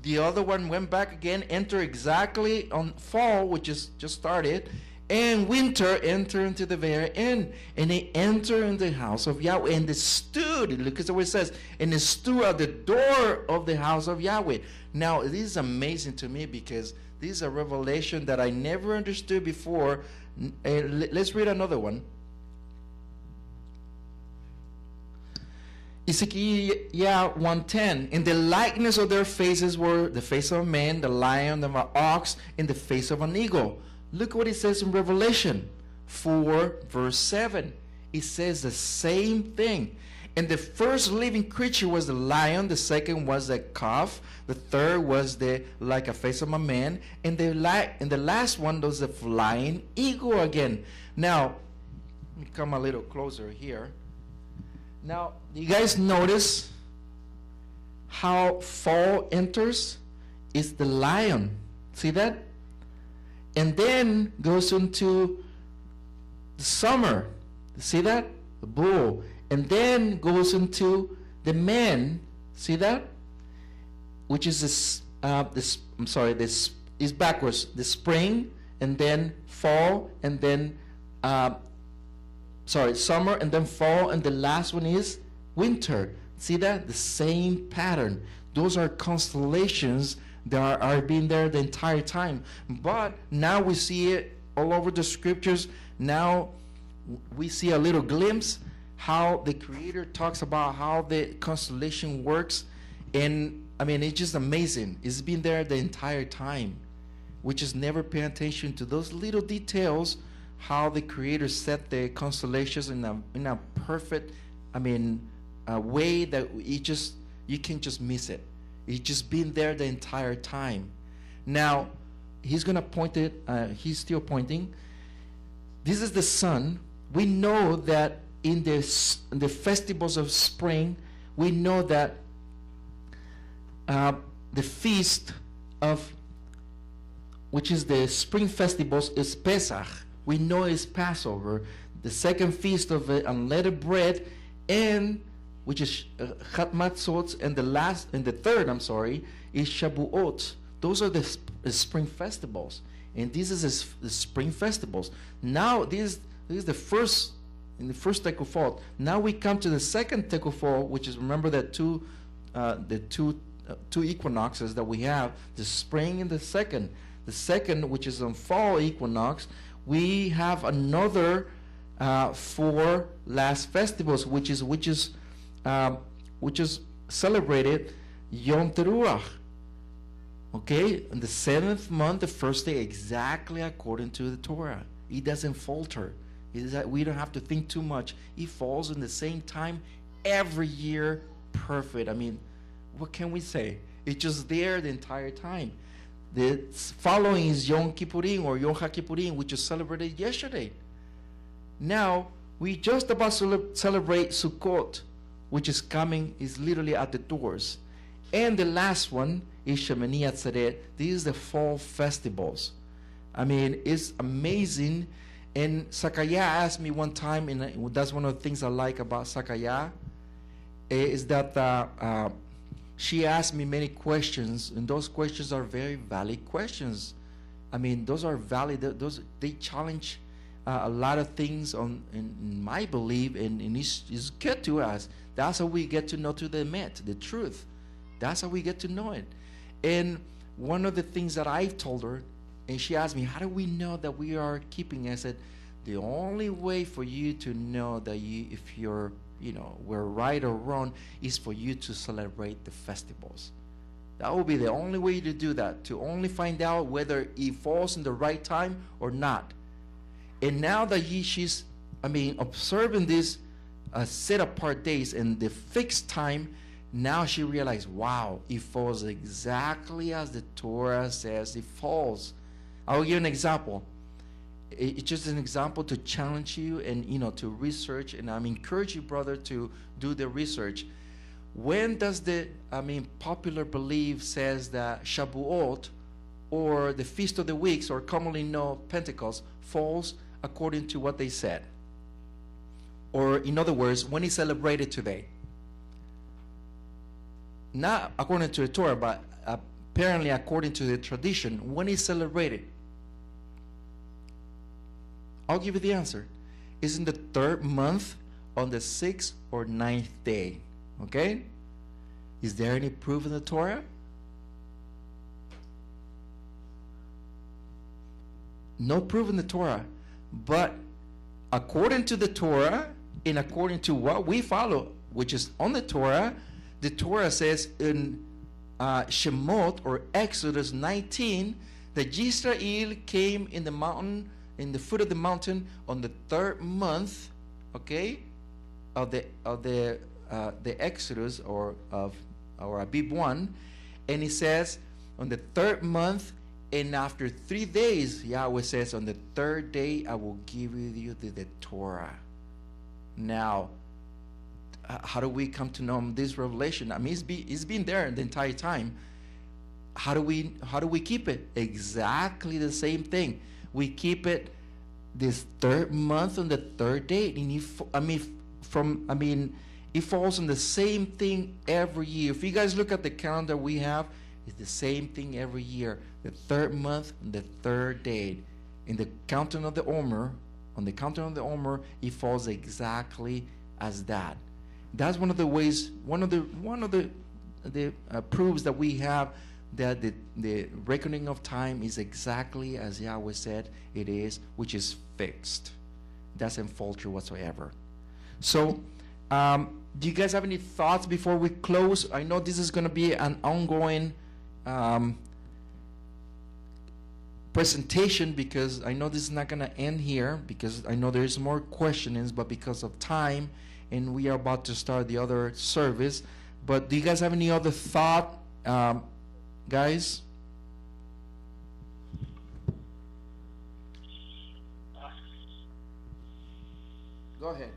the other one went back again, enter exactly on fall, which is just started, and winter enter into the very end. And they enter in the house of Yahweh, and they stood, look at what it says, and they stood at the door of the house of Yahweh. Now, this is amazing to me, because this is a revelation that I never understood before. Let's read another one. Ezekiel 1:10, "In the likeness of their faces were the face of a man, the lion, of an ox, and the face of an eagle." Look what it says in Revelation 4, verse 7. It says the same thing. "And the first living creature was the lion, the second was the calf, the third was like a face of a man, and the last one was the flying eagle again." Now, let me come a little closer here. Now, do you guys notice how fall enters? It's the lion. See that? And then goes into the summer. See that? The bull. And then goes into the man. See that? Which is this is backwards. The spring. and then fall, and then summer, and then fall, and the last one is winter. See that? The same pattern. Those are constellations that are being there the entire time. But now we see it all over the scriptures. Now we see a little glimpse how the Creator talks about how the constellation works. And I mean, it's just amazing. It's been there the entire time. We just never pay attention to those little details, how the Creator set the constellations in a perfect, way that you can't just miss it. It's just been there the entire time. Now, he's going to point it, he's still pointing. This is the sun. We know that in the festivals of spring, we know that the feast of, which is the spring festivals, is Pesach. We know it's Passover. The second feast of unleavened bread, and which is Chat Matzot, and the third, is Shabuot. Those are the spring festivals, and this is the spring festivals. Now this is the first Tekufot. Now we come to the second Tekufot, which is, remember that two equinoxes that we have, the spring and the second. The second, which is on fall equinox, we have another 4 last festivals, which is celebrated Yom Teruah. Okay, in the 7th month, the first day, exactly according to the Torah. It doesn't falter. We don't have to think too much. It falls in the same time every year, perfect. I mean, what can we say? It's just there the entire time. The following is Yom Kippurim, or Yom HaKippurim, which is celebrated yesterday. Now, we just about celebrate Sukkot, which is coming, is literally at the doors. And the last one is Shemini Atzeret. These are the fall festivals. I mean, it's amazing. And Sakaya asked me one time, and that's one of the things I like about Sakaya, is that she asked me many questions, and those questions are very valid questions. I mean, those are valid. They challenge a lot of things in my belief, and it's good to us. That's how we get to know the truth. That's how we get to know it. And one of the things that I told her, and she asked me, how do we know that we are keeping it? I said, the only way for you to know that if we're right or wrong, is for you to celebrate the festivals. That will be the only way to do that, to only find out whether it falls in the right time or not. And now that she's observing these set apart days and the fixed time, now she realized, wow, it falls exactly as the Torah says it falls. I'll give you an example. It's just an example to challenge you and to research, and I'm encouraging you, brother, to do the research. When does the popular belief says that Shabuot, or the Feast of the Weeks, or commonly known Pentecost, falls according to what they said? Or in other words, when it's celebrated today? Not according to the Torah, but apparently according to the tradition, when it's celebrated. I'll give you the answer. It's in the 3rd month on the 6th or 9th day. Okay? Is there any proof in the Torah? No proof in the Torah. But according to the Torah, and according to what we follow, which is on the Torah says in Shemot, or Exodus 19, that Yisra'il came in the mountain, in the foot of the mountain, on the 3rd month, okay, of the Exodus, or Abib 1, and it says on the 3rd month, and after 3 days, Yahweh says, on the 3rd day I will give you the Torah. Now, how do we come to know this revelation? I mean, it's been there the entire time. How do we keep it? Exactly the same thing. We keep it this 3rd month on the 3rd day. And it falls on the same thing every year. If you guys look at the calendar we have, it's the same thing every year. The 3rd month on the 3rd day. in the counting of the Omer, on the counting of the Omer, it falls exactly as that. That's one of the ways, one of the proofs that we have that the reckoning of time is exactly as Yahweh said it is, which is fixed. Doesn't falter whatsoever. So, do you guys have any thoughts before we close? I know this is going to be an ongoing presentation, because I know this is not going to end here, because I know there's more questions, but because of time, and we are about to start the other service. But do you guys have any other thought, guys? Go ahead.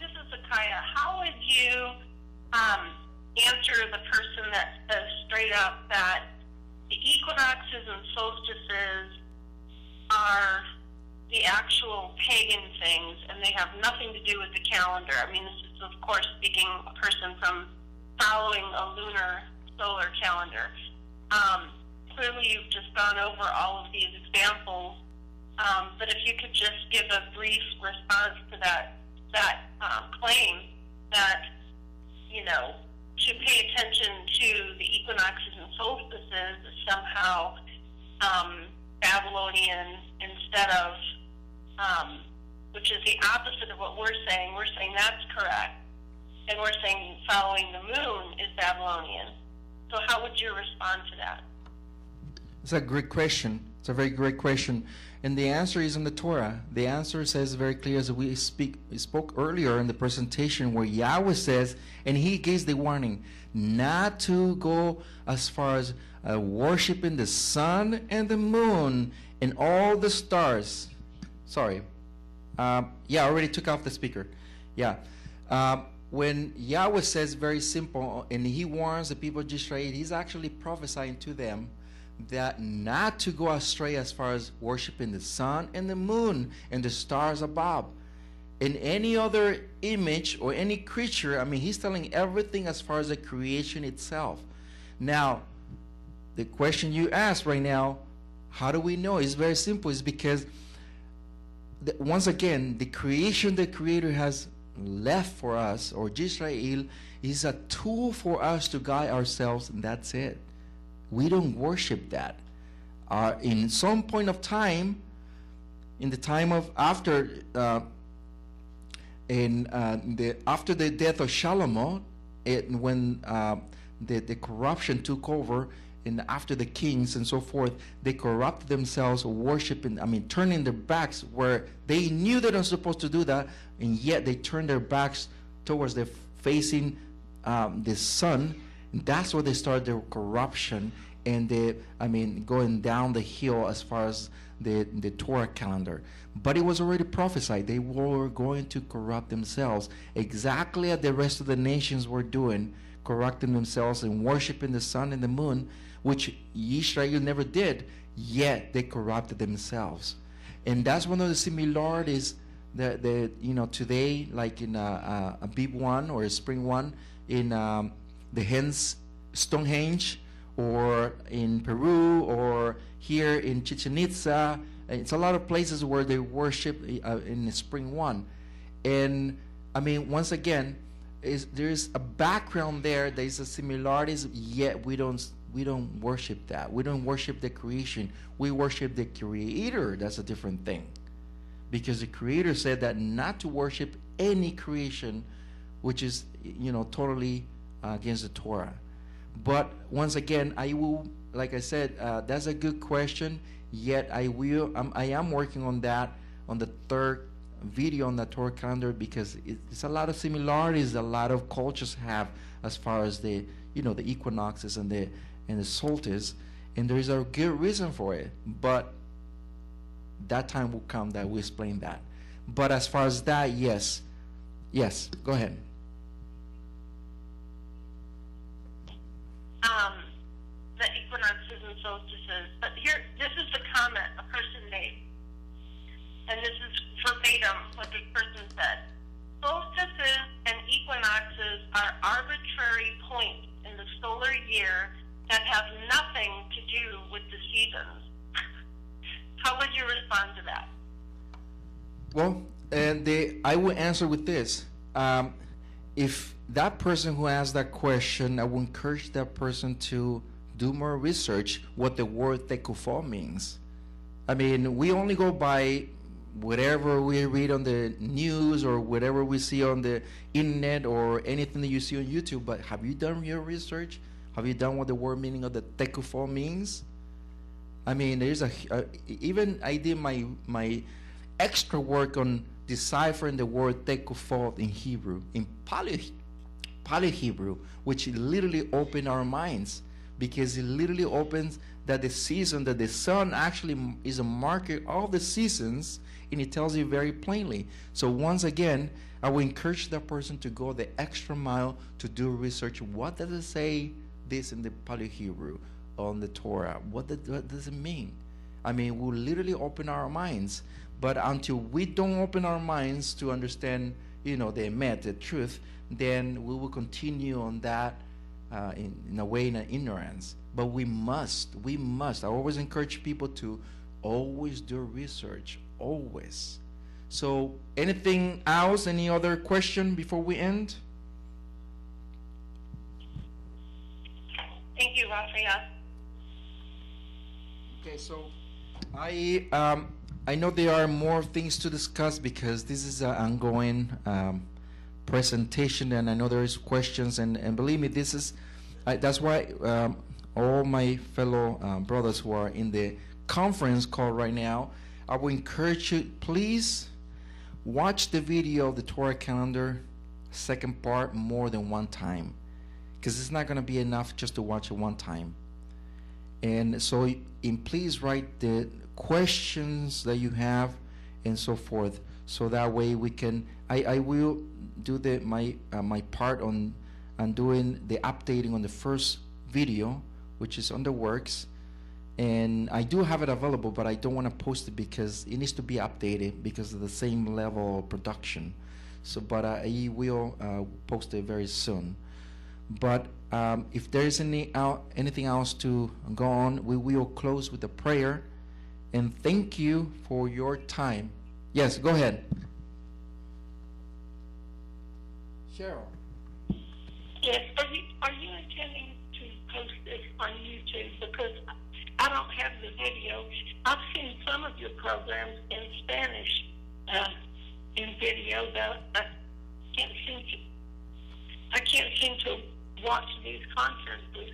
This is Akaya. How would you answer the person that says straight up that the equinoxes and solstices are the actual pagan things and they have nothing to do with the calendar? I mean, this is, of course, speaking a person from following a lunar solar calendar. Clearly, you've just gone over all of these examples, but if you could just give a brief response to that claim that, you know, to pay attention to the equinoxes and solstices is somehow Babylonian instead of, which is the opposite of what we're saying. We're saying that's correct, and we're saying following the moon is Babylonian. So how would you respond to that? It's a great question. It's a very great question. And the answer is in the Torah. The answer says very clear, as we spoke earlier in the presentation, where Yahweh says, and he gives the warning, not to go as far as worshiping the sun and the moon and all the stars. Sorry. I already took off the speaker. When Yahweh says very simple, and he warns the people of Yisra'il, he's actually prophesying to them that not to go astray as far as worshiping the sun and the moon and the stars above and any other image or any creature. I mean, he's telling everything as far as the creation itself. Now, the question you asked right now, how do we know? It's very simple. It's because once again, the creation the Creator has left for us, or Yisra'il, is a tool for us to guide ourselves, and that's it. We don't worship that. In some point of time, in the time of after the death of Shalomo, when the corruption took over, and after the kings and so forth, they corrupted themselves, worshiping, turning their backs where they knew they weren't supposed to do that, and yet they turned their backs towards the facing the sun. That's where they started their corruption, and going down the hill as far as the Torah calendar. But it was already prophesied they were going to corrupt themselves, exactly as the rest of the nations were doing, corrupting themselves and worshiping the sun and the moon, which Yisrael never did, yet they corrupted themselves. And that's one of the similarities that today, like in a Bib one or a Spring one, in the Stonehenge, or in Peru, or here in Chichen Itza. It's a lot of places where they worship in the Spring one. And once again, there's a background there. There's a similarities, yet we don't worship that. We don't worship the creation. We worship the Creator. That's a different thing, because the Creator said that not to worship any creation, which is totally against the Torah. But once again, I will, like I said, that's a good question. Yet I am working on that, on the third video on the Torah calendar, because it's a lot of similarities a lot of cultures have as far as the the equinoxes and the solstice, and there is a good reason for it. But that time will come that we explain that. But as far as that, yes, go ahead. The equinoxes and solstices. But here, this is the comment a person made, and this is verbatim what this person said. Solstices and equinoxes are arbitrary points in the solar respond to that? Well, and I will answer with this. If that person who asked that question, I will encourage that person to do more research what the word tekufo means. I mean, we only go by whatever we read on the news or whatever we see on the internet or anything that you see on YouTube, but have you done your research? Have you done what the word meaning of the tekufo means? I mean, there's even I did my extra work on deciphering the word tekufo in Hebrew, in Pali Hebrew, which literally opened our minds, because it literally opens that the season, that the sun actually is a marker of the seasons, and it tells you very plainly. So once again, I will encourage that person to go the extra mile to do research. What does it say this in the Pali Hebrew on the Torah? What does it mean? I mean, we'll literally open our minds. But until we don't open our minds to understand, the emet, the truth, then we will continue on that in a way, in an ignorance. But we must. I always encourage people to always do research, always. So anything else, any other question before we end? Thank you, Rapha'Yah. Okay, so I know there are more things to discuss because this is an ongoing presentation, and I know there is questions, and believe me, this is that's why all my fellow brothers who are in the conference call right now, I will encourage you, please watch the video of the Torah calendar second part more than one time, because it's not going to be enough just to watch it one time. And so please write the questions that you have and so forth, so that way we can I will do my part on doing the updating on the first video, which is on the works, and I do have it available, but I don't want to post it because it needs to be updated because of the same level of production. So but I will post it very soon. But if there is anything else to go on, we will close with a prayer. And thank you for your time. Yes, go ahead. Cheryl. Yes, are you intending to post this on YouTube? Because I don't have the video. I've seen some of your programs in Spanish in video, but I can't seem to watch these conferences.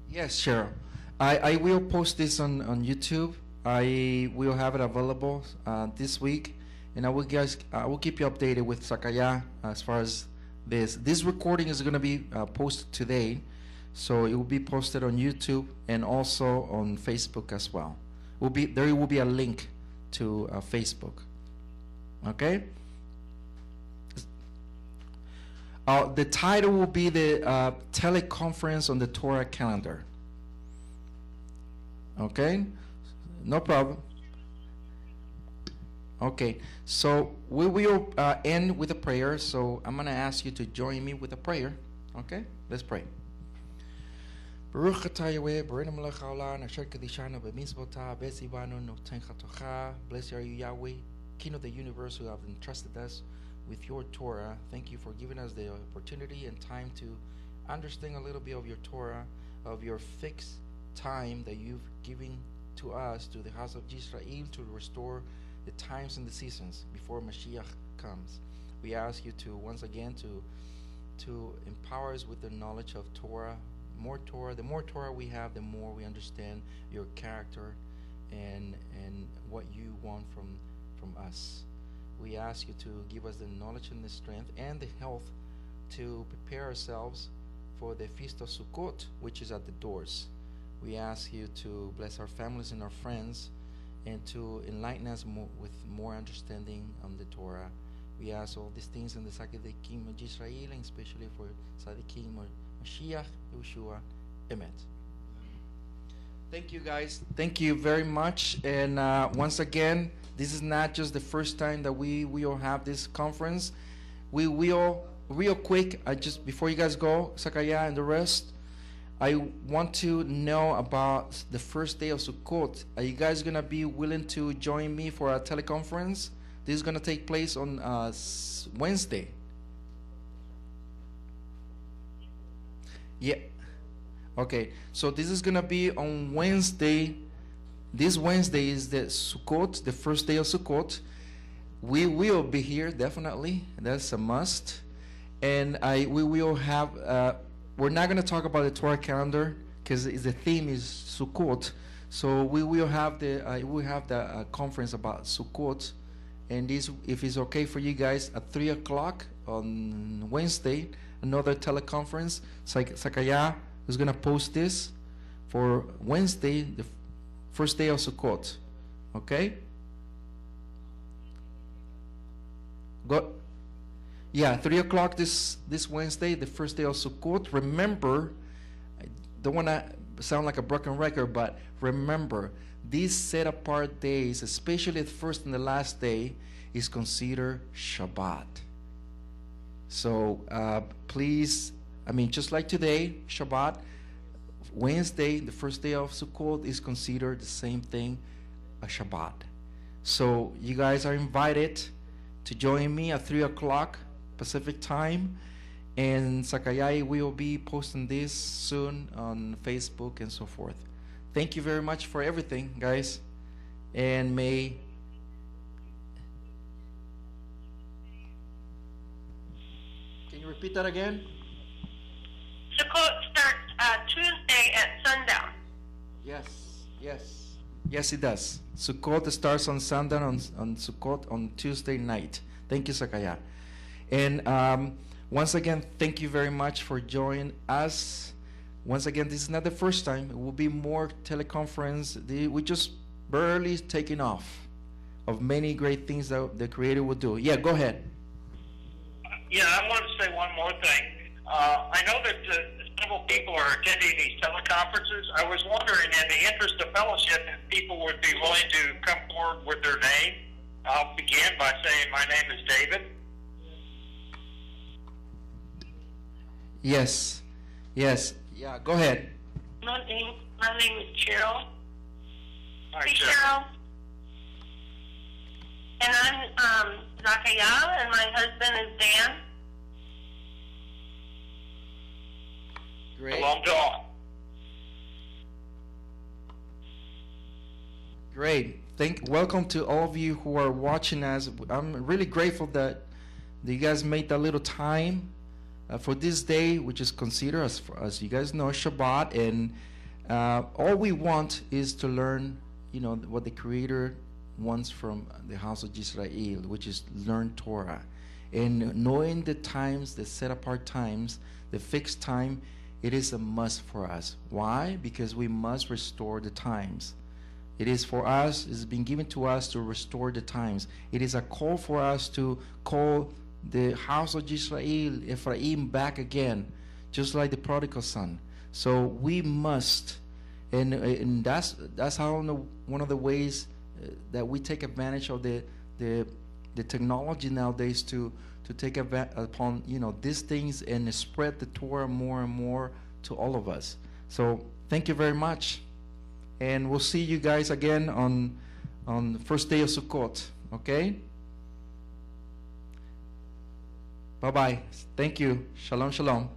Yes, Cheryl. I will post this on YouTube. I will have it available this week, and I will keep you updated with Rapha'Yah as far as this. This recording is going to be posted today, so it will be posted on YouTube and also on Facebook as well. There will be a link to Facebook. Okay. The title will be the teleconference on the Torah calendar. Okay, no problem. Okay, so we will end with a prayer. So I'm going to ask you to join me with a prayer. Okay, let's pray. Baruch atah Yahweh, Bereinu melech haolam, asher kedishanu b'mitzvotav, v'tzivanu noten chatocha. Blessed are you, Yahweh, King of the universe, who have entrusted us with your Torah. Thank you for giving us the opportunity and time to understand a little bit of your Torah, of your fixed time that you've given to us, to the house of Yisra'il, to restore the times and the seasons before Mashiach comes. We ask you to once again to empower us with the knowledge of Torah. More Torah. The more Torah we have, the more we understand your character and what you want from us. We ask you to give us the knowledge and the strength and the health to prepare ourselves for the Feast of Sukkot, which is at the doors. We ask you to bless our families and our friends and to enlighten us with more understanding on the Torah. We ask all these things in the sacred King of Yisra'il, and especially for Sadiq King Mashiach, Yeshua, Emet. Thank you, guys. Thank you very much. And once again, this is not just the first time that we will have this conference. We will, real quick, just before you guys go, Rapha'Yah and the rest, I want to know about the first day of Sukkot. Are you guys going to be willing to join me for a teleconference? This is going to take place on Wednesday. Yeah. Okay. So this is going to be on Wednesday. This Wednesday is the Sukkot, the first day of Sukkot. We will be here, definitely. That's a must. And we will have... we're not going to talk about the Torah calendar because the theme is Sukkot. So we will have the conference about Sukkot, and this, if it's okay for you guys, at 3 o'clock on Wednesday, another teleconference. Rapha'Yah is going to post this for Wednesday, the first day of Sukkot. Okay? Go. Yeah, 3 o'clock this Wednesday, the first day of Sukkot. Remember, I don't want to sound like a broken record, but remember, these set-apart days, especially the first and the last day, is considered Shabbat. So please, just like today, Shabbat, Wednesday, the first day of Sukkot, is considered the same thing, a Shabbat. So you guys are invited to join me at 3 o'clock. Pacific time, and Rapha'Yah will be posting this soon on Facebook and so forth. Thank you very much for everything, guys, and may can you repeat that again? Sukkot starts Tuesday at sundown. Yes, it does. Sukkot starts on sundown on Sukkot on Tuesday night. Thank you, Rapha'Yah. And once again, thank you very much for joining us. Once again, this is not the first time. It will be more teleconference. We just barely taking off of many great things that the Creator will do. Yeah, go ahead. Yeah, I want to say one more thing. I know that several people are attending these teleconferences. I was wondering, in the interest of fellowship, if people would be willing to come forward with their name. I'll begin by saying my name is David. Yes. Yeah, go ahead. My name is Cheryl. Hi, Hey, Cheryl. Cheryl. And I'm Rapha'Yah, and my husband is Dan. Great. Shalom to all. Great. Welcome to all of you who are watching us. I'm really grateful that you guys made that little time for this day, which is considered, as you guys know, Shabbat. And all we want is to learn, what the Creator wants from the house of Yisra'il, which is learn Torah. And knowing the times, the set-apart times, the fixed time, it is a must for us. Why? Because we must restore the times. It is for us, it's been given to us to restore the times. It is a call for us to call the house of Yisra'il, Ephraim, back again, just like the prodigal son. So we must, and that's how one of the ways that we take advantage of the technology nowadays to take advantage upon these things and spread the Torah more and more to all of us. So thank you very much, and we'll see you guys again on the first day of Sukkot. Okay. Bye-bye. Thank you. Shalom, shalom.